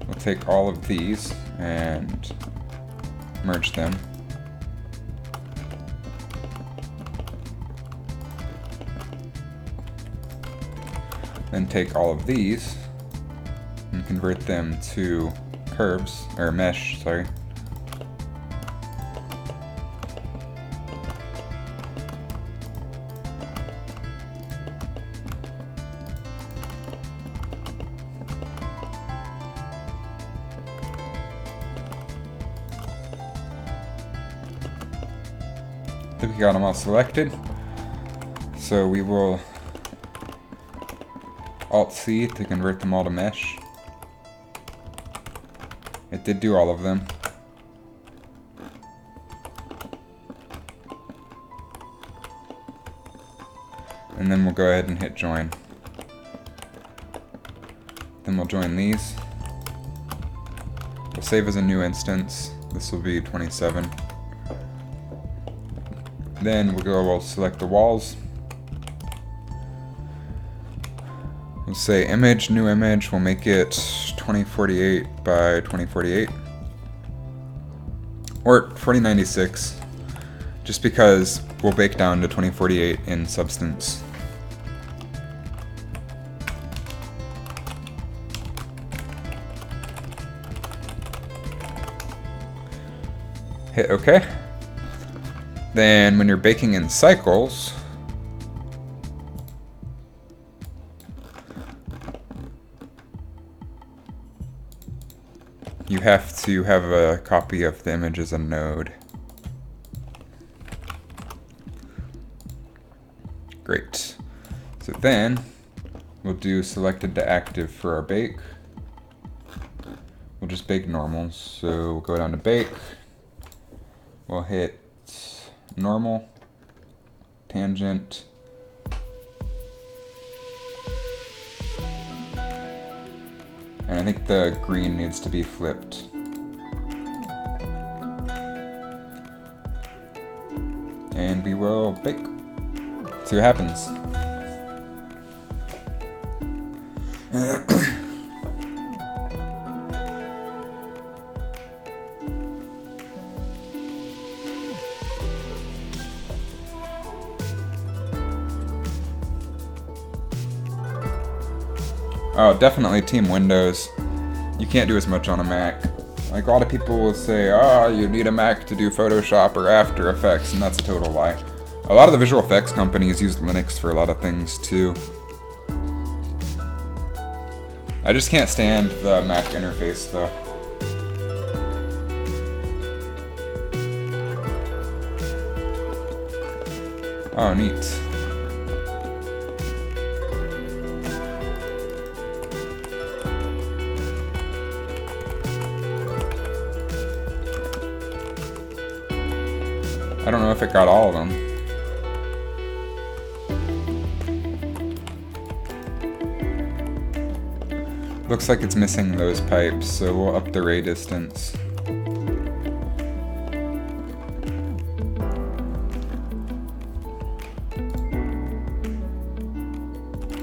We'll take all of these and merge them. Then take all of these and convert them to curves, or mesh, sorry. I think we got them all selected. So we will Alt-C to convert them all to mesh. It did do all of them. And then we'll go ahead and hit join. Then we'll join these. We'll save as a new instance. This will be 27. Then we'll select the walls. We'll say image, new image. We'll make it 2048 by 2048. Or 4096. Just because we'll bake down to 2048 in Substance. Hit OK. Then when you're baking in cycles, you have to have a copy of the image as a node. Great. So then we'll do selected to active for our bake. We'll just bake normal. So we'll go down to bake. We'll hit normal, tangent, and I think the green needs to be flipped. And we will bake. See what happens. Oh, definitely Team Windows. You can't do as much on a Mac. Like, a lot of people will say, oh, you need a Mac to do Photoshop or After Effects, and that's a total lie. A lot of the visual effects companies use Linux for a lot of things, too. I just can't stand the Mac interface, though. Oh, neat. I don't know if it got all of them. Looks like it's missing those pipes, so we'll up the ray distance.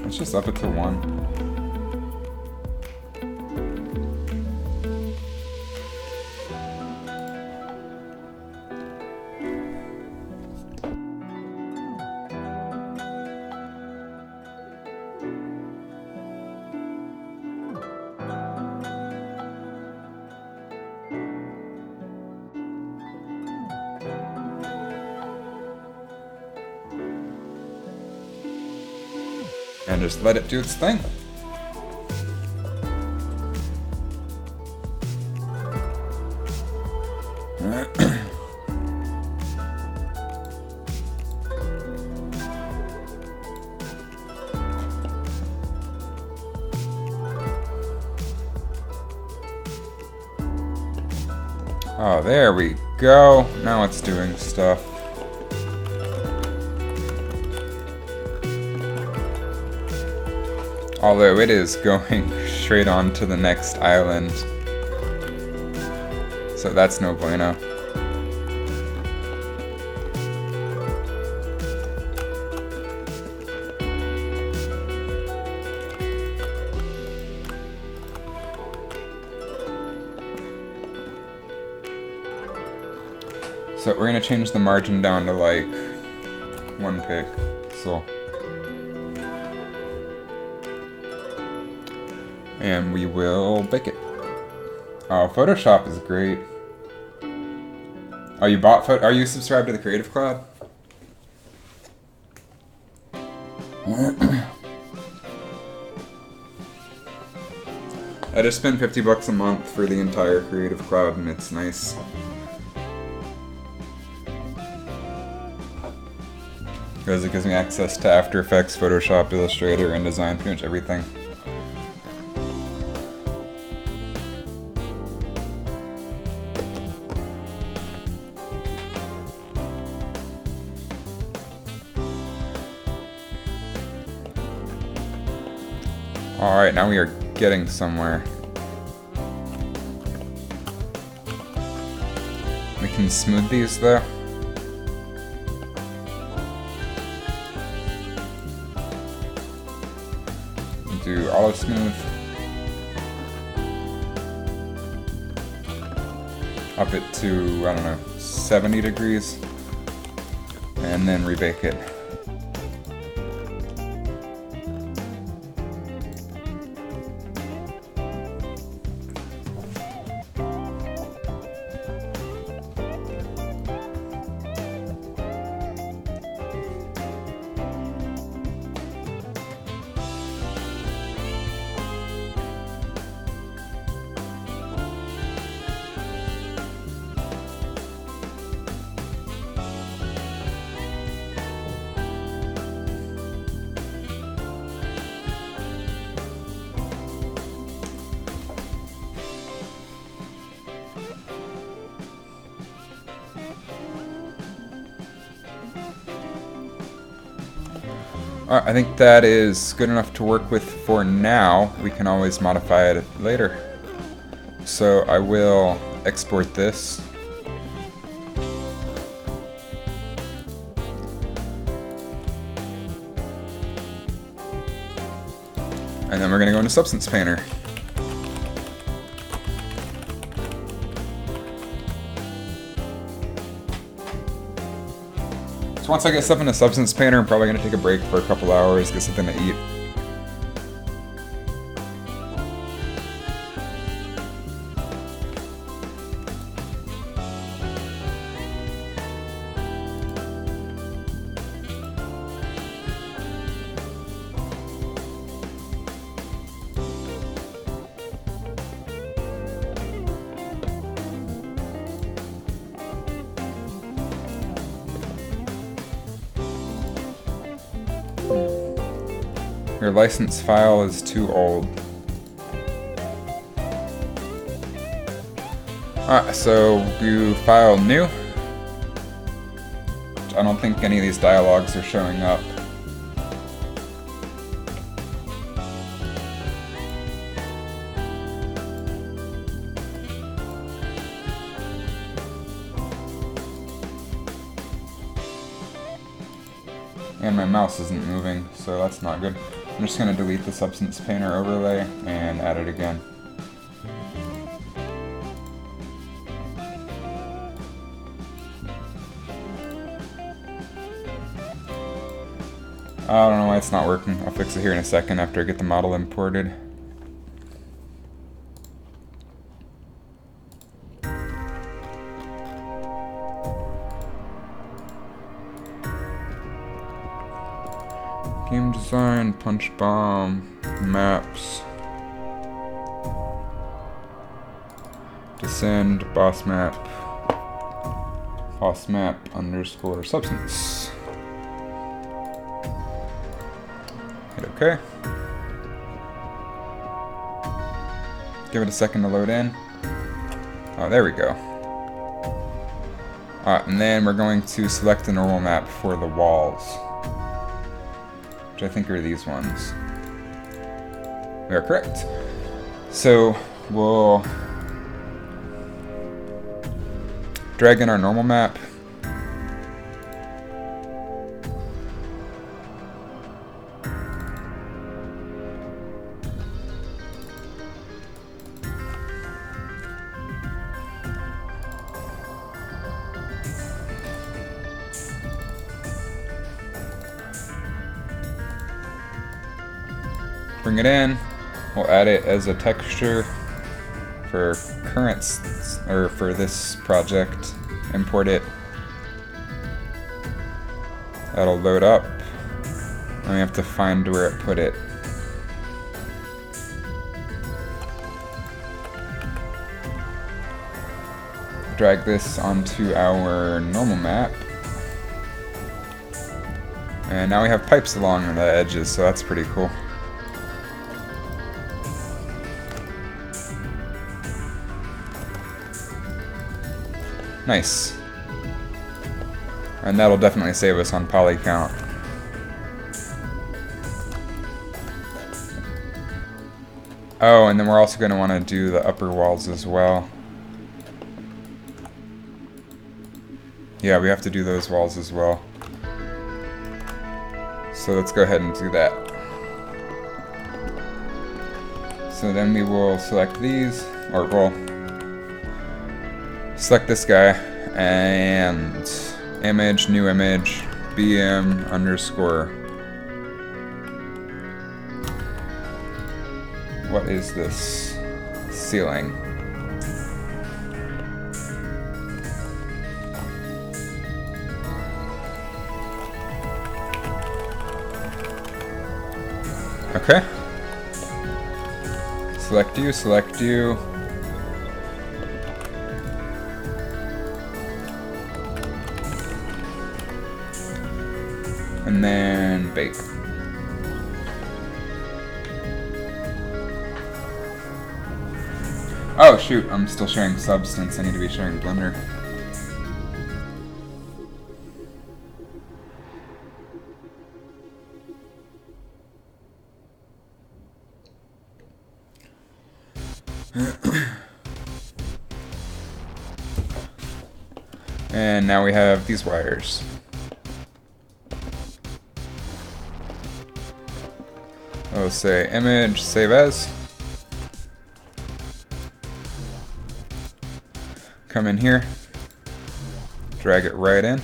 Let's just up it to 1. And just let it do its thing. Oh, there we go. Now it's doing stuff. Although it is going straight on to the next island. So that's no bueno. So we're gonna change the margin down to like 1 pixel. And we will bake it. Oh, Photoshop is great. Oh, you bought Are you subscribed to the Creative Cloud? I just spend $50 a month for the entire Creative Cloud, and it's nice. Because it gives me access to After Effects, Photoshop, Illustrator, InDesign, pretty much everything. Alright, now we are getting somewhere. We can smooth these though. Do auto smooth. Up it to, I don't know, 70 degrees. And then rebake it. I think that is good enough to work with for now. We can always modify it later. So I will export this. And then we're going to go into Substance Painter. So once I get stuff into Substance Painter, I'm probably going to take a break for a couple hours, get something to eat. Your license file is too old. Alright, so you file new. I don't think any of these dialogues are showing up. And my mouse isn't moving, so that's not good. I'm just going to delete the Substance Painter overlay and add it again. I don't know why it's not working. I'll fix it here in a second after I get the model imported. Game design, punch bomb, maps, descend, boss map underscore substance. Hit OK. Give it a second to load in. Oh, there we go. Alright, and then we're going to select the normal map for the walls, which I think are these ones. We are correct. So we'll drag in our normal map. Bring it in. We'll add it as a texture for currents, or for this project. Import it. That'll load up. And we have to find where it put it. Drag this onto our normal map. And now we have pipes along the edges, so that's pretty cool. Nice. And that'll definitely save us on poly count. Oh, and then we're also going to want to do the upper walls as well. Yeah, we have to do those walls as well. So let's go ahead and do that. So then we will select these, or we'll select this guy, and image, new image, BM underscore. What is this? Ceiling. Okay. Select you, select you. And then bake. Oh shoot, I'm still sharing Substance. I need to be sharing Blender. And now we have these wires. I'll say image, save as. Come in here, drag it right in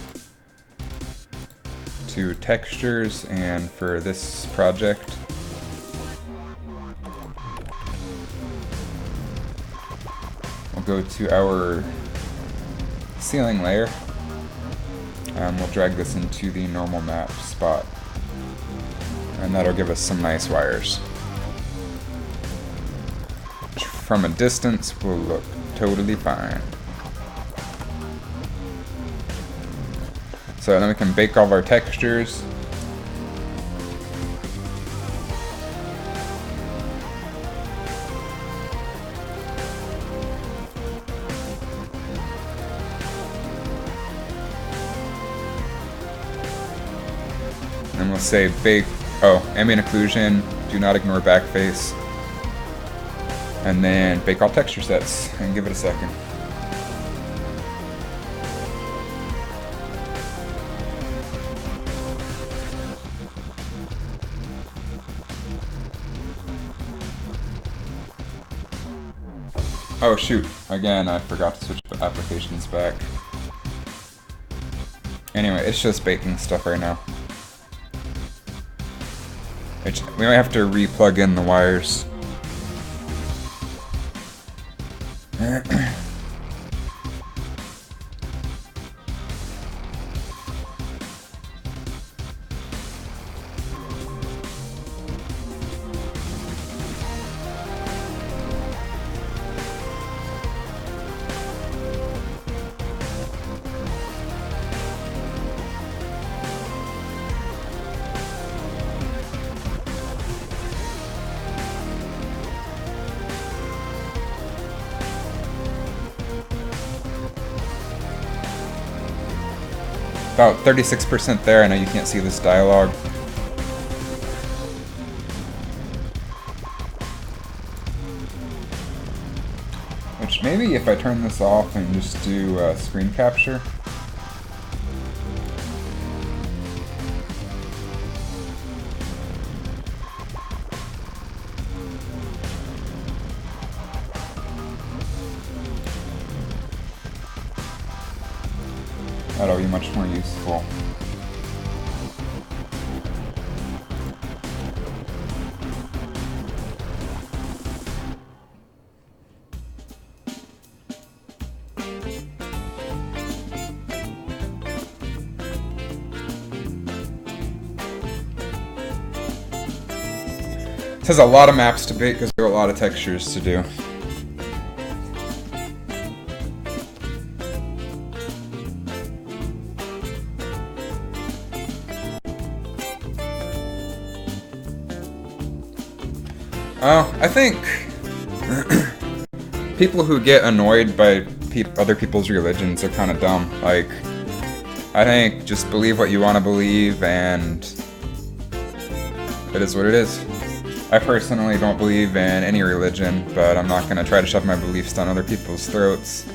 to textures, and for this project, we'll go to our ceiling layer, and we'll drag this into the normal map spot, and that'll give us some nice wires, which from a distance will look totally fine. So then we can bake all of our textures. And then we'll say bake, ambient occlusion, do not ignore backface. And then bake all texture sets, and give it a second. Oh shoot, again, I forgot to switch the applications back. Anyway, it's just baking stuff right now. We might have to re-plug in the wires. About 36% there. I know you can't see this dialogue. Which maybe if I turn this off and just do screen capture. That'll be much more useful. This has a lot of maps to bake because there are a lot of textures to do. I think people who get annoyed by other people's religions are kind of dumb. Like, I think just believe what you want to believe, and it is what it is. I personally don't believe in any religion, but I'm not going to try to shove my beliefs down other people's throats.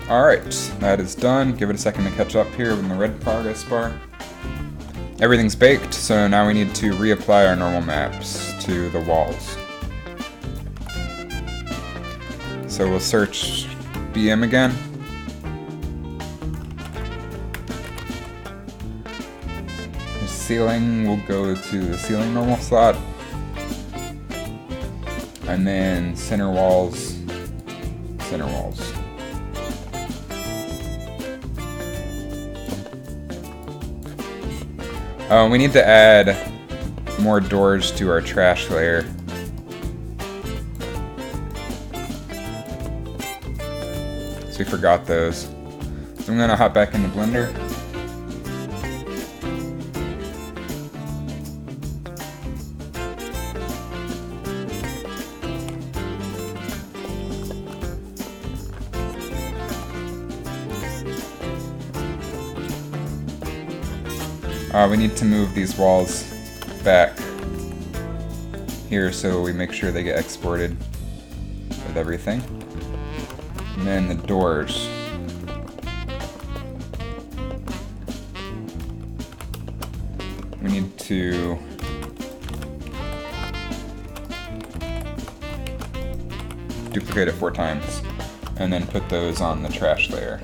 Alright, that is done. Give it a second to catch up here in the red progress bar. Everything's baked, so now we need to reapply our normal maps to the walls. So we'll search BM again. The ceiling will go to the ceiling normal slot. And then center walls, center walls. We need to add more doors to our trash layer. So we forgot those. So I'm gonna hop back into Blender. We need to move these walls back here so we make sure they get exported with everything. And then the doors. We need to duplicate it 4 times and then put those on the trash layer.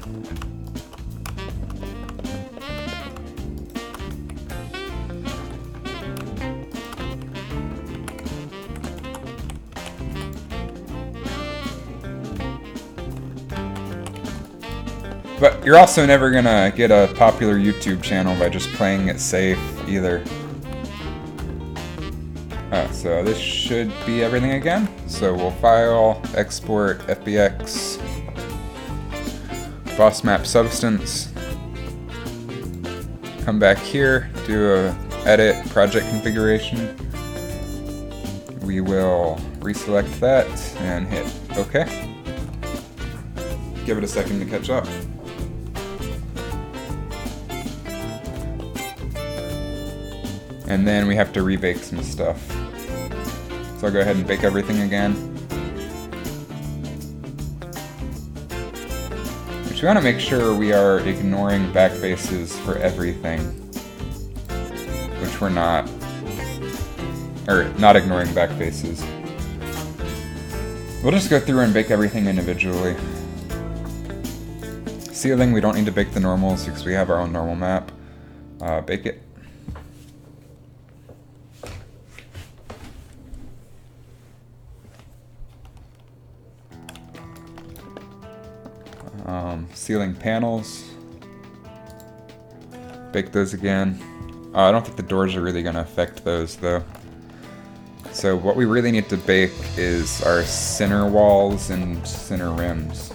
But you're also never gonna get a popular YouTube channel by just playing it safe either. So this should be everything again. So we'll file, export, FBX, boss map substance. Come back here, do a edit project configuration. We will reselect that and hit OK. Give it a second to catch up. And then we have to rebake some stuff. So I'll go ahead and bake everything again. Which we want to make sure we are ignoring backfaces for everything. Which we're not. Or not ignoring backfaces. We'll just go through and bake everything individually. Ceiling, we don't need to bake the normals because we have our own normal map. Bake it. Ceiling panels. Bake those again. I don't think the doors are really going to affect those though. So what we really need to bake is our center walls and center rims.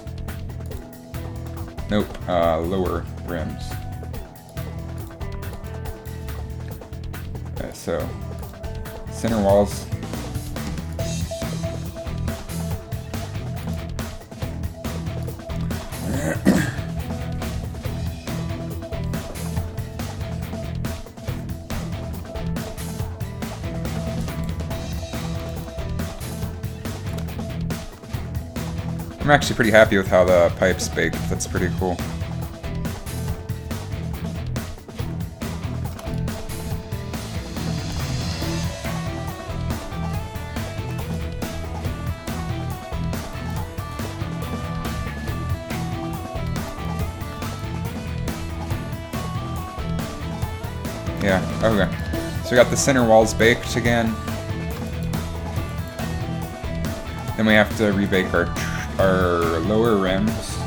Nope, lower rims. Okay, so center walls. I'm actually pretty happy with how the pipe's baked. That's pretty cool. Yeah, okay. So we got the center walls baked again. Then we have to rebake our lower rims.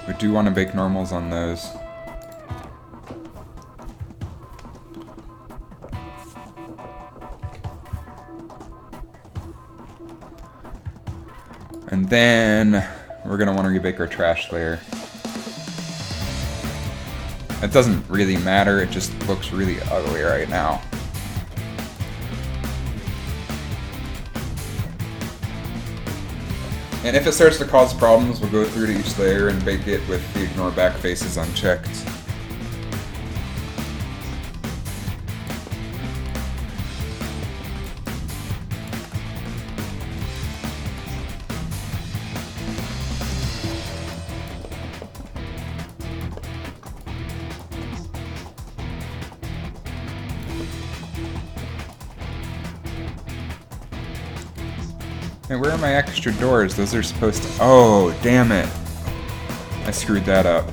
We do want to bake normals on those. And then we're going to want to rebake our trash layer. It doesn't really matter, it just looks really ugly right now. And if it starts to cause problems, we'll go through to each layer and bake it with the ignore back faces unchecked. Hey, where are my extra doors? Those are supposed to... Oh, damn it. I screwed that up.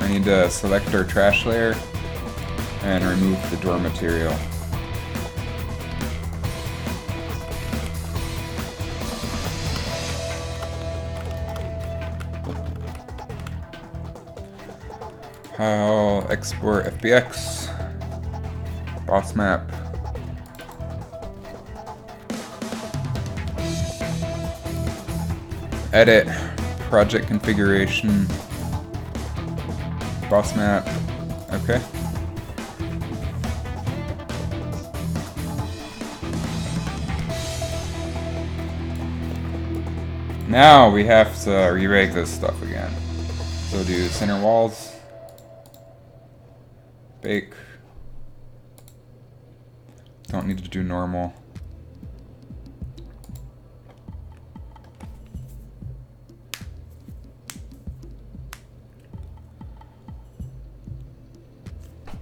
I need to select our trash layer and remove the door material. I'll export FBX, boss map. edit, project configuration, boss map, okay. Now we have to re-rake this stuff again. So do center walls, bake, don't need to do normal.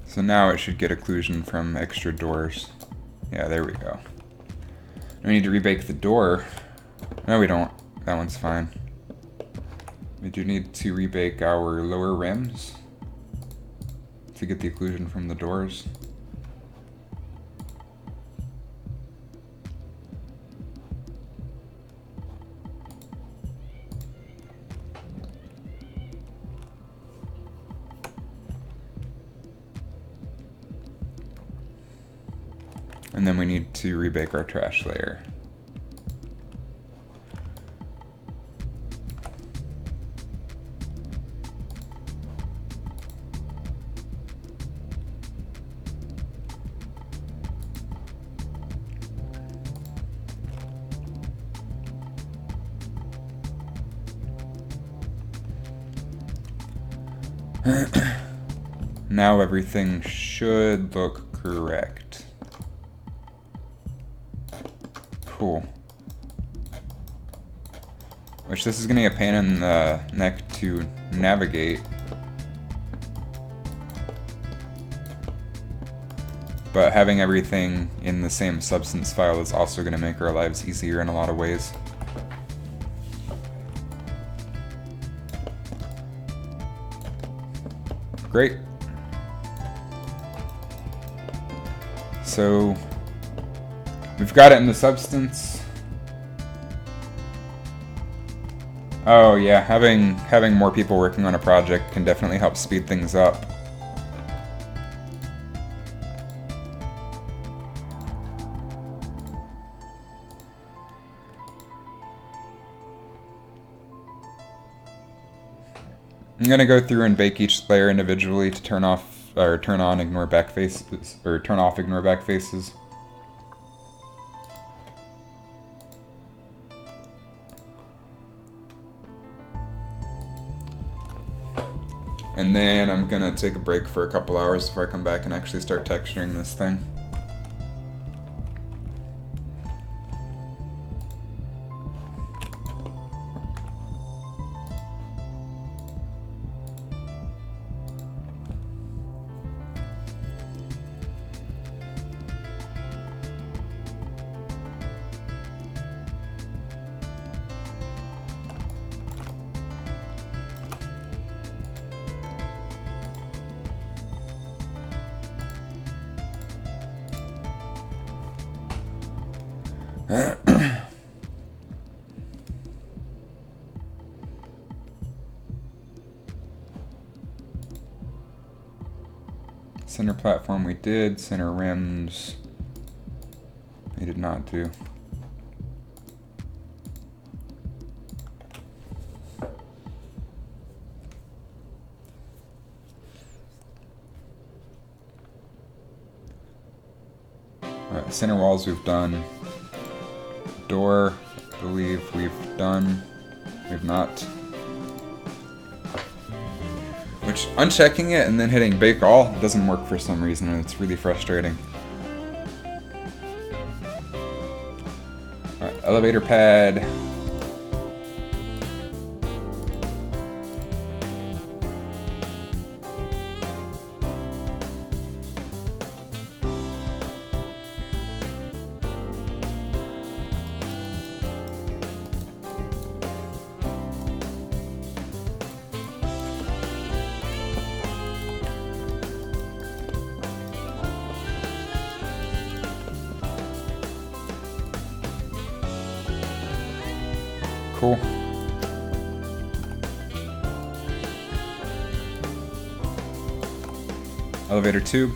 So now it should get occlusion from extra doors. Yeah, there we go. We need to rebake the door. No, we don't. That one's fine. We do need to rebake our lower rims to get the occlusion from the doors. And then we need to rebake our trash layer. Now everything should look correct. Cool. Which this is gonna be a pain in the neck to navigate. But having everything in the same substance file is also gonna make our lives easier in a lot of ways. Great. So we've got it in the substance. Oh yeah, having more people working on a project can definitely help speed things up. I'm gonna go through and bake each layer individually to turn off or turn on ignore back faces or turn off ignore back faces. And then I'm gonna take a break for a couple hours before I come back and actually start texturing this thing. Center platform we did, center rims we did not do. Alright, center walls we've done. Door, I believe we've done. We've not. Which, unchecking it and then hitting bake all doesn't work for some reason, and it's really frustrating. Alright, elevator pad. Cool. Elevator tube.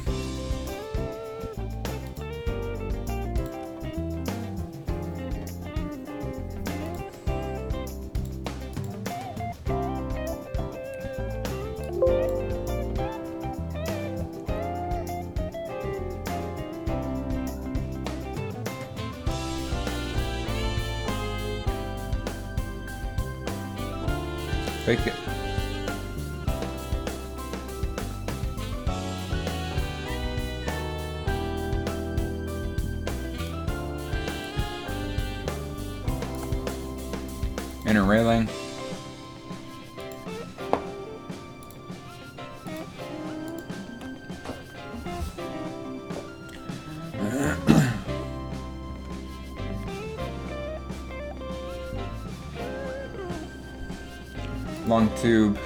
Fake it. Inner railing. Long tube.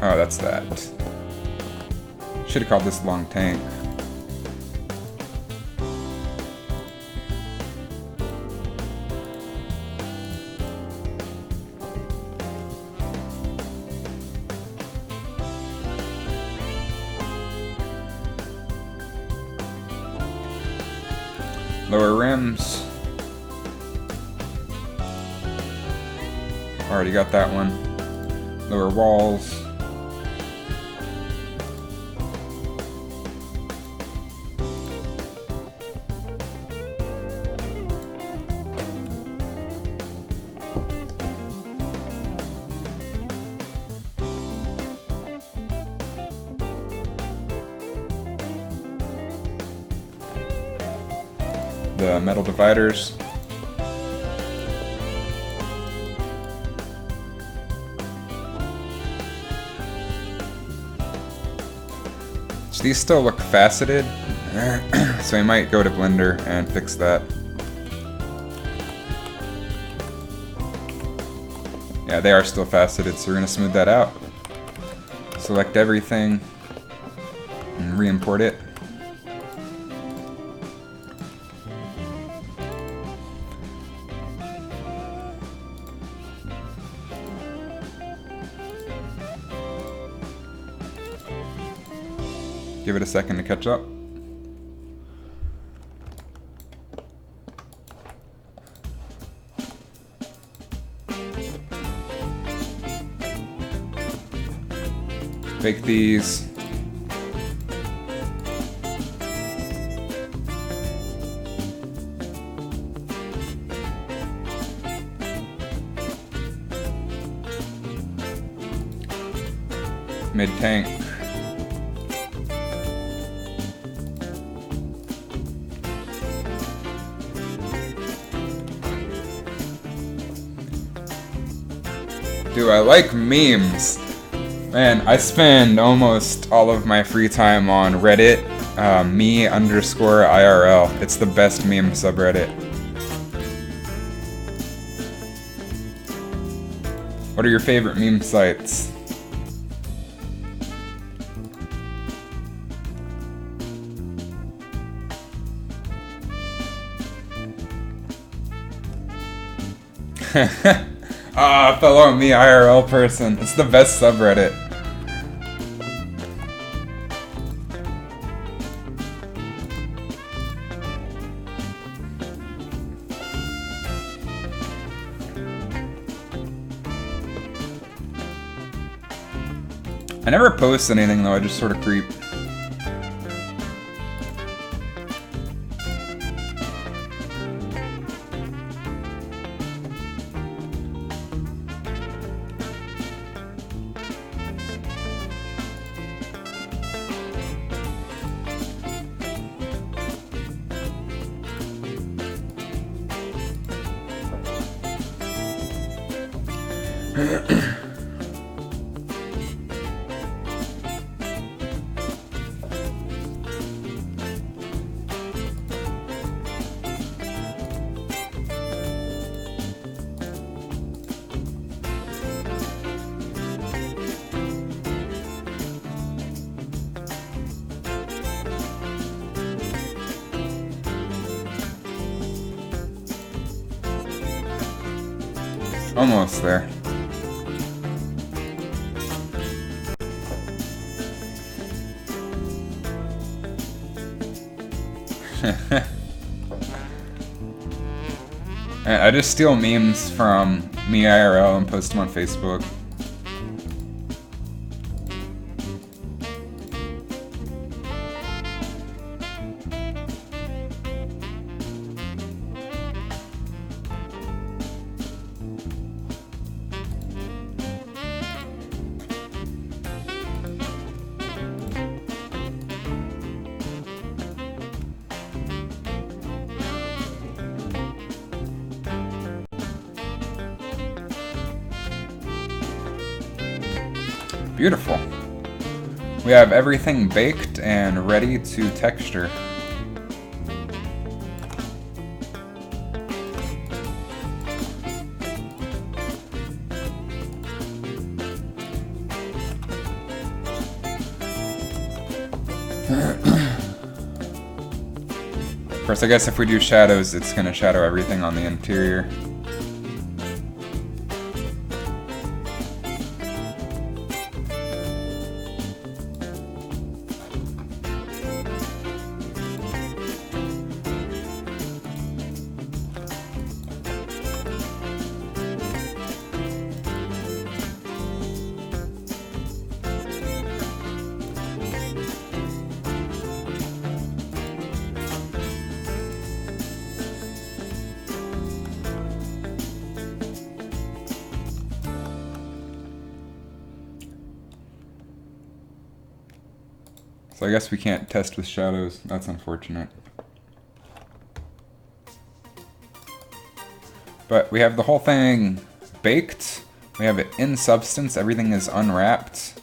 Oh, that's that. Should have called this long tank. Lower rims. Already got that one. Lower walls. The metal dividers. So these still look faceted, so we might go to Blender and fix that. Yeah, they are still faceted, so we're gonna smooth that out. Select everything and re-import it. Give it a second to catch up. Bake these. Mid-tank. Do I like memes? Man, I spend almost all of my free time on Reddit, me_IRL. It's the best meme subreddit. What are your favorite meme sites? Fellow me IRL person. It's the best subreddit. I never post anything though, I just sort of creep. Almost there. I just steal memes from me IRL and post them on Facebook. Beautiful. We have everything baked and ready to texture. Of course, I guess if we do shadows, it's going to shadow everything on the interior. So I guess we can't test with shadows. That's unfortunate. But we have the whole thing baked. We have it in substance. Everything is unwrapped.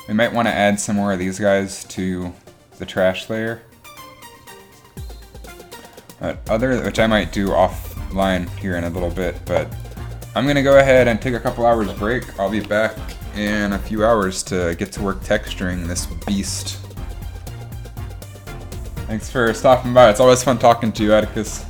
We might want to add some more of these guys to the trash layer. Which I might do offline here in a little bit, but I'm going to go ahead and take a couple hours break. I'll be back in a few hours to get to work texturing this beast. Thanks for stopping by. It's always fun talking to you, Atticus.